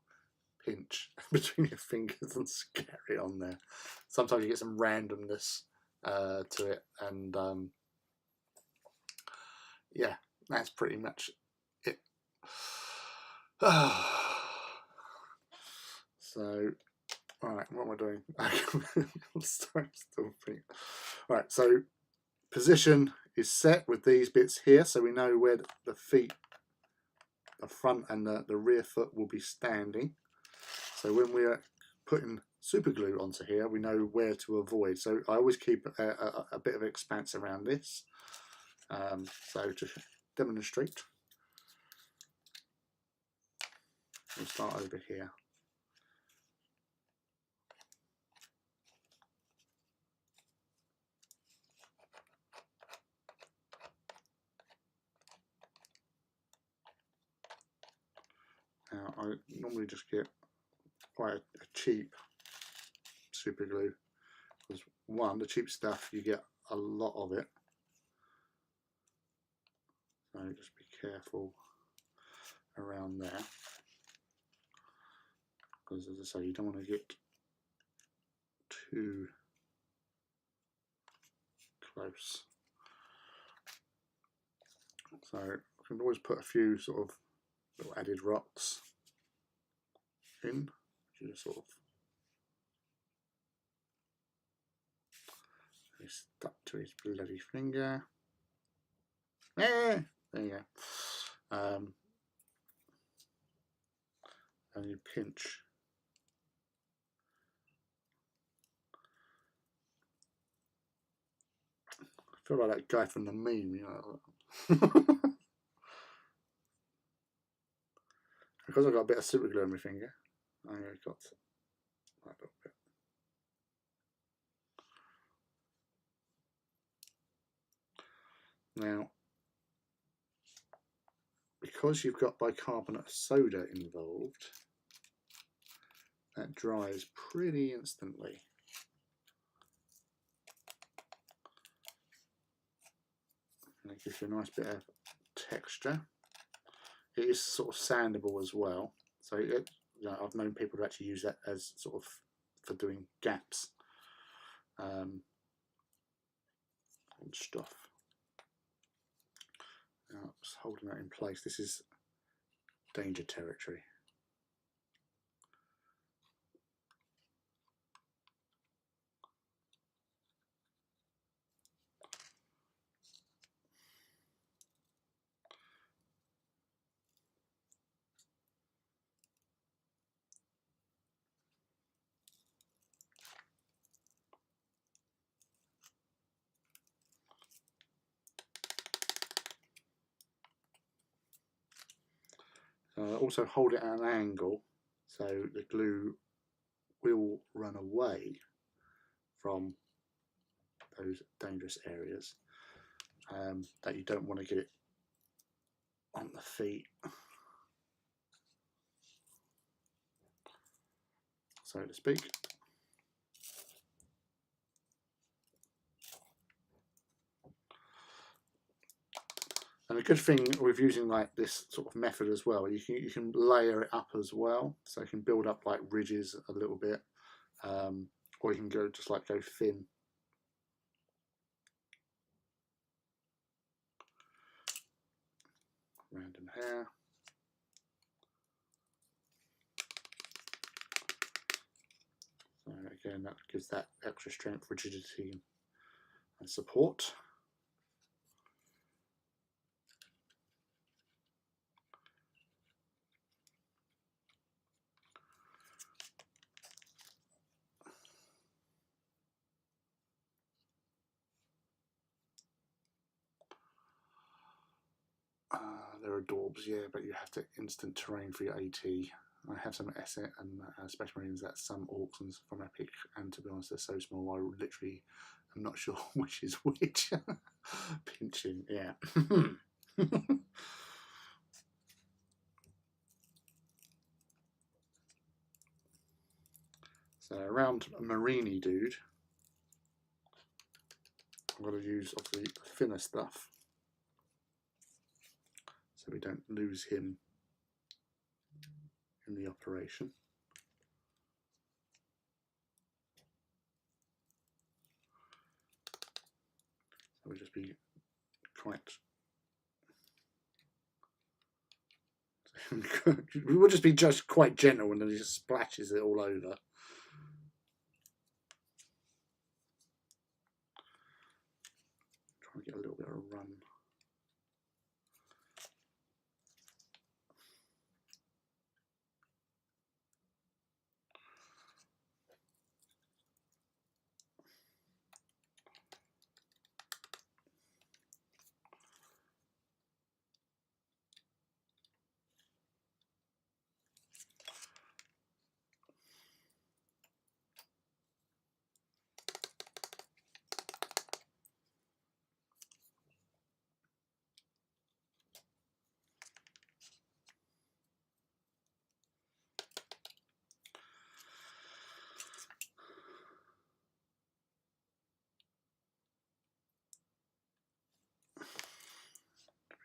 Speaker 1: pinch between your fingers and scary on there, sometimes you get some randomness to it, and yeah, that's pretty much it. So, alright, what am I doing? I'm still thinking. Alright, so position is set with these bits here, so we know where the feet, the front and the rear foot will be standing. So when we're putting super glue onto here, we know where to avoid. So I always keep a bit of expanse around this. So to demonstrate, we'll start over here. Now I normally just get quite a cheap super glue, Because one, the cheap stuff, you get a lot of it. So just be careful around there. Because as I say, you don't want to get too close. So I can always put a few sort of little added rocks in, just sort of. He's stuck to his bloody finger. There you go. And you pinch. I feel like that guy from the meme, you know. Because I've got a bit of super glue on my finger, I got that little bit. Now, because you've got bicarbonate of soda involved, that dries pretty instantly. And it gives you a nice bit of texture. It is sort of sandable as well, so you know, I've known people to actually use that as sort of for doing gaps and stuff. Now, just holding that in place. This is danger territory. Also hold it at an angle so the glue will run away from those dangerous areas that you don't want to get it on the feet. So to speak. And a good thing with using like this sort of method as well, you can layer it up as well, so you can build up like ridges a little bit, or you can go just like go thin. Random hair. So again, that gives that extra strength, rigidity, and support. They're adorbs, yeah, but you have to instant terrain for your AT. I have some Asset and Special Marines, that's some Orcs and from Epic, and to be honest, they're so small, I literally am not sure which is which. Pinching, yeah. So around a Marini dude, I'm going to use obviously thinner stuff, so we don't lose him in the operation. So we'll just be quite. We will just be just quite gentle, and then he just splashes it all over. Trying to get a little bit of a run.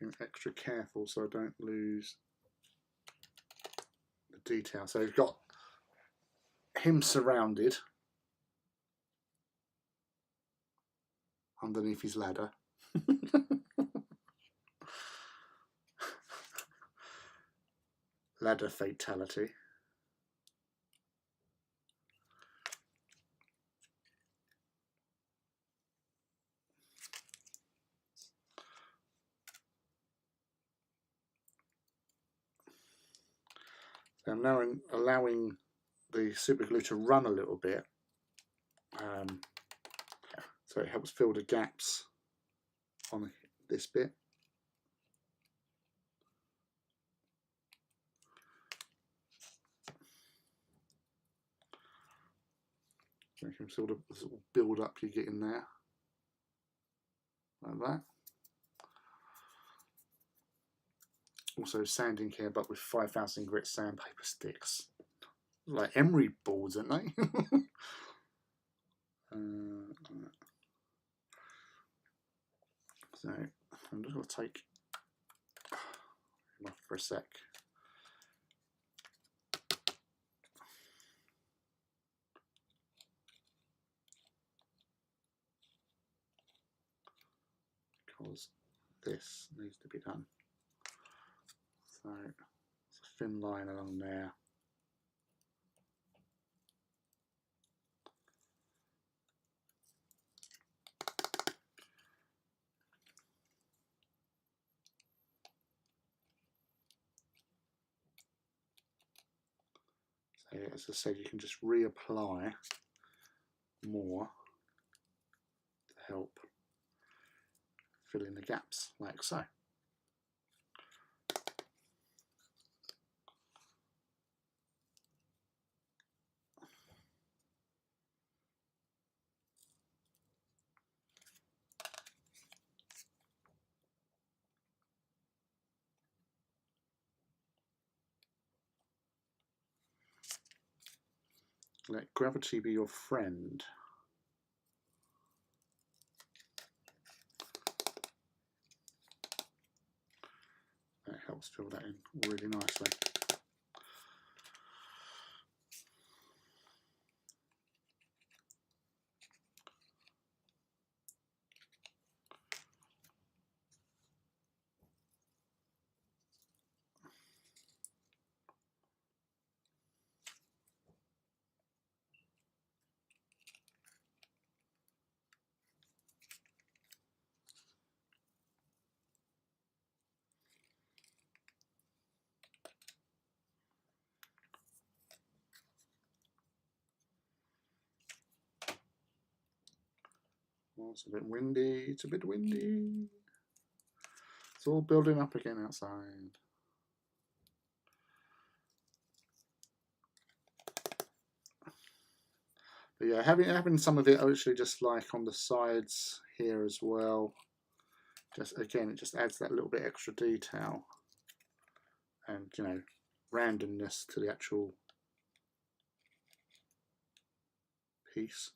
Speaker 1: being extra careful so I don't lose the detail. So we've got him surrounded underneath his ladder. Ladder fatality. So I'm now allowing the super glue to run a little bit, so it helps fill the gaps on this bit. So you can sort of build up you get in there, like that. Also sanding here, but with 5,000 grit sandpaper sticks. Like emery boards, aren't they? So I'm just going to take him off for a sec. Because this needs to be done. So it's a thin line along there. So as I said, you can just reapply more to help fill in the gaps, like so. Let gravity be your friend. That helps fill that in really nicely. Well, it's a bit windy, it's a bit windy. It's all building up again outside. But yeah, having some of it actually just like on the sides here as well. Just again, it just adds that little bit extra detail and, you know, randomness to the actual piece.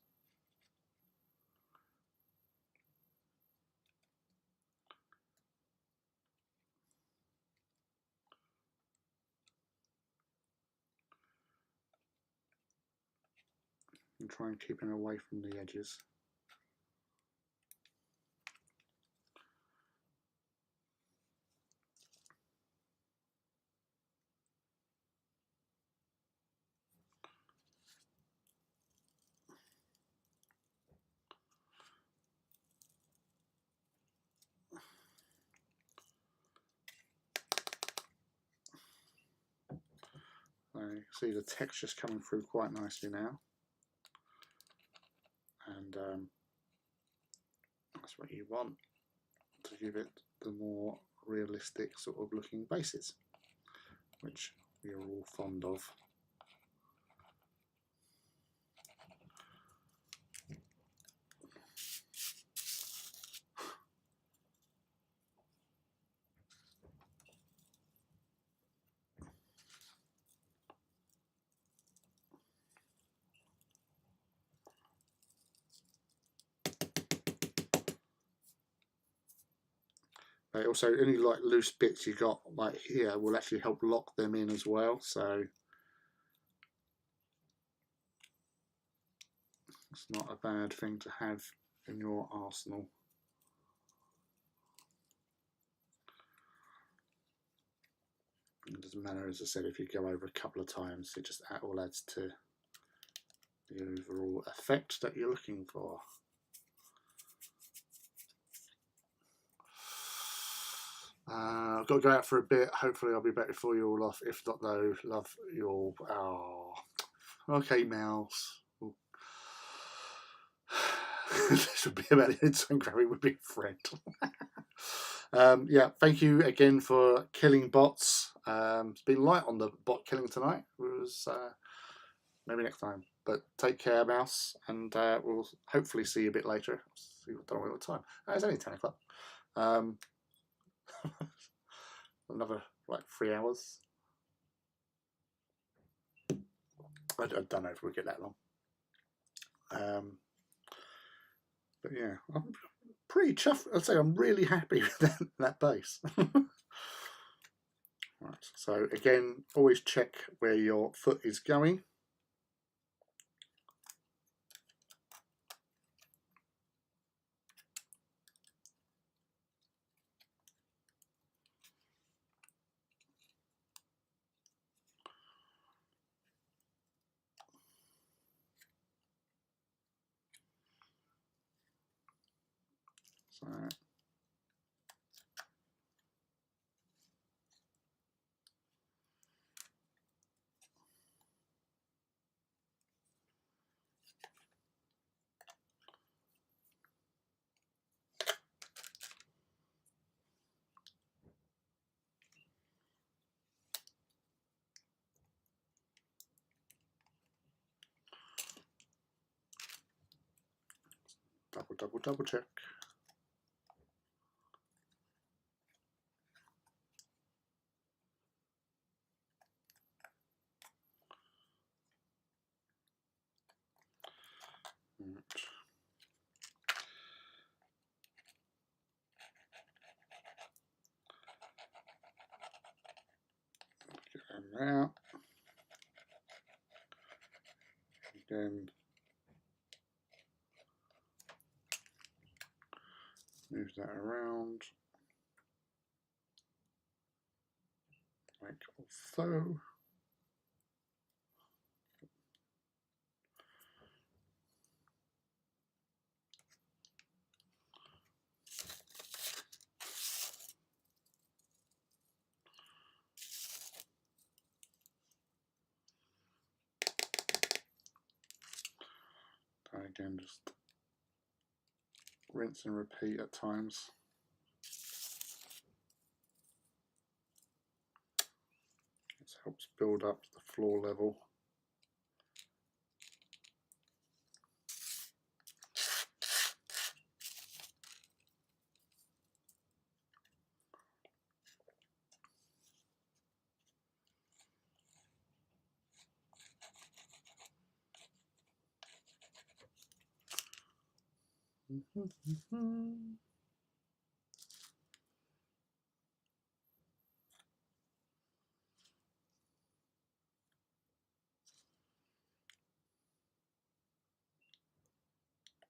Speaker 1: And try and keep it away from the edges. So you see the texture's coming through quite nicely now. And that's what you want to give it the more realistic sort of looking bases, which we are all fond of. Also, any like loose bits you got like here will actually help lock them in as well. So it's not a bad thing to have in your arsenal. It doesn't matter, as I said, if you go over a couple of times, it just all adds to the overall effect that you're looking for. I've got to go out for a bit. Hopefully I'll be back before you're all off. If not though, love you all. Oh. Okay, mouse. This would be about it. Some Gravity would be a friend. Yeah, thank you again for killing bots. It's been light on the bot killing tonight. It was maybe next time. But take care, mouse, and we'll hopefully see you a bit later. See what time. It's only 10 o'clock. Another like 3 hours. I don't know if we'll get that long. But yeah, I'm pretty chuffed. I'd say I'm really happy with that base. Right, so again, always check where your foot is going. So double check. Right. Get them out. Again, move that around. Like so. Again, just rinse and repeat at times. This helps build up the floor level.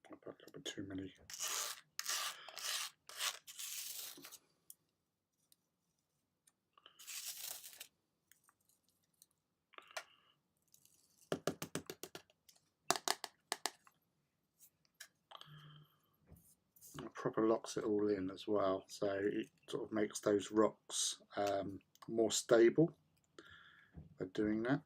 Speaker 1: I've got a bit too many. Proper locks it all in as well, so it sort of makes those rocks more stable by doing that.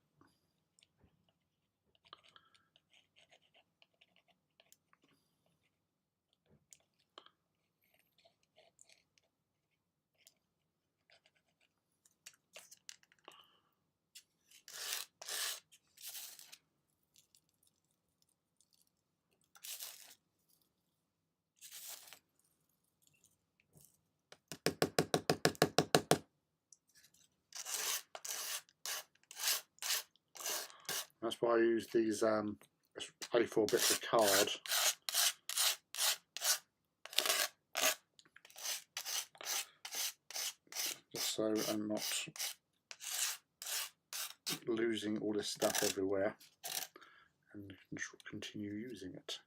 Speaker 1: That's why I use these A4 bits of card. so I'm not losing all this stuff everywhere and can continue using it.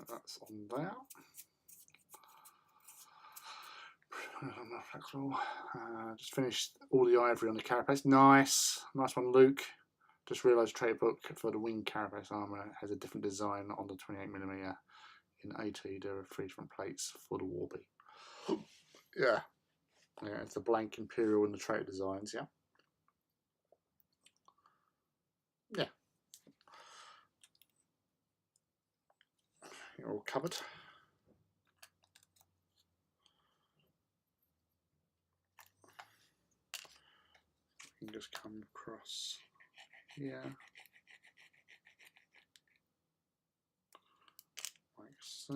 Speaker 1: That's on there. Just finished all the ivory on the carapace. Nice one, Luke. Just realised trade book for the wing carapace armour has a different design on the 28mm. In AT, there are 3 different plates for the Warby. Yeah, it's the blank Imperial and the trade designs. Yeah. You're all covered. You can just come across here, like so.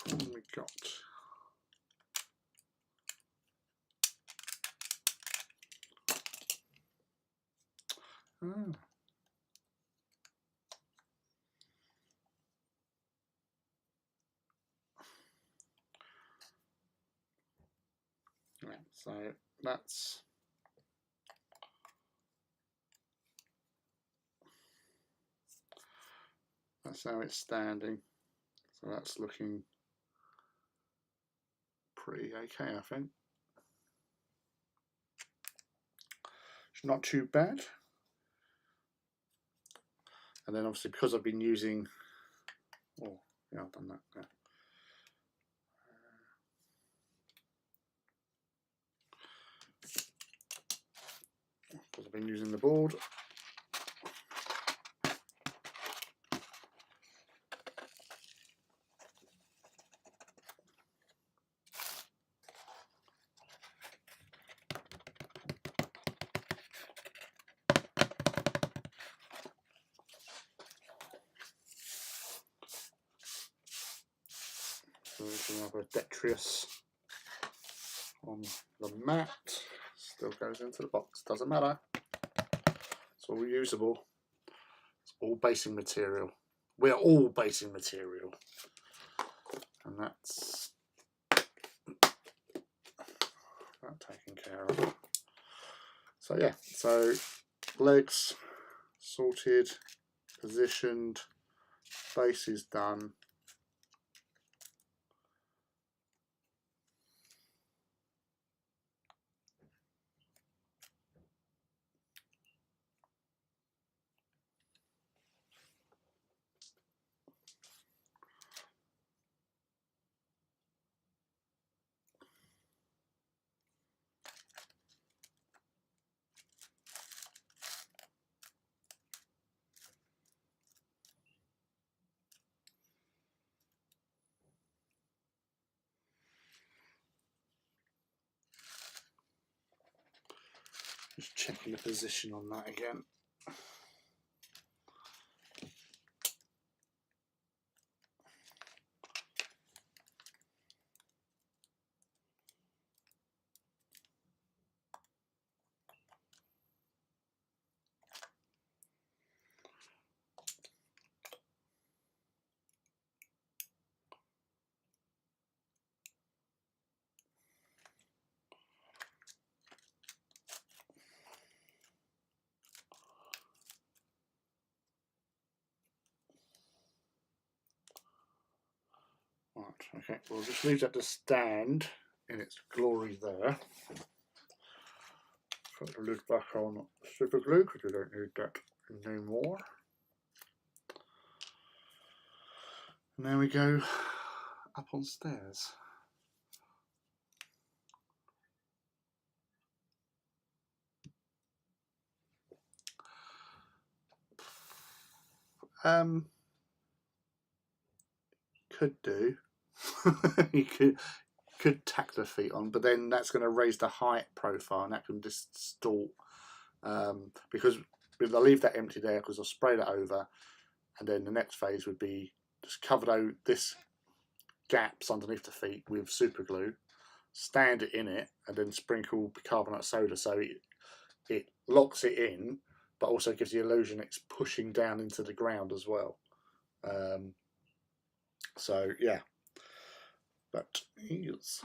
Speaker 1: What have we got? Oh. Right, so that's how it's standing. So that's looking pretty okay, I think. It's not too bad. And then obviously because I've been using, oh yeah, I've done that. Yeah. Because I've been using the board. So there's another Detrius on the mat. Still goes into the box, doesn't matter. It's all reusable. It's all basing material. We are all basing material. And that's that taken care of. So yeah, so legs sorted, positioned, base is done. Just checking the position on that again. Okay, we'll just leave that to stand in its glory there. Put the lid back on super glue because we don't need that anymore. And there we go up on stairs. Could do. You could tack the feet on, but then that's going to raise the height profile, and that can distort. Because I'll leave that empty there because I'll spray that over, and then the next phase would be just cover out this gaps underneath the feet with super glue, stand it in it, and then sprinkle bicarbonate soda so it locks it in, but also gives the illusion it's pushing down into the ground as well. So yeah, but yes,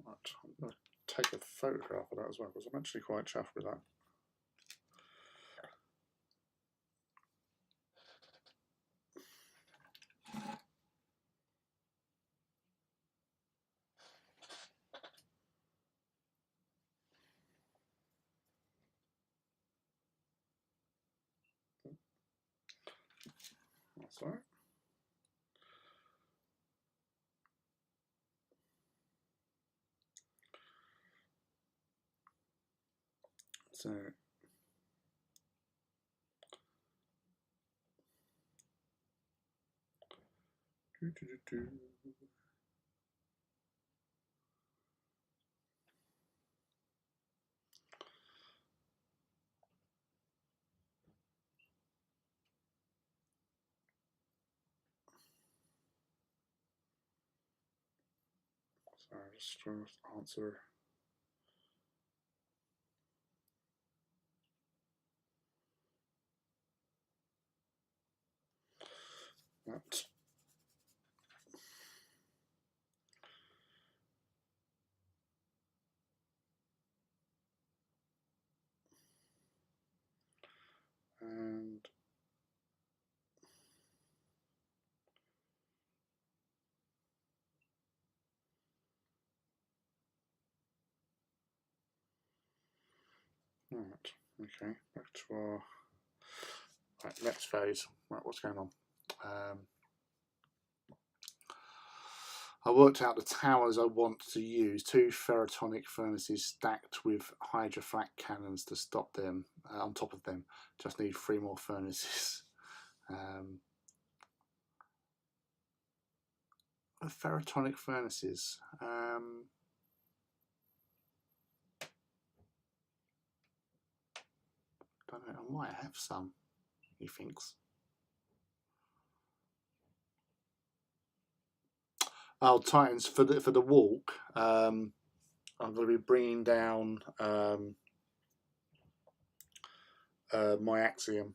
Speaker 1: right, I'm going to take a photograph of that as well because I'm actually quite chuffed with that. That's all right. So sorry, just trying to answer. That. And right, okay, back to our next phase. Right, what's going on? I worked out the towers I want to use. 2 ferrotonic furnaces stacked with hydroflack cannons to stop them on top of them. Just need 3 more furnaces. Ferrotonic furnaces. Don't know. I might have some. He thinks. Oh, Titans for the walk. I'm going to be bringing down my Axiom,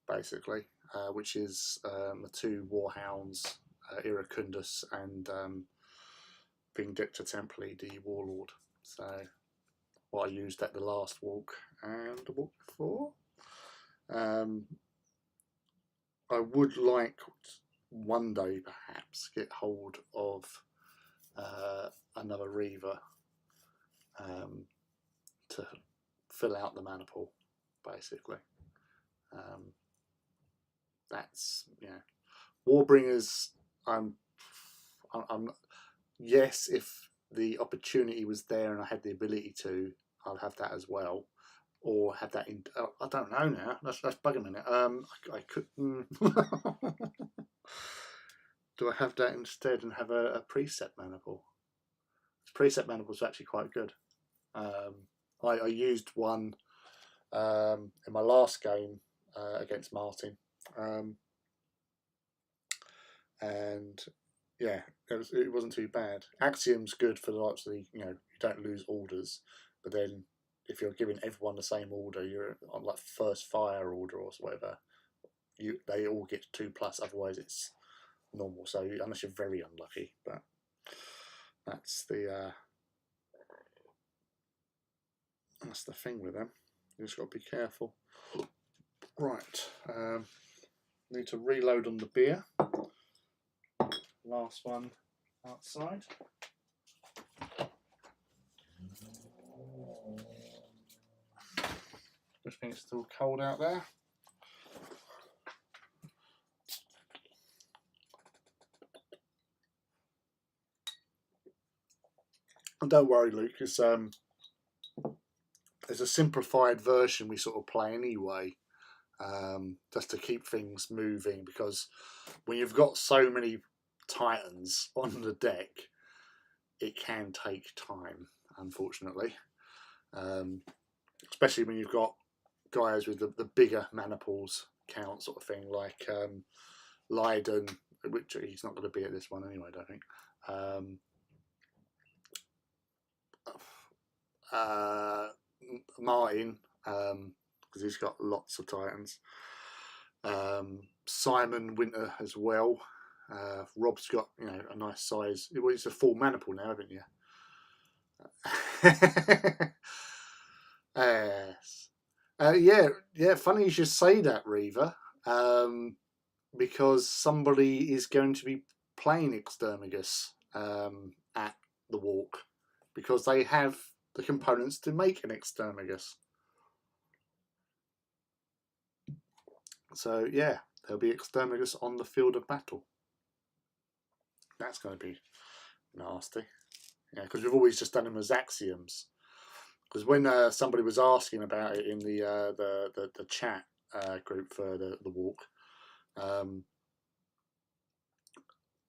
Speaker 1: basically, which is the 2 Warhounds, Iracundus and Vindicta Templi, the Warlord. So what I used at the last walk and the walk before. I would like one day perhaps get hold of another Reaver to fill out the mana pool, basically. That's, you know, Warbringers. I'm yes, if the opportunity was there and I had the ability to, I'll have that as well, or have that in. I don't know now. Let's bug a minute. I could. Do I have that instead and have a Precept mana pool? Precept mana pool is actually quite good. I used one in my last game against Martin, and yeah, it wasn't too bad. Axiom's good for lots of the, you know, you don't lose orders, but then if you're giving everyone the same order, you're on like first fire order or whatever, they all get 2+, otherwise it's normal. So unless you're very unlucky, but that's the thing with them. You just got to be careful. Right, need to reload on the beer. Last one outside. Just think it's still cold out there. And don't worry, Luke, it's there's a simplified version we sort of play anyway, just to keep things moving, because when you've got so many Titans on the deck, it can take time, unfortunately. Especially when you've got guys with the bigger mana pools count sort of thing, like Leiden, which he's not going to be at this one anyway, I don't think. Martin, because he's got lots of Titans. Simon Winter as well. Rob's got, you know, a nice size. It's a full mana pool now, haven't you? Yes. Yeah. Funny you should say that, Reaver, because somebody is going to be playing Exterminus at the walk, because they have the components to make an Exterminus. So yeah, there'll be Exterminus on the field of battle. That's going to be nasty. Yeah, because we've always just done them as axioms. Because when somebody was asking about it in the chat group for the walk,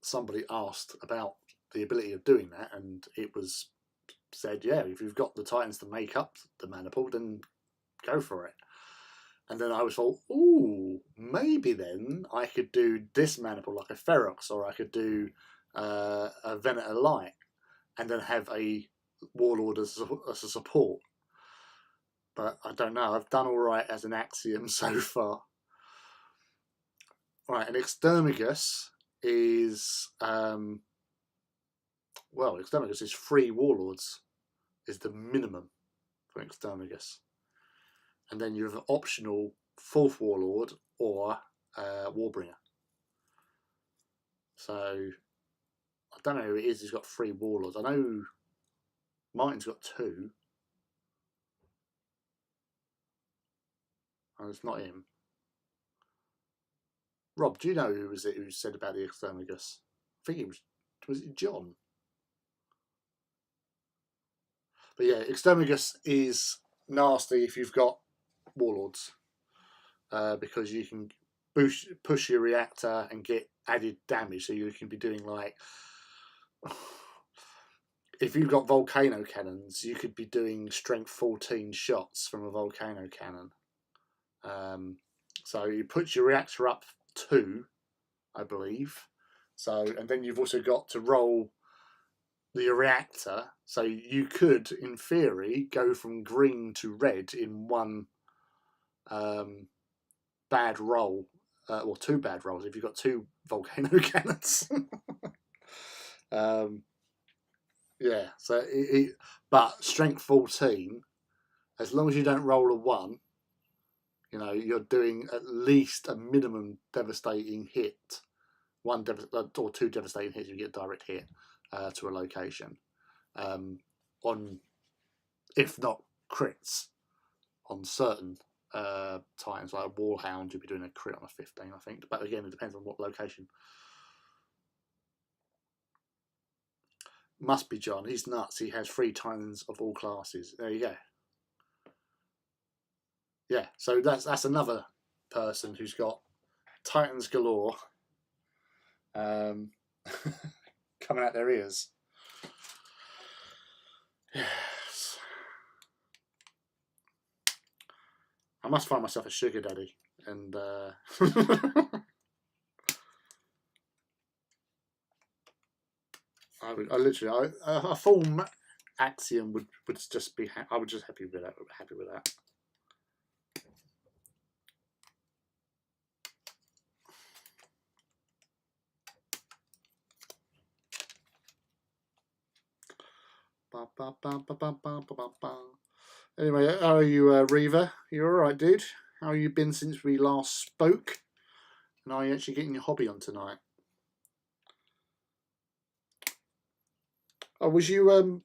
Speaker 1: somebody asked about the ability of doing that, and it was said, yeah, if you've got the Titans to make up the mana pool, then go for it. And then I was thought, ooh, maybe then I could do this mana pool like a Ferox, or I could do a Venator Light, and then have a Warlord as a support. But I don't know. I've done all right as an axiom so far. Right, and Exterminus is well, Exterminus is 3 Warlords is the minimum for Exterminus, and then you have an optional 4th Warlord or Warbringer. So I don't know who it is. He's got 3 Warlords. I know Martin's got 2. And it's not him. Rob, do you know who was it who said about the Exterminus? I think it was it John? But yeah, Exterminus is nasty if you've got Warlords, because you can push your reactor and get added damage. So you can be doing like, if you've got volcano cannons, you could be doing strength 14 shots from a volcano cannon. So you put your reactor up 2, I believe. So, and then you've also got to roll the reactor. So you could, in theory, go from green to red in one bad roll, or 2 bad rolls if you've got 2 volcano cannons. Yeah. So, but strength 14, as long as you don't roll a 1. You know, you're doing at least a minimum devastating hit, 1 or 2 devastating hits. You get direct hit to a location, on, if not crits, on certain times, like a Warhound, you'll be doing a crit on a 15, I think. But again, it depends on what location. Must be John. He's nuts. He has 3 Titans of all classes. There you go. Yeah, so that's another person who's got Titans galore coming out their ears. Yes. I must find myself a sugar daddy, and I literally, a full axiom would just be. I would just happy with that. Happy with that. Anyway, how are you, Reaver? You alright, dude? How have you been since we last spoke? And are you actually getting your hobby on tonight? Oh, was you going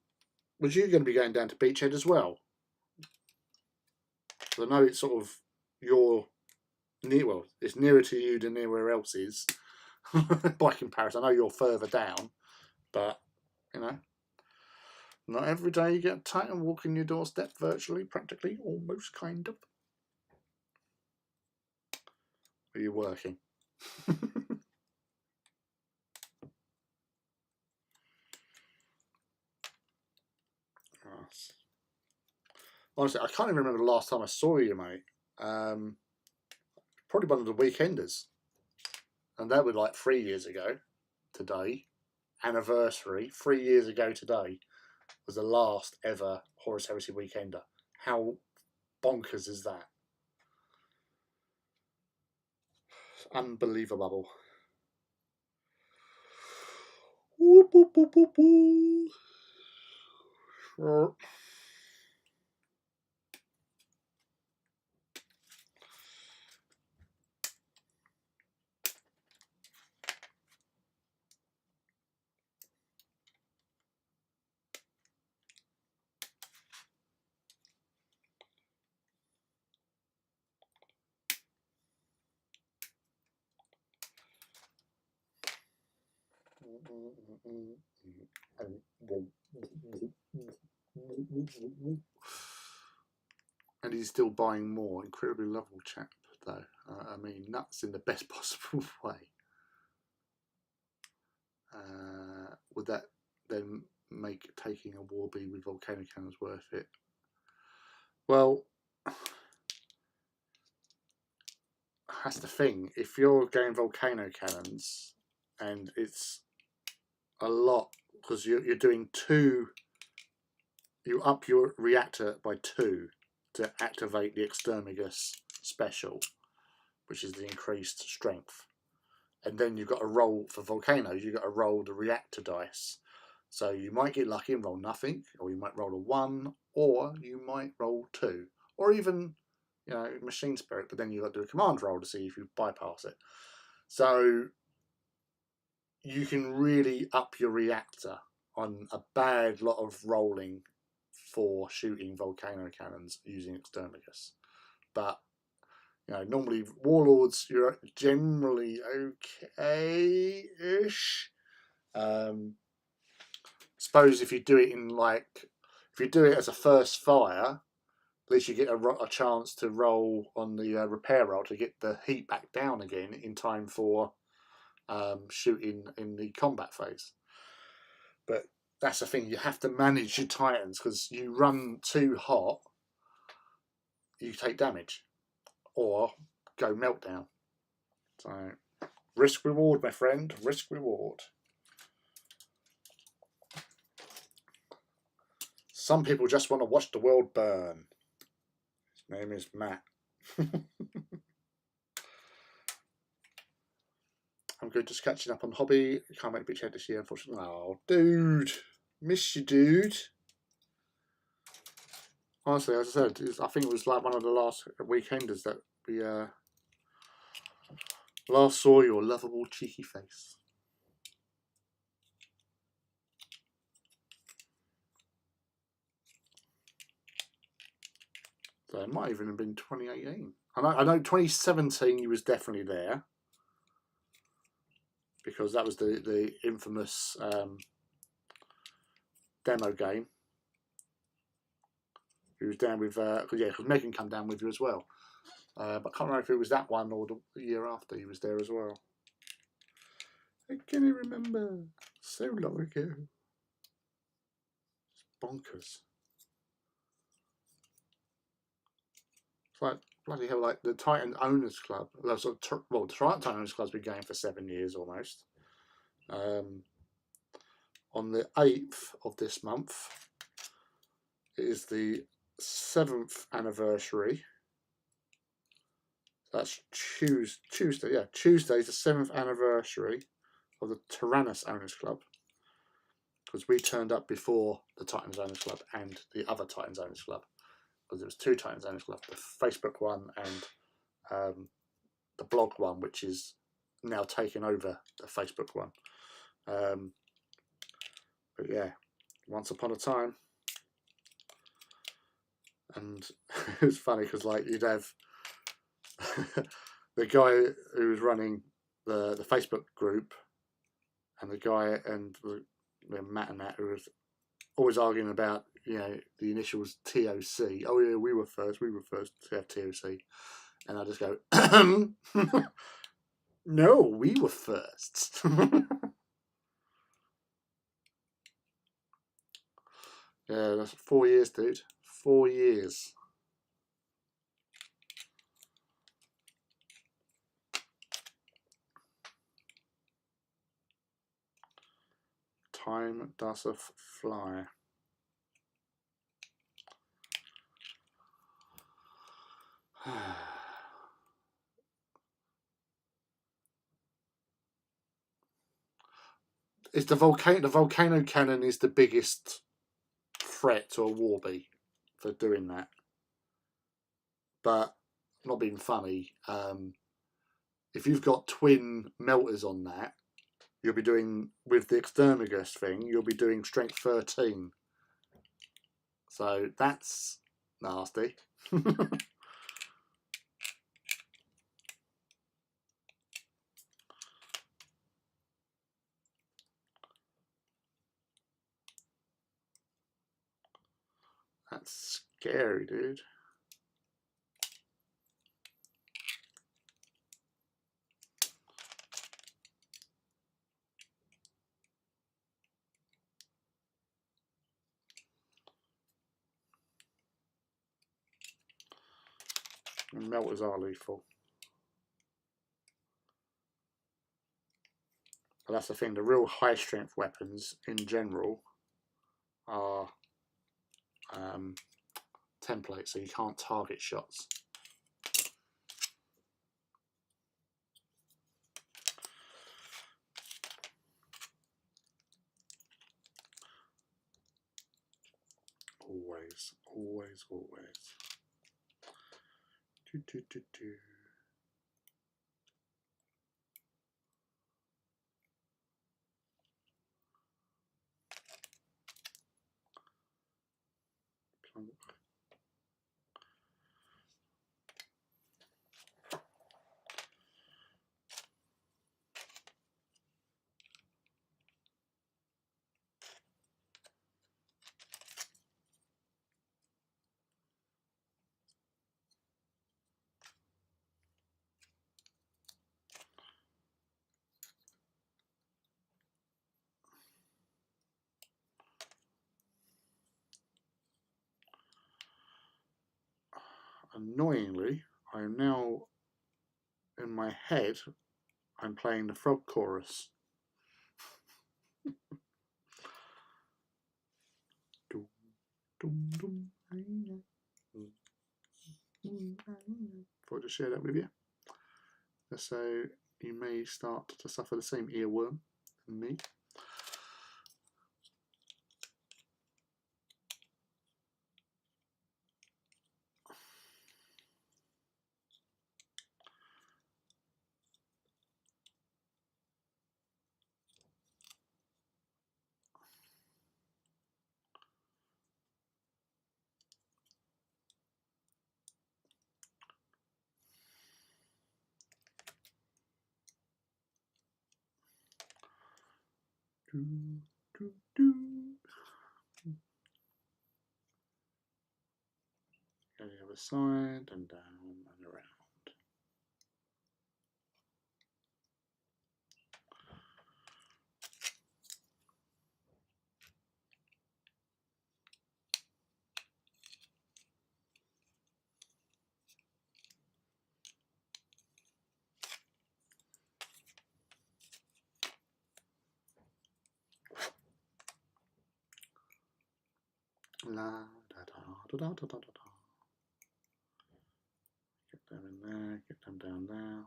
Speaker 1: to be going down to Beachhead as well? I know it's sort of your near. Well, it's nearer to you than anywhere else is by comparison. I know you're further down, but you know, not every day you get a Titan walking your doorstep virtually, practically, almost, kind of. Are you working? Honestly, I can't even remember the last time I saw you, mate. Probably one of the weekenders. And that was like 3 years ago today. Anniversary. 3 years ago today was the last ever Horus Heresy weekender. How bonkers is that? It's unbelievable. Whoop, whoop, whoop, whoop, whoop. Sure. And he's still buying more. Incredibly lovable chap, though. I mean, nuts in the best possible way. Would that then make taking a Warby with volcano cannons worth it? Well, that's the thing. If you're going volcano cannons, and it's a lot because you're doing two, you up your reactor by 2 to activate the Exterminus special, which is the increased strength. And then you've got to roll for volcanoes, you've got to roll the reactor dice. So you might get lucky and roll nothing, or you might roll a 1, or you might roll 2, or even, you know, machine spirit, but then you've got to do a command roll to see if you bypass it. So you can really up your reactor on a bad lot of rolling for shooting volcano cannons using Exterminus. But you know, normally Warlords, you're generally okay-ish. Suppose if you do it in if you do it as a first fire, at least you get a chance to roll on the repair roll to get the heat back down again in time for shooting in the combat phase. But that's the thing, you have to manage your Titans, because you run too hot, you take damage. Or go meltdown. So, risk reward, my friend. Risk reward. Some people just want to watch the world burn. His name is Matt. I'm good, just catching up on hobby. Can't make Beachhead this year, unfortunately. Oh, dude. Miss you, dude. Honestly, as I said, I think it was like one of the last weekenders that we last saw your lovable cheeky face. So it might even have been 2018. I know 2017 you was definitely there, because that was the infamous demo game. He was down with, because Megan came down with you as well. But I can't remember if it was that one or the year after he was there as well. I can't remember. So long ago. It's bonkers. It's like, bloody hell, like the Titan Owners Club. Well, the Titan Owners Club's been going for 7 years almost. On the 8th of this month, it is the 7th anniversary. That's Tuesday. Yeah, Tuesday's the 7th anniversary of the Tyrannus Owners Club, because we turned up before the Titans Owners Club and the other Titans Owners Club, because there was 2 Titans Owners Club, the Facebook one and the blog one, which is now taken over the Facebook one. But yeah, once upon a time. And it was funny because like you'd have the guy who was running the Facebook group and the guy and Matt and that who was always arguing about, you know, the initials TOC. Oh yeah, we were first to have TOC. And I just go, no, we were first. Yeah, that's 4 years, dude. 4 years. Time doesn't fly. It's the volcano. The volcano cannon is the biggest threat to a Warby for doing that. But not being funny, if you've got twin melters on that, you'll be doing, with the Exterminus thing, you'll be doing strength 13. So that's nasty. That's scary, dude. And melters are lethal. But that's the thing, the real high strength weapons in general are templates, so you can't target shots. Always, always, always. Do, do, do, do. Annoyingly, I am now, in my head, I'm playing the frog chorus. Thought I'd share that with you. So you may start to suffer the same earworm than me. Do, do, do. Go the other side and down and around. La da da da da da da da. Get them in there, get them down there.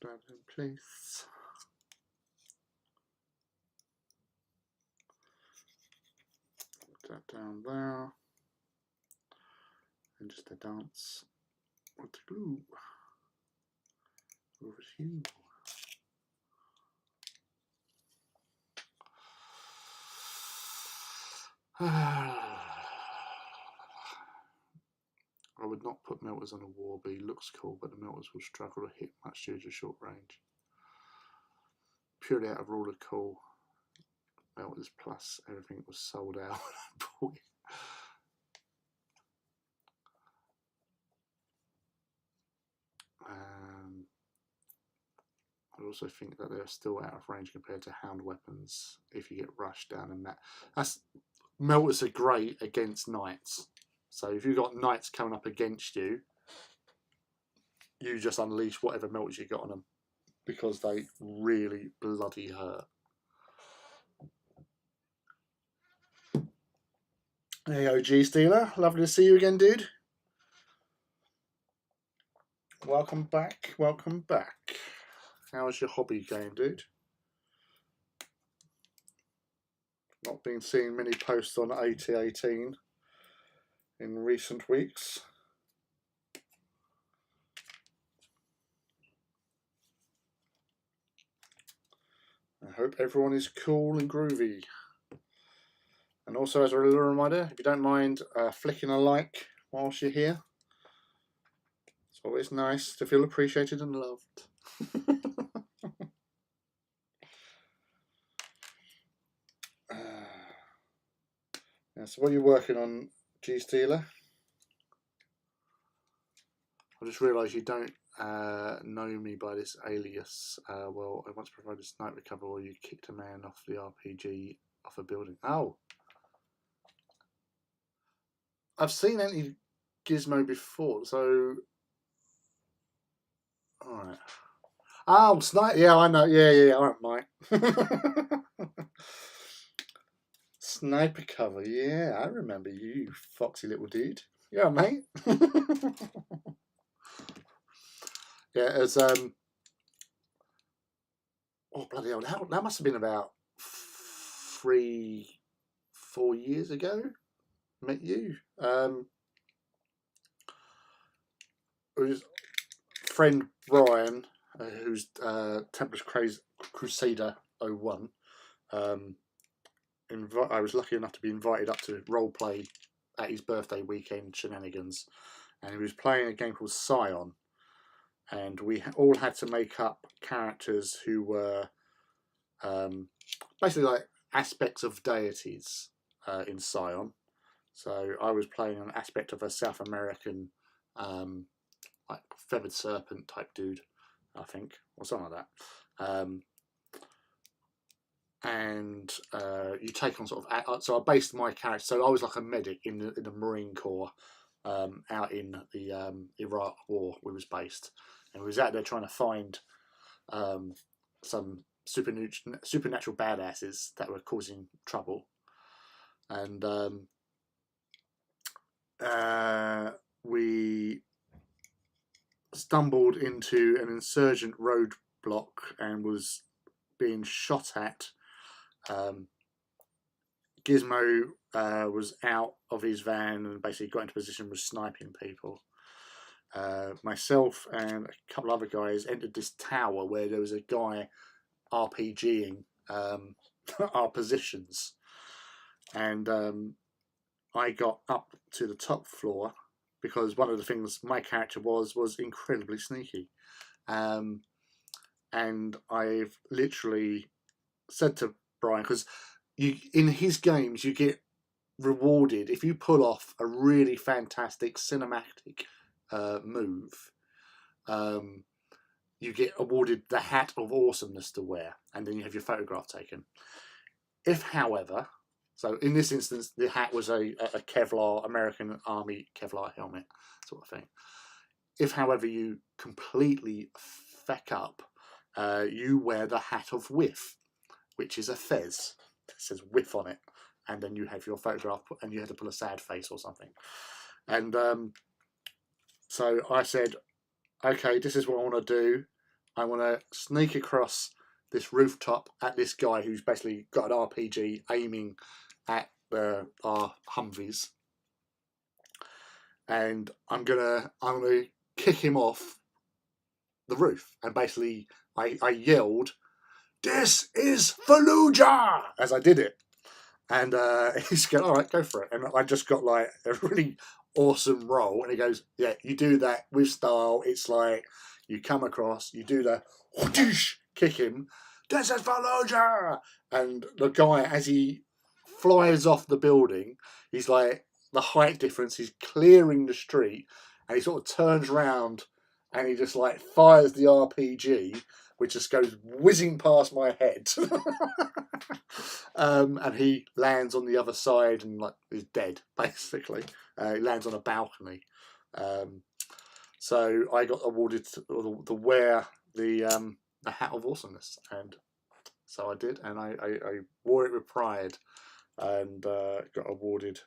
Speaker 1: that in place. Put that down there. And just a dance with the glue over here. I would not put melters on a Warby. Looks cool, but the melters will struggle to hit much due to short range. Purely out of rule of cool. Melters plus everything was sold out. I also think that they're still out of range compared to hound weapons if you get rushed down and that. Melters are great against knights. So if you've got knights coming up against you, you just unleash whatever melters you got on them because they really bloody hurt. Hey OG Stealer, lovely to see you again, dude. Welcome back, welcome back. How's your hobby going, dude? Not been seeing many posts on AT18 in recent weeks. I hope everyone is cool and groovy. And also, as a little reminder, if you don't mind flicking a like whilst you're here, it's always nice to feel appreciated and loved. Yeah, so what are you working on, G Stealer? I just realised you don't know me by this alias. Well, I once provided Knight Reaver where you kicked a man off the RPG off a building. Oh! I've seen Anti-Gizmo before, so... Alright. Oh, Sniper! Yeah, I know. Yeah, alright, Mike. Sniper cover, yeah, I remember you, foxy little dude. Yeah, mate. Yeah, as oh bloody hell, that must have been about 3-4 years ago. Met you. It was friend Brian, who's Templars Crusader 01. I was lucky enough to be invited up to roleplay at his birthday weekend shenanigans, and he was playing a game called Scion, and we all had to make up characters who were basically like aspects of deities in Scion. So I was playing an aspect of a South American like feathered serpent type dude, I think, or something like that. And you take on sort of, so I based my character, so I was like a medic in the Marine Corps out in the Iraq War. We was based, and we was out there trying to find some supernatural badasses that were causing trouble, and we stumbled into an insurgent roadblock and was being shot at. Gizmo was out of his van and basically got into position, was sniping people. Myself and a couple other guys entered this tower where there was a guy RPGing our positions, and I got up to the top floor because one of the things my character was incredibly sneaky, and I've literally said to Brian, because in his games you get rewarded if you pull off a really fantastic cinematic move. You get awarded the Hat of Awesomeness to wear, and then you have your photograph taken. If, however, so in this instance, the hat was a Kevlar, American Army Kevlar helmet sort of thing. If, however, you completely feck up, you wear the Hat of Whiff, which is a fez that says whiff on it, and then you have your photograph, and you had to pull a sad face or something. And so I said, okay, this is what I want to do. I want to sneak across this rooftop at this guy who's basically got an RPG aiming at our Humvees, and I'm gonna kick him off the roof. And basically, I yelled, "This is Fallujah!" as I did it. And he's going, "All right, go for it." And I just got like a really awesome roll. And he goes, "Yeah, you do that with style. It's like you come across, you do the whoosh, kick him, this is Fallujah!" And the guy, as he flies off the building, he's like, the height difference, he's clearing the street, and he sort of turns round and he just like fires the RPG, which just goes whizzing past my head. And he lands on the other side and like is dead, basically. He lands on a balcony. So I got awarded the Hat of Awesomeness, and so I did, and I wore it with pride, and got awarded.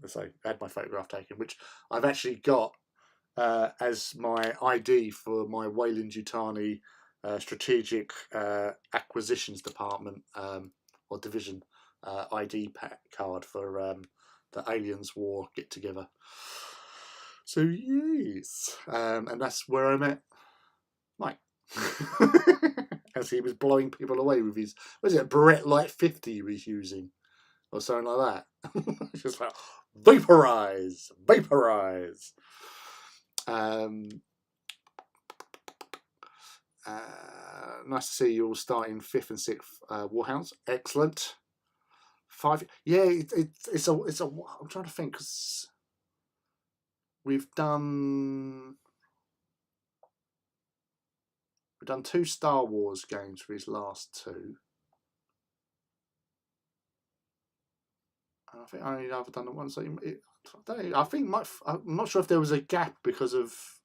Speaker 1: As I had my photograph taken, which I've actually got as my ID for my Weyland-Yutani Strategic Acquisitions Department or Division ID card for the Aliens War get together. So yes, and that's where I met Mike. As he was blowing people away with his, what is it, Barrett Light 50 he was using, or something like that. Just like, vaporize. Nice to see you all starting 5th and 6th Warhounds. Excellent. 5. Yeah, it's a. I'm trying to think, because we've done 2 Star Wars games for his last 2. And I think I only ever done the one. So I think I'm not sure if there was a gap because of.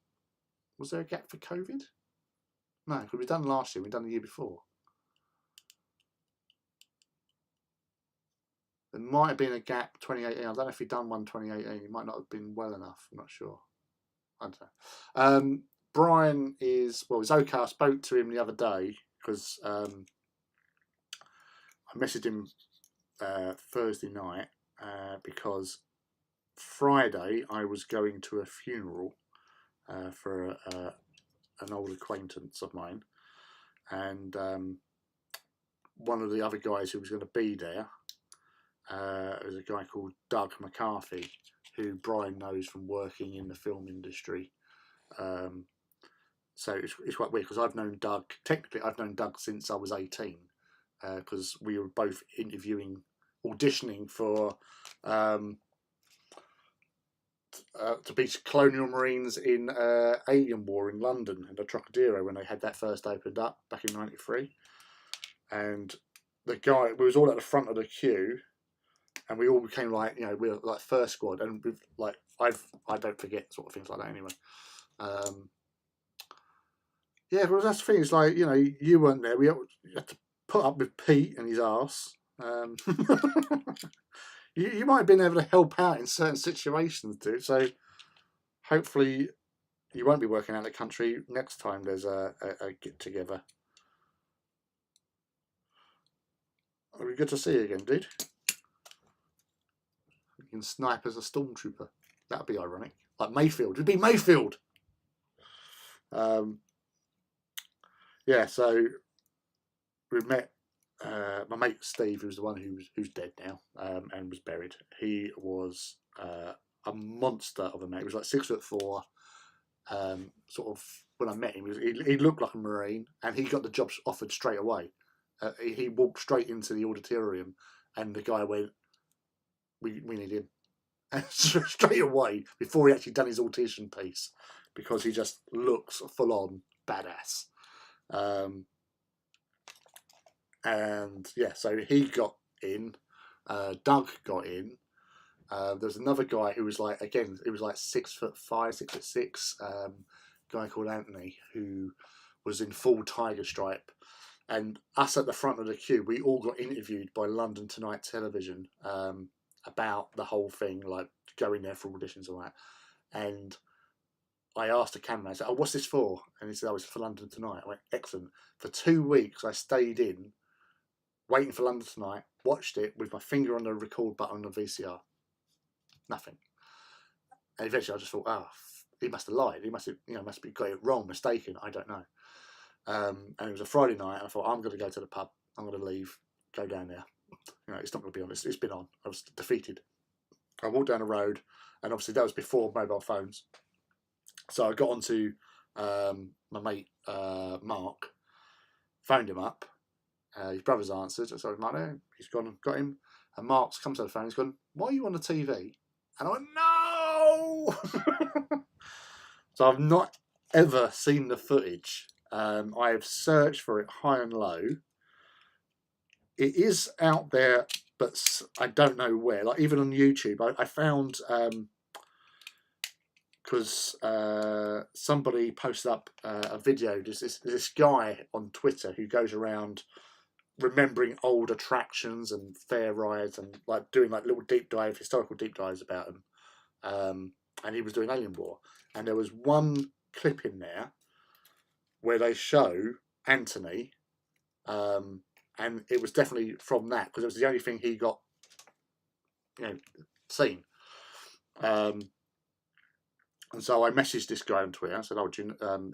Speaker 1: Was there a gap for COVID? No, because we've done last year. We've done the year before. There might have been a gap 2018. I don't know if he'd done one 2018. He might not have been well enough. I'm not sure. I don't know. Brian is, well, it's okay. I spoke to him the other day because I messaged him Thursday night because Friday I was going to a funeral for an old acquaintance of mine, and one of the other guys who was going to be there was a guy called Doug McCarthy, who Brian knows from working in the film industry. So it's quite weird because I've known Doug. Technically, I've known Doug since I was 18 because we were both auditioning for to be Colonial Marines in Alien War in London and the Trocadero when they had that first opened up back in '93. And the guy, we was all at the front of the queue, and we all became like, we were like first squad, and we've like I don't forget sort of things like that anyway. Yeah, well, that's the thing. It's like, you weren't there. We had to put up with Pete and his arse. You might have been able to help out in certain situations, too. So hopefully you won't be working out of the country next time there's a get together. It'll be good to see you again, dude. You can snipe as a stormtrooper. That'd be ironic. Like Mayfield. It'd be Mayfield. Yeah, so we've met my mate Steve, who's the one who's dead now and was buried. He was a monster of a man. He was like 6'4". Sort of when I met him, he looked like a Marine, and he got the job offered straight away. He walked straight into the auditorium, and the guy went, "We need him," and straight away before he actually done his audition piece, because he just looks full on badass. And yeah, so he got in. Doug got in. There's another guy who was like, again, he was like 6'5", 6'6", guy called Anthony, who was in full tiger stripe. And us at the front of the queue, we all got interviewed by London Tonight Television about the whole thing, like going there for auditions and all that. And I asked the cameraman, I said, "Oh, what's this for?" And he said, "Oh, it's for London Tonight." I went, "Excellent." For 2 weeks, I stayed in, waiting for London Tonight, watched it with my finger on the record button on the VCR. Nothing. And eventually I just thought, oh, he must have lied. He must have, must have got it wrong, mistaken. I don't know. And it was a Friday night, and I thought, I'm going to go to the pub. I'm going to leave, go down there. It's not going to be on. It's been on. I was defeated. I walked down the road, and obviously that was before mobile phones. So I got onto my mate Mark, phoned him up. His brother's answered. So I was like, no, he's gone and got him. And Mark's come to the phone. He's gone, "Why are you on the TV?" And I went, "No!" So I've not ever seen the footage. I have searched for it high and low. It is out there, but I don't know where. Like even on YouTube, I found because somebody posted up a video. There's this guy on Twitter who goes around remembering old attractions and fair rides and like doing like little historical deep dives about them. And he was doing Alien War, and there was one clip in there where they show Anthony, and it was definitely from that because it was the only thing he got, seen. And so I messaged this guy on Twitter. I said, "Oh,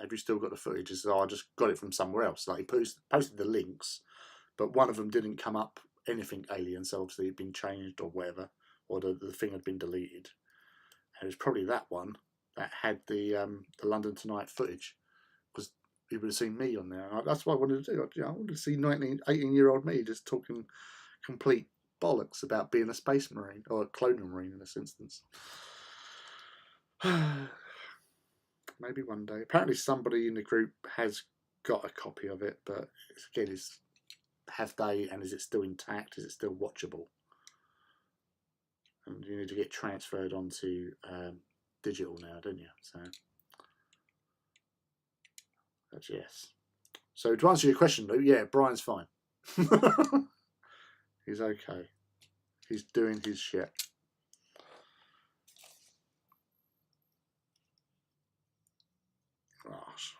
Speaker 1: have you still got the footage?" He said, "Oh, I just got it from somewhere else." Like he posted the links, but one of them didn't come up anything alien, so obviously it'd been changed or whatever, or the thing had been deleted. And it was probably that one that had the London Tonight footage, because you would have seen me on there. That's what I wanted to do. I wanted to see 18-year-old me just talking complete bollocks about being a space marine, or a colonial marine in this instance. Maybe one day. Apparently somebody in the group has got a copy of it, but again, have they, and is it still intact? Is it still watchable? And you need to get transferred onto digital now, don't you? So that's yes. So to answer your question, Lou, yeah, Brian's fine. He's okay. He's doing his shit. Gosh.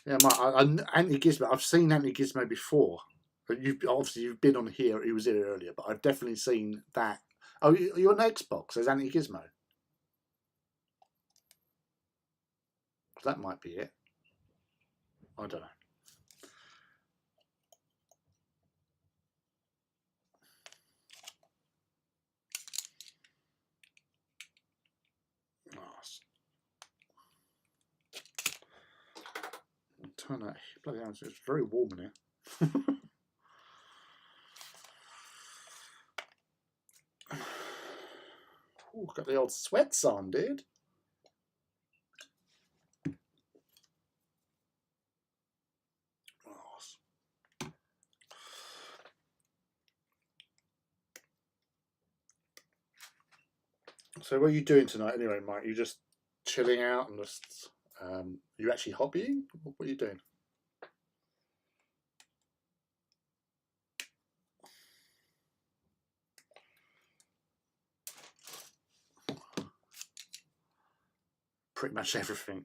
Speaker 1: Yeah, Anthony Gizmo. I've seen Anthony Gizmo before. But you've been on here. He was here earlier, but I've definitely seen that. Oh, you're on Xbox. There's Anthony Gizmo. That might be it. I don't know. Turn that bloody hell, it's very warm in here. Ooh, got the old sweats on, dude. So what are you doing tonight anyway, Mike? You just chilling out and just you actually hobbying? What are you doing? Pretty much everything.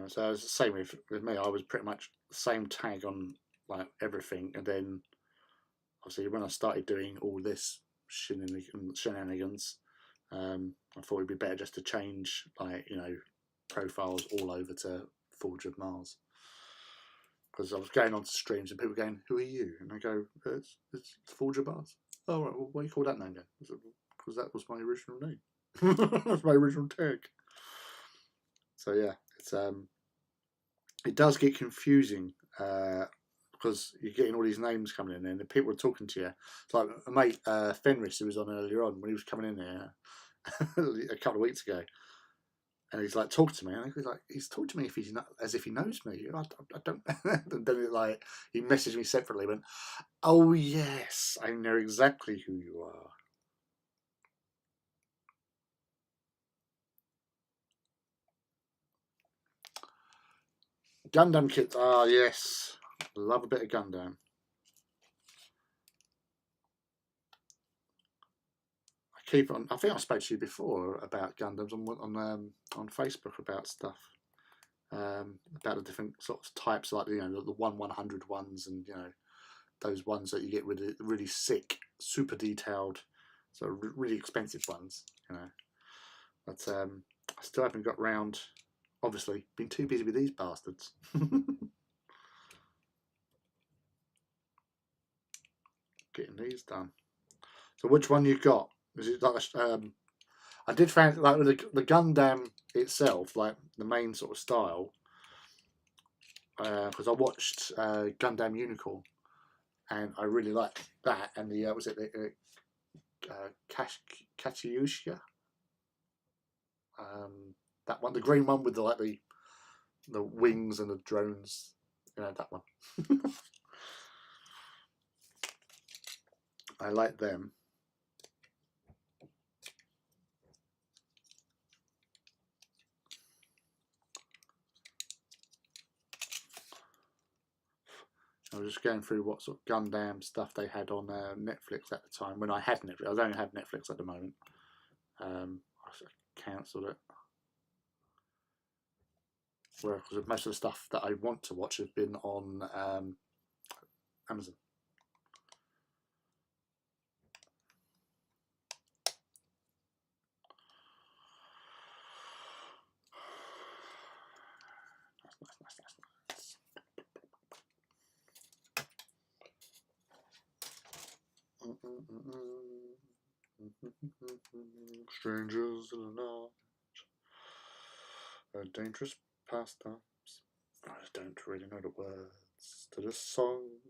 Speaker 1: So it's the same with me. I was pretty much the same tag on like everything, and then obviously when I started doing all this shenanigans, I thought it'd be better just to change, like, profiles all over to Forge of Mars, because I was going on to streams and people were going, "Who are you?" And I go, "It's Forge of Mars." "Oh, right, well, why do you call that name then?" "Because that was my original name." That's my original tag. So yeah, it does get confusing because you're getting all these names coming in there, and the people are talking to you. It's like a mate Fenris, who was on earlier on, when he was coming in there a couple of weeks ago, and he's like talking to me, and he's talking to me if he's not, as if he knows me. I don't. And then he messaged me separately, went, "Oh yes, I know exactly who you are." Gundam kits. Ah, yes. Love a bit of Gundam. I keep on. I think I spoke to you before about Gundams on Facebook about stuff. About the different sorts of types, like the 1/100 ones, and those ones that you get with the really sick, super detailed, so really expensive ones. But I still haven't got round. Obviously, been too busy with these bastards. Getting these done. So which one you got? Is it like I did find like with the Gundam itself, like the main sort of style, because I watched Gundam Unicorn, and I really liked that. And the was it the Katyusha? That one, the green one with the wings and the drones. That one. I like them. I was just going through what sort of Gundam stuff they had on Netflix at the time when I had Netflix. I don't have Netflix at the moment. I cancelled it. Whereas most of the stuff that I want to watch has been on Amazon. Strangers in the night, dangerous pastimes. I just don't really know the words to this song.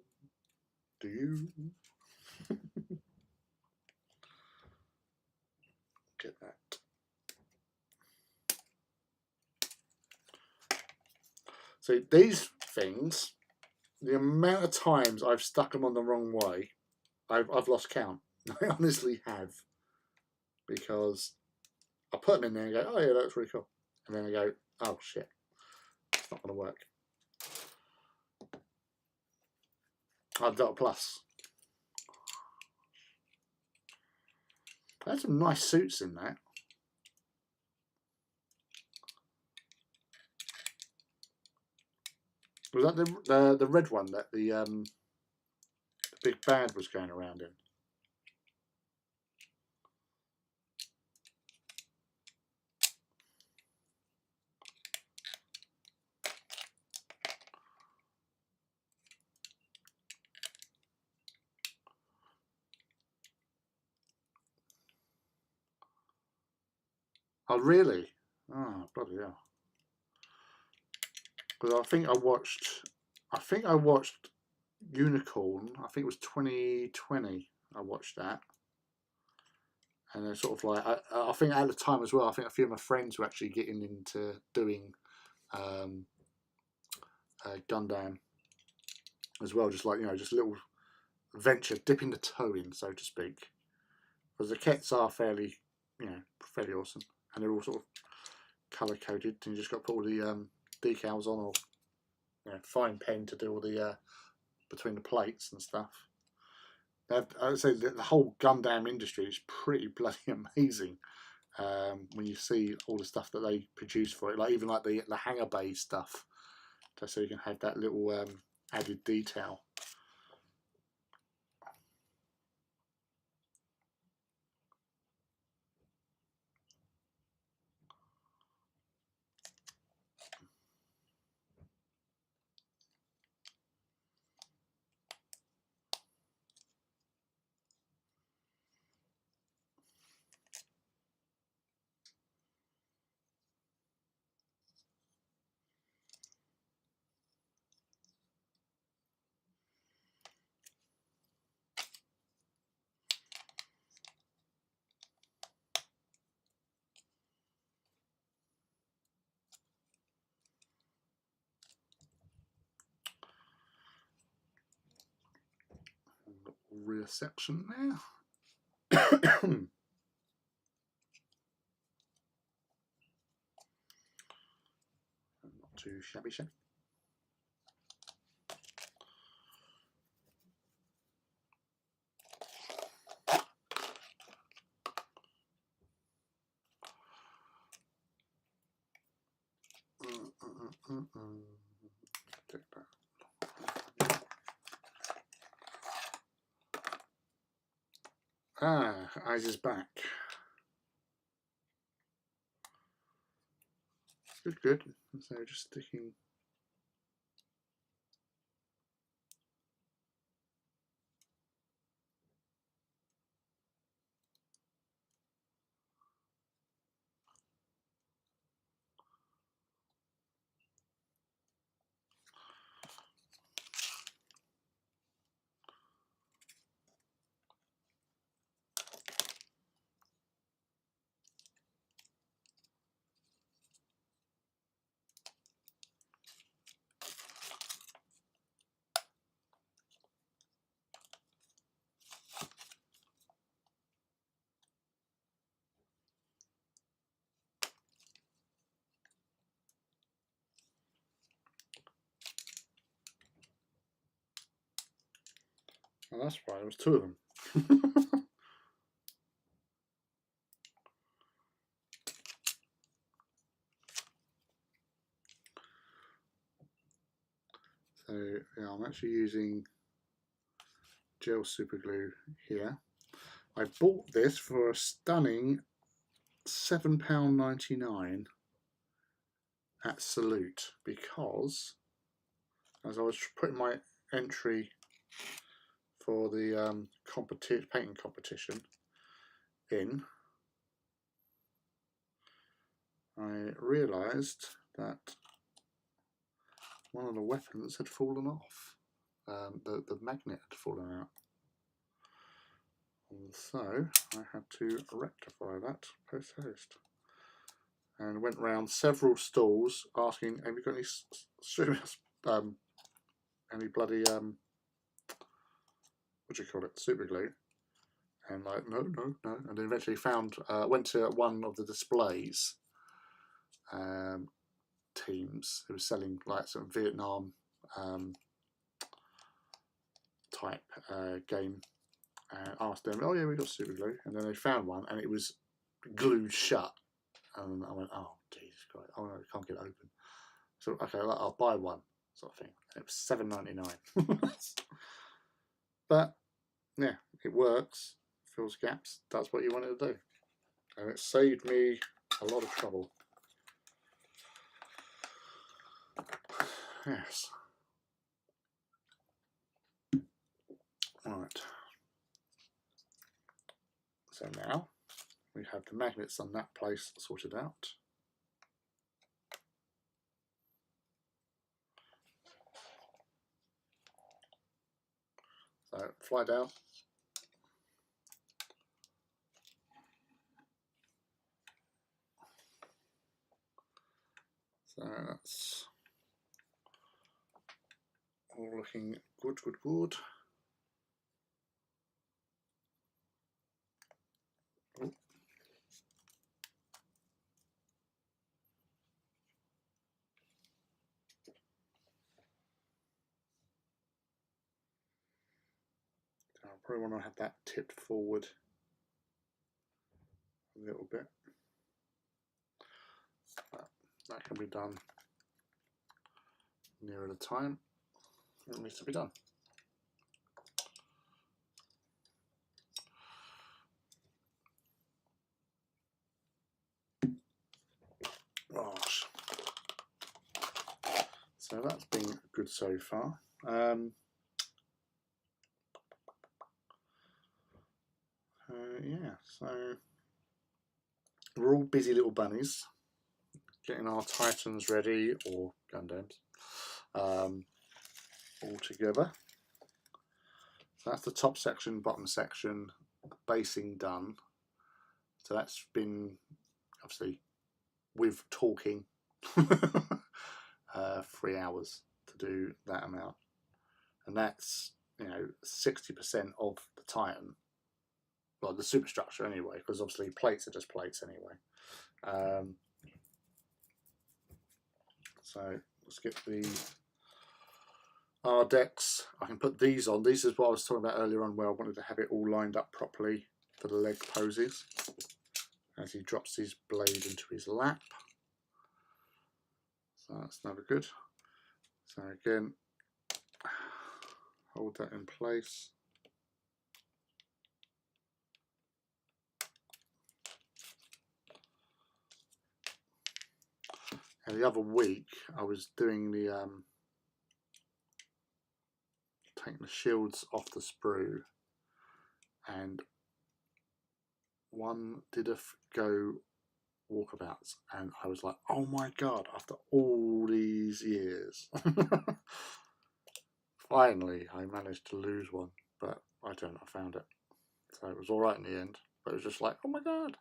Speaker 1: Do you? Get that. So these things, the amount of times I've stuck them on the wrong way, I've lost count. I honestly have, because I put them in there and go, oh yeah, that's really cool, and then I go, oh shit, it's not going to work. I've got a plus. There's some nice suits in that. Was that the red one that the big bad was going around in? Oh really? Oh bloody hell! Because I think I watched Unicorn. I think it was 2020. I watched that, and then sort of like I think at the time as well. I think a few of my friends were actually getting into doing Gundam as well, just like just a little venture, dipping the toe in, so to speak. Because the kits are fairly awesome, and they're all sort of colour coded, and you just got to put all the decals on, or fine pen to do all the between the plates and stuff. I would say the whole Gundam industry is pretty bloody amazing. When you see all the stuff that they produce for it, like even like the hangar bay stuff, so you can have that little added detail. Rear section there. Not too shabby. Take that. Ah, eyes is back. Good, good. So just sticking. Oh, that's right, there was two of them. So yeah, I'm actually using gel super glue here. I bought this for a stunning £7.99 at Salute because as I was putting my entry for the painting competition in, I realised that one of the weapons had fallen off. The magnet had fallen out. And so I had to rectify that post haste. And went round several stalls asking, have you got any any bloody what do you call it, super glue? And like, no. And then eventually found, went to one of the displays teams who were selling like some Vietnam type game, and asked them, oh yeah, we got super glue. And then they found one and it was glued shut. And I went, oh Jesus Christ, oh no, it can't get open. So okay, I'll buy one, sort of thing. And it was $7.99. But yeah, it works, fills gaps, does what you want it to do. And it saved me a lot of trouble. Yes. Right. So now we have the magnets on that place sorted out. So fly down. So that's all looking good, good, good. Oh. So I probably want to have that tipped forward a little bit. But that can be done nearer the time it needs to be done. Gosh. So that's been good so far. Yeah, so we're all busy little bunnies getting our Titans ready, or Gundams, all together. So that's the top section, bottom section, basing done. So that's been obviously with talking 3 hours to do that amount, and that's 60% of the Titan, well, the superstructure anyway, because obviously plates are just plates anyway. So let's get the decks. I can put these on. This is what I was talking about earlier on, where I wanted to have it all lined up properly for the leg poses as he drops his blade into his lap. So that's never good. So again, hold that in place. And the other week I was doing the taking the shields off the sprue, and one did go walkabouts, and I was like, oh my god, after all these years. Finally I managed to lose one, but I don't know, I found it. So it was alright in the end, but it was just like, oh my god.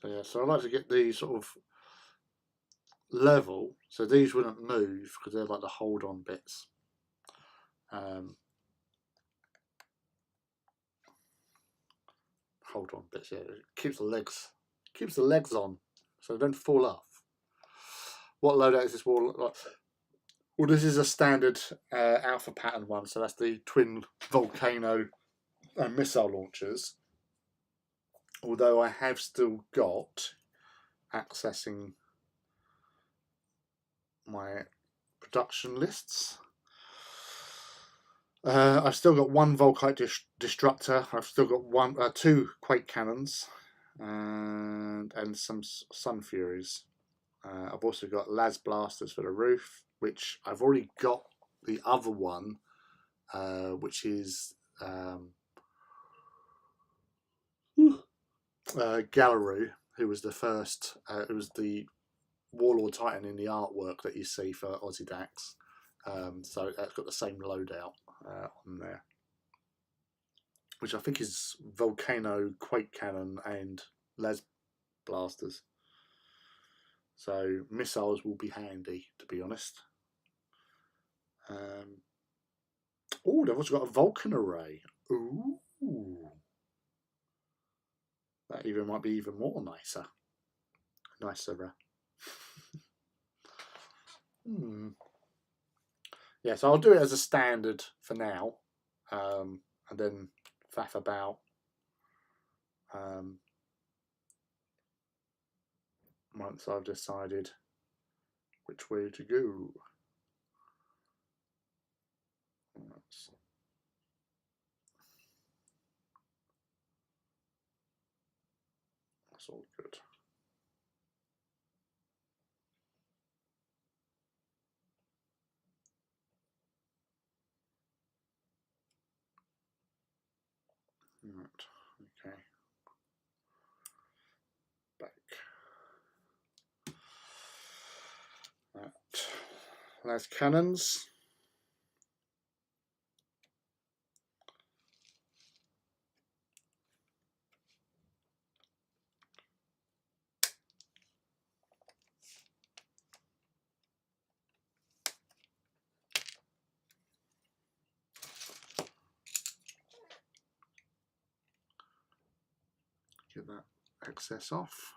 Speaker 1: So yeah, so I like to get these sort of level, so these wouldn't move because they're like the hold on bits. Hold on bits, yeah, it keeps the legs on, so they don't fall off. What loadout is this Warlord? Well, this is a standard alpha pattern one, so that's the twin volcano missile launchers. Although I have still got, accessing my production lists, I've still got one Volkite Destructor. I've still got two Quake Cannons, and some Sun Furies. I've also got Las Blasters for the roof, which I've already got the other one, which is Galleru, who was the first. It was the Warlord Titan in the artwork that you see for Aussie Dax. So that's got the same loadout on there, which I think is Volcano, Quake Cannon, and Las Blasters. So missiles will be handy, to be honest. Oh, they've also got a Vulcan array. Ooh, that even might be even more nicer. Nicer. Yeah, so I'll do it as a standard for now, and then faff about. Once I've decided which way to go. That's all good. Right, okay. Back. Right. That's cannons. Get that excess off.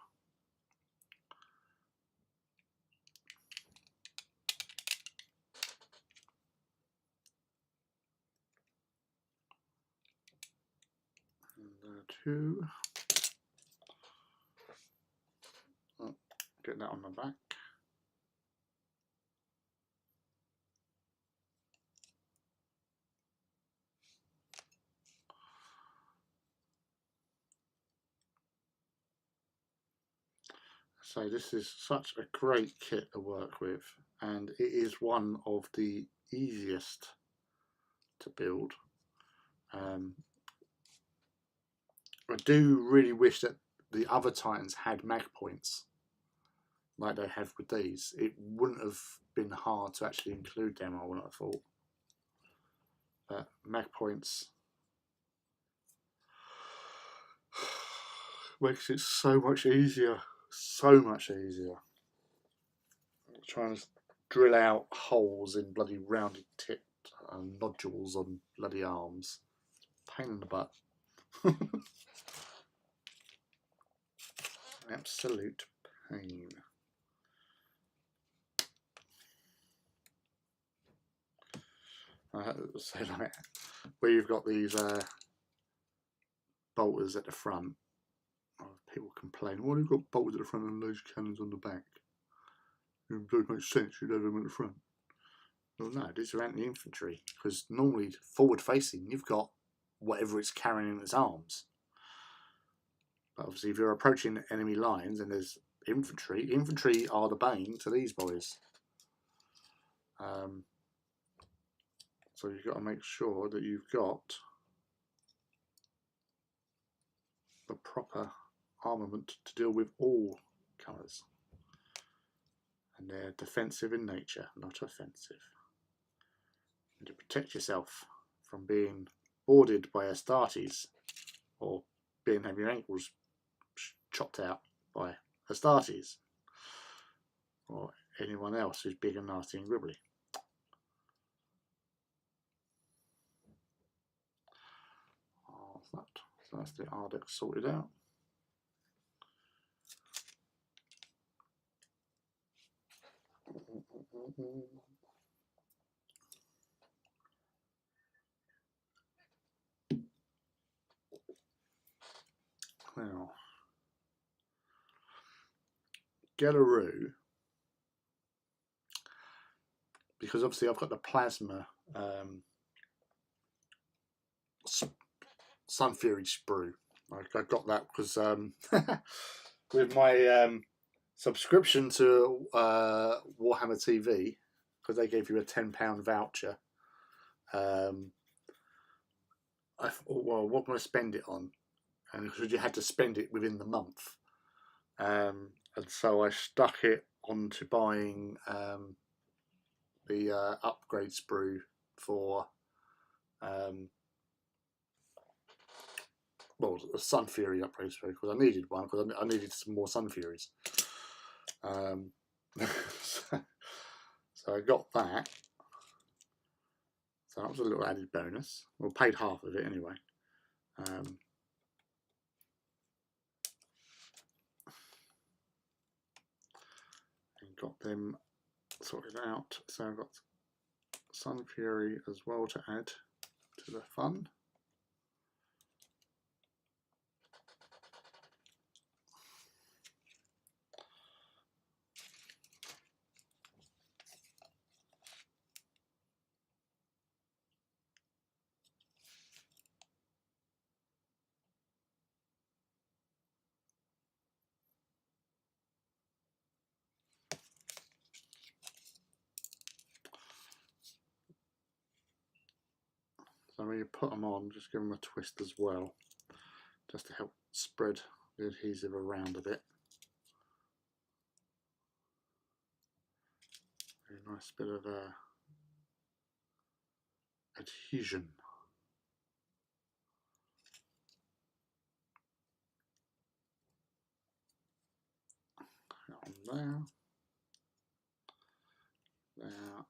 Speaker 1: And there two. Oh, get that on the back. So this is such a great kit to work with, and it is one of the easiest to build. I do really wish that the other Titans had mag points like they have with these. It wouldn't have been hard to actually include them, I wouldn't have thought. But mag points makes it so much easier. So much easier. Trying to drill out holes in bloody rounded tipped nodules on bloody arms. Pain in the butt. Absolute pain. So like where you've got these bolters at the front, people complain, why have you got bolters at the front and those cannons on the back? It doesn't make sense, you'd have them at the front. Well, no, these are anti-infantry, because normally forward facing you've got whatever it's carrying in its arms. But obviously if you're approaching enemy lines and there's infantry are the bane to these boys. So you've got to make sure that you've got the proper armament to deal with all colours. And they're defensive in nature, not offensive. And to protect yourself from being boarded by Astartes or having your ankles chopped out by Astartes or anyone else who's big and nasty and gribbly. So that's the Ardex sorted out. Now, Gelaroo, because obviously I've got the plasma Sun Fury sprue. I got that because with my subscription to Warhammer TV, because they gave you a £10 voucher. I thought, well, what can I spend it on? And because you had to spend it within the month, and so I stuck it onto buying the upgrade sprue for well, a Sun Fury upgrade sprue, because I needed one, because I needed some more Sun Furies. So I got that. So that was a little added bonus. Well, paid half of it anyway. And got them sorted out. So I've got Sun Fury as well to add to the fun. So when you put them on, just give them a twist as well, just to help spread the adhesive around a bit. A nice bit of adhesion. On there. There.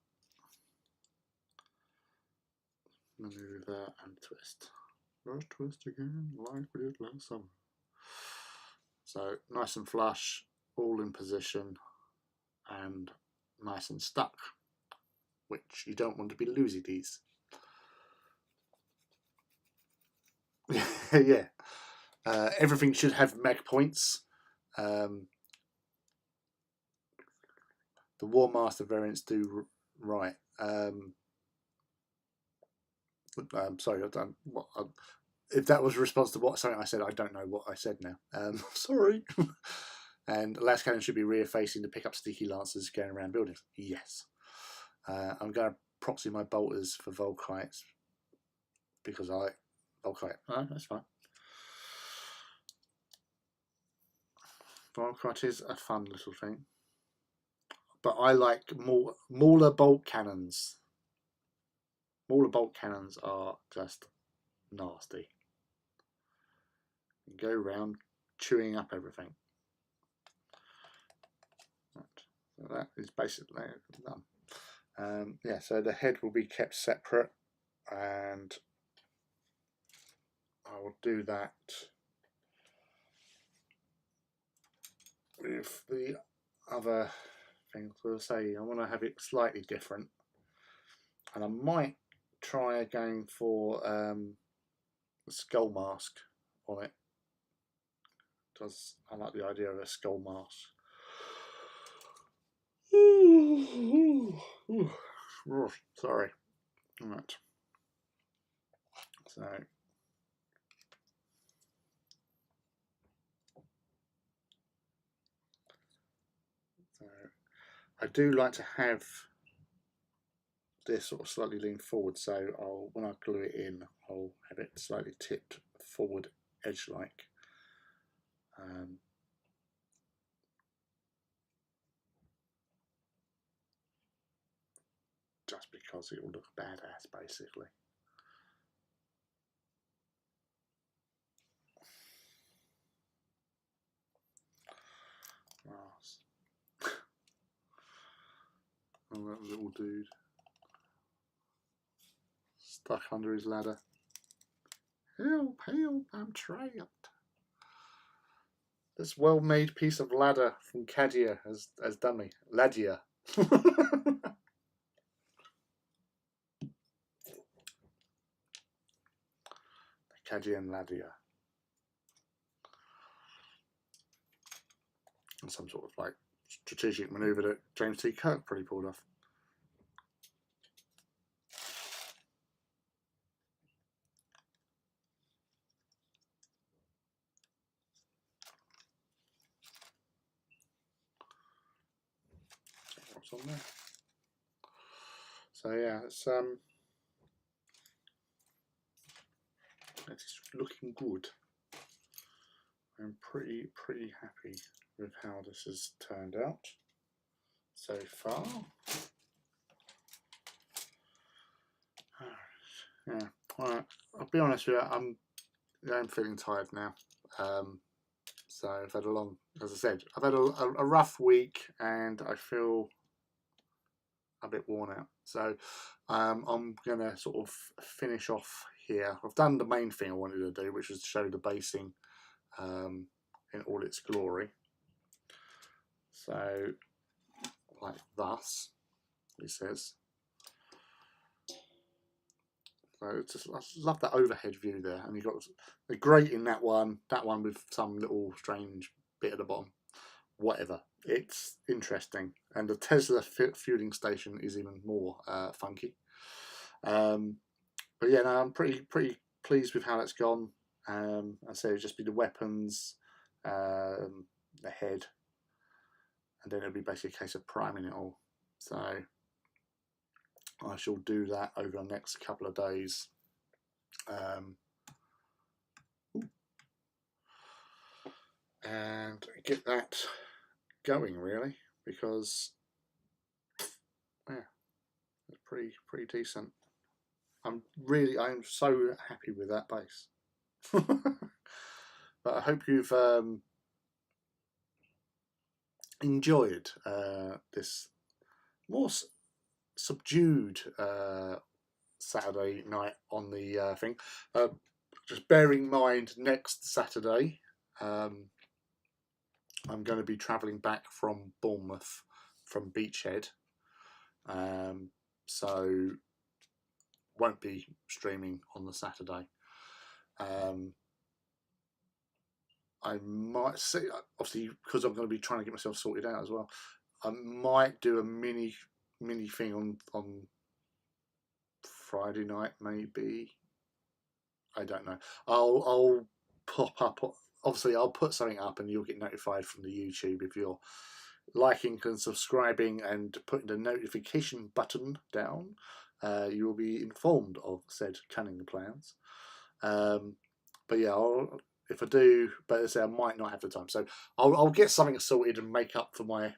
Speaker 1: Maneuver and twist. Just twist again, like we did last summer. So nice and flush, all in position, and nice and stuck, which you don't want to be losing these. Yeah, everything should have mag points. The War Master variants do right. Sorry, I don't. If that was a response to something I said, I don't know what I said now. Sorry. And last cannon should be rear facing to pick up sticky lancers going around buildings. Yes. I'm going to proxy my bolters for Volkites because I like Volkite. Oh, that's fine. Volkite is a fun little thing, but I like Mauler bolt cannons. Mauler bolt cannons are just nasty. You go around chewing up everything. Right. So that is basically done. Yeah, so the head will be kept separate, and I will do that with the other things. I'll say I want to have it slightly different, and I might try again for a skull mask on it. Because I like the idea of a skull mask. Sorry. All right. So I do like to have this sort of slightly lean forward, so when I glue it in, I'll have it slightly tipped forward, edge-like. Just because it will look badass, basically. Oh, that little dude stuck under his ladder. Help, help, I'm trapped. This well-made piece of ladder from Cadia has done me. Ladia. Cadia and Ladia. And some sort of like strategic manoeuvre that James T. Kirk probably pulled off. What's on there? So yeah, it's looking good. I'm pretty happy with how this has turned out so far. Yeah, well, I'll be honest with you, I'm feeling tired now. So I've had a long, as I said, I've had a rough week and I feel a bit worn out. So I'm going to sort of finish off here. I've done the main thing I wanted to do, which was to show the basing in all its glory. So like thus, it says. So just, I love that overhead view there, and you've got the grate in that one with some little strange bit at the bottom. Whatever, it's interesting, and the Tesla fueling station is even more funky. But yeah, no, I'm pretty pleased with how that's gone. I say it'd just be the weapons, the head, and then it'll be basically a case of priming it all. So I shall do that over the next couple of days. And get that going, really, because yeah, it's pretty decent. I'm so happy with that base. But I hope you've enjoyed this more subdued Saturday night on the thing. Just bear in mind, next Saturday I'm going to be travelling back from Bournemouth from Beachhead, so won't be streaming on the Saturday. I might see, obviously, because I'm going to be trying to get myself sorted out as well. I might do a mini thing on Friday night, maybe. I don't know. I'll pop up. Obviously, I'll put something up, and you'll get notified from the YouTube if you're liking and subscribing and putting the notification button down. You will be informed of said cunning plans. But yeah, if I do, but as I say, I might not have the time, so I'll get something sorted and make up for my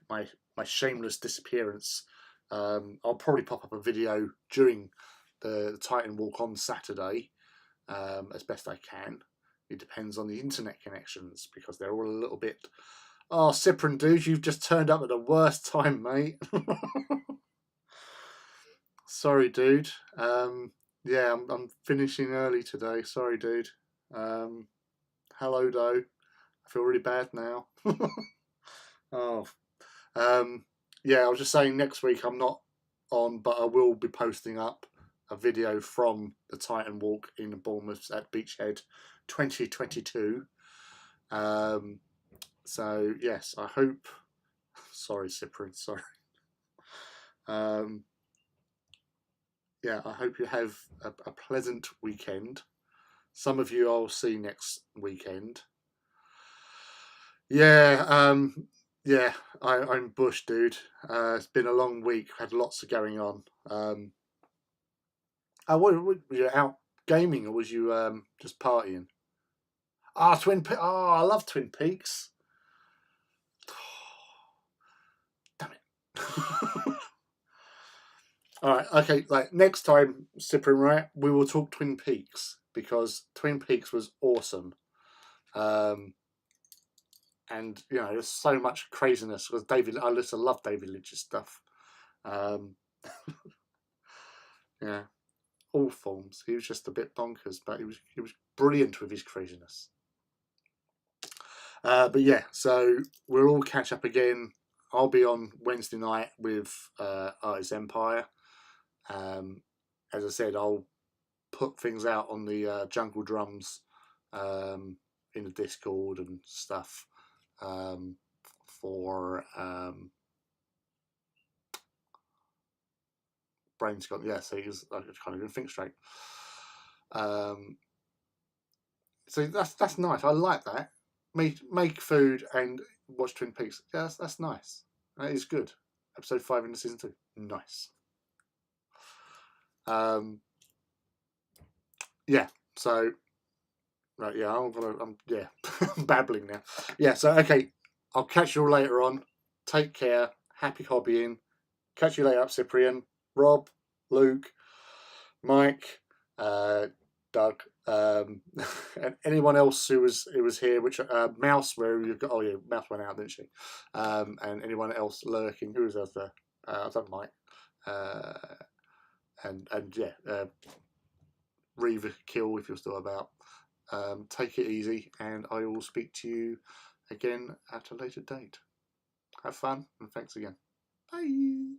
Speaker 1: shameless disappearance. I'll probably pop up a video during the Titan Walk on Saturday, as best I can. It depends on the internet connections, because they're all a little bit. Oh, Cyprian dude, you've just turned up at the worst time, mate. Sorry, dude. Yeah, I'm finishing early today. Sorry, dude. Hello, though. I feel really bad now. Oh, yeah. I was just saying next week I'm not on, but I will be posting up a video from the Titan Walk in Bournemouth at Beachhead 2022. So yes, I hope. Sorry, Cyprian. Sorry. Yeah, I hope you have a pleasant weekend. Some of you I'll see next weekend. Yeah, yeah, I'm Bush, dude. It's been a long week. Had lots of going on. Were you out gaming or was you just partying? Ah, Twin Peaks. Oh, I love Twin Peaks. Damn it. All right, okay. Like next time, Cyprian, right? We will talk Twin Peaks because Twin Peaks was awesome. And you know, there's so much craziness because I just love David Lynch's stuff. Um, yeah, all forms. He was just a bit bonkers, but he was brilliant with his craziness. But yeah, so we'll all catch up again. I'll be on Wednesday night with Artist Empire. As I said, I'll put things out on the Jungle Drums in the Discord and stuff for brain's gone. Yeah, so he's I can't even think straight. So that's nice. I like that. Make food and watch Twin Peaks. Yeah, that's nice. That is good. Episode 5 in the season 2. Nice. Yeah. So right. Yeah. I'm yeah. I'm babbling now. Yeah. So okay. I'll catch you all later on. Take care. Happy hobbying. Catch you later, Cyprian, Rob, Luke, Mike, Doug, and anyone else who was here. Which Mouse, where you got? Oh yeah, Mouse went out, didn't she? And anyone else lurking? Who was there? I don't know, Mike. And yeah, Reaver kill if you're still about. Take it easy, and I will speak to you again at a later date. Have fun, and thanks again. Bye.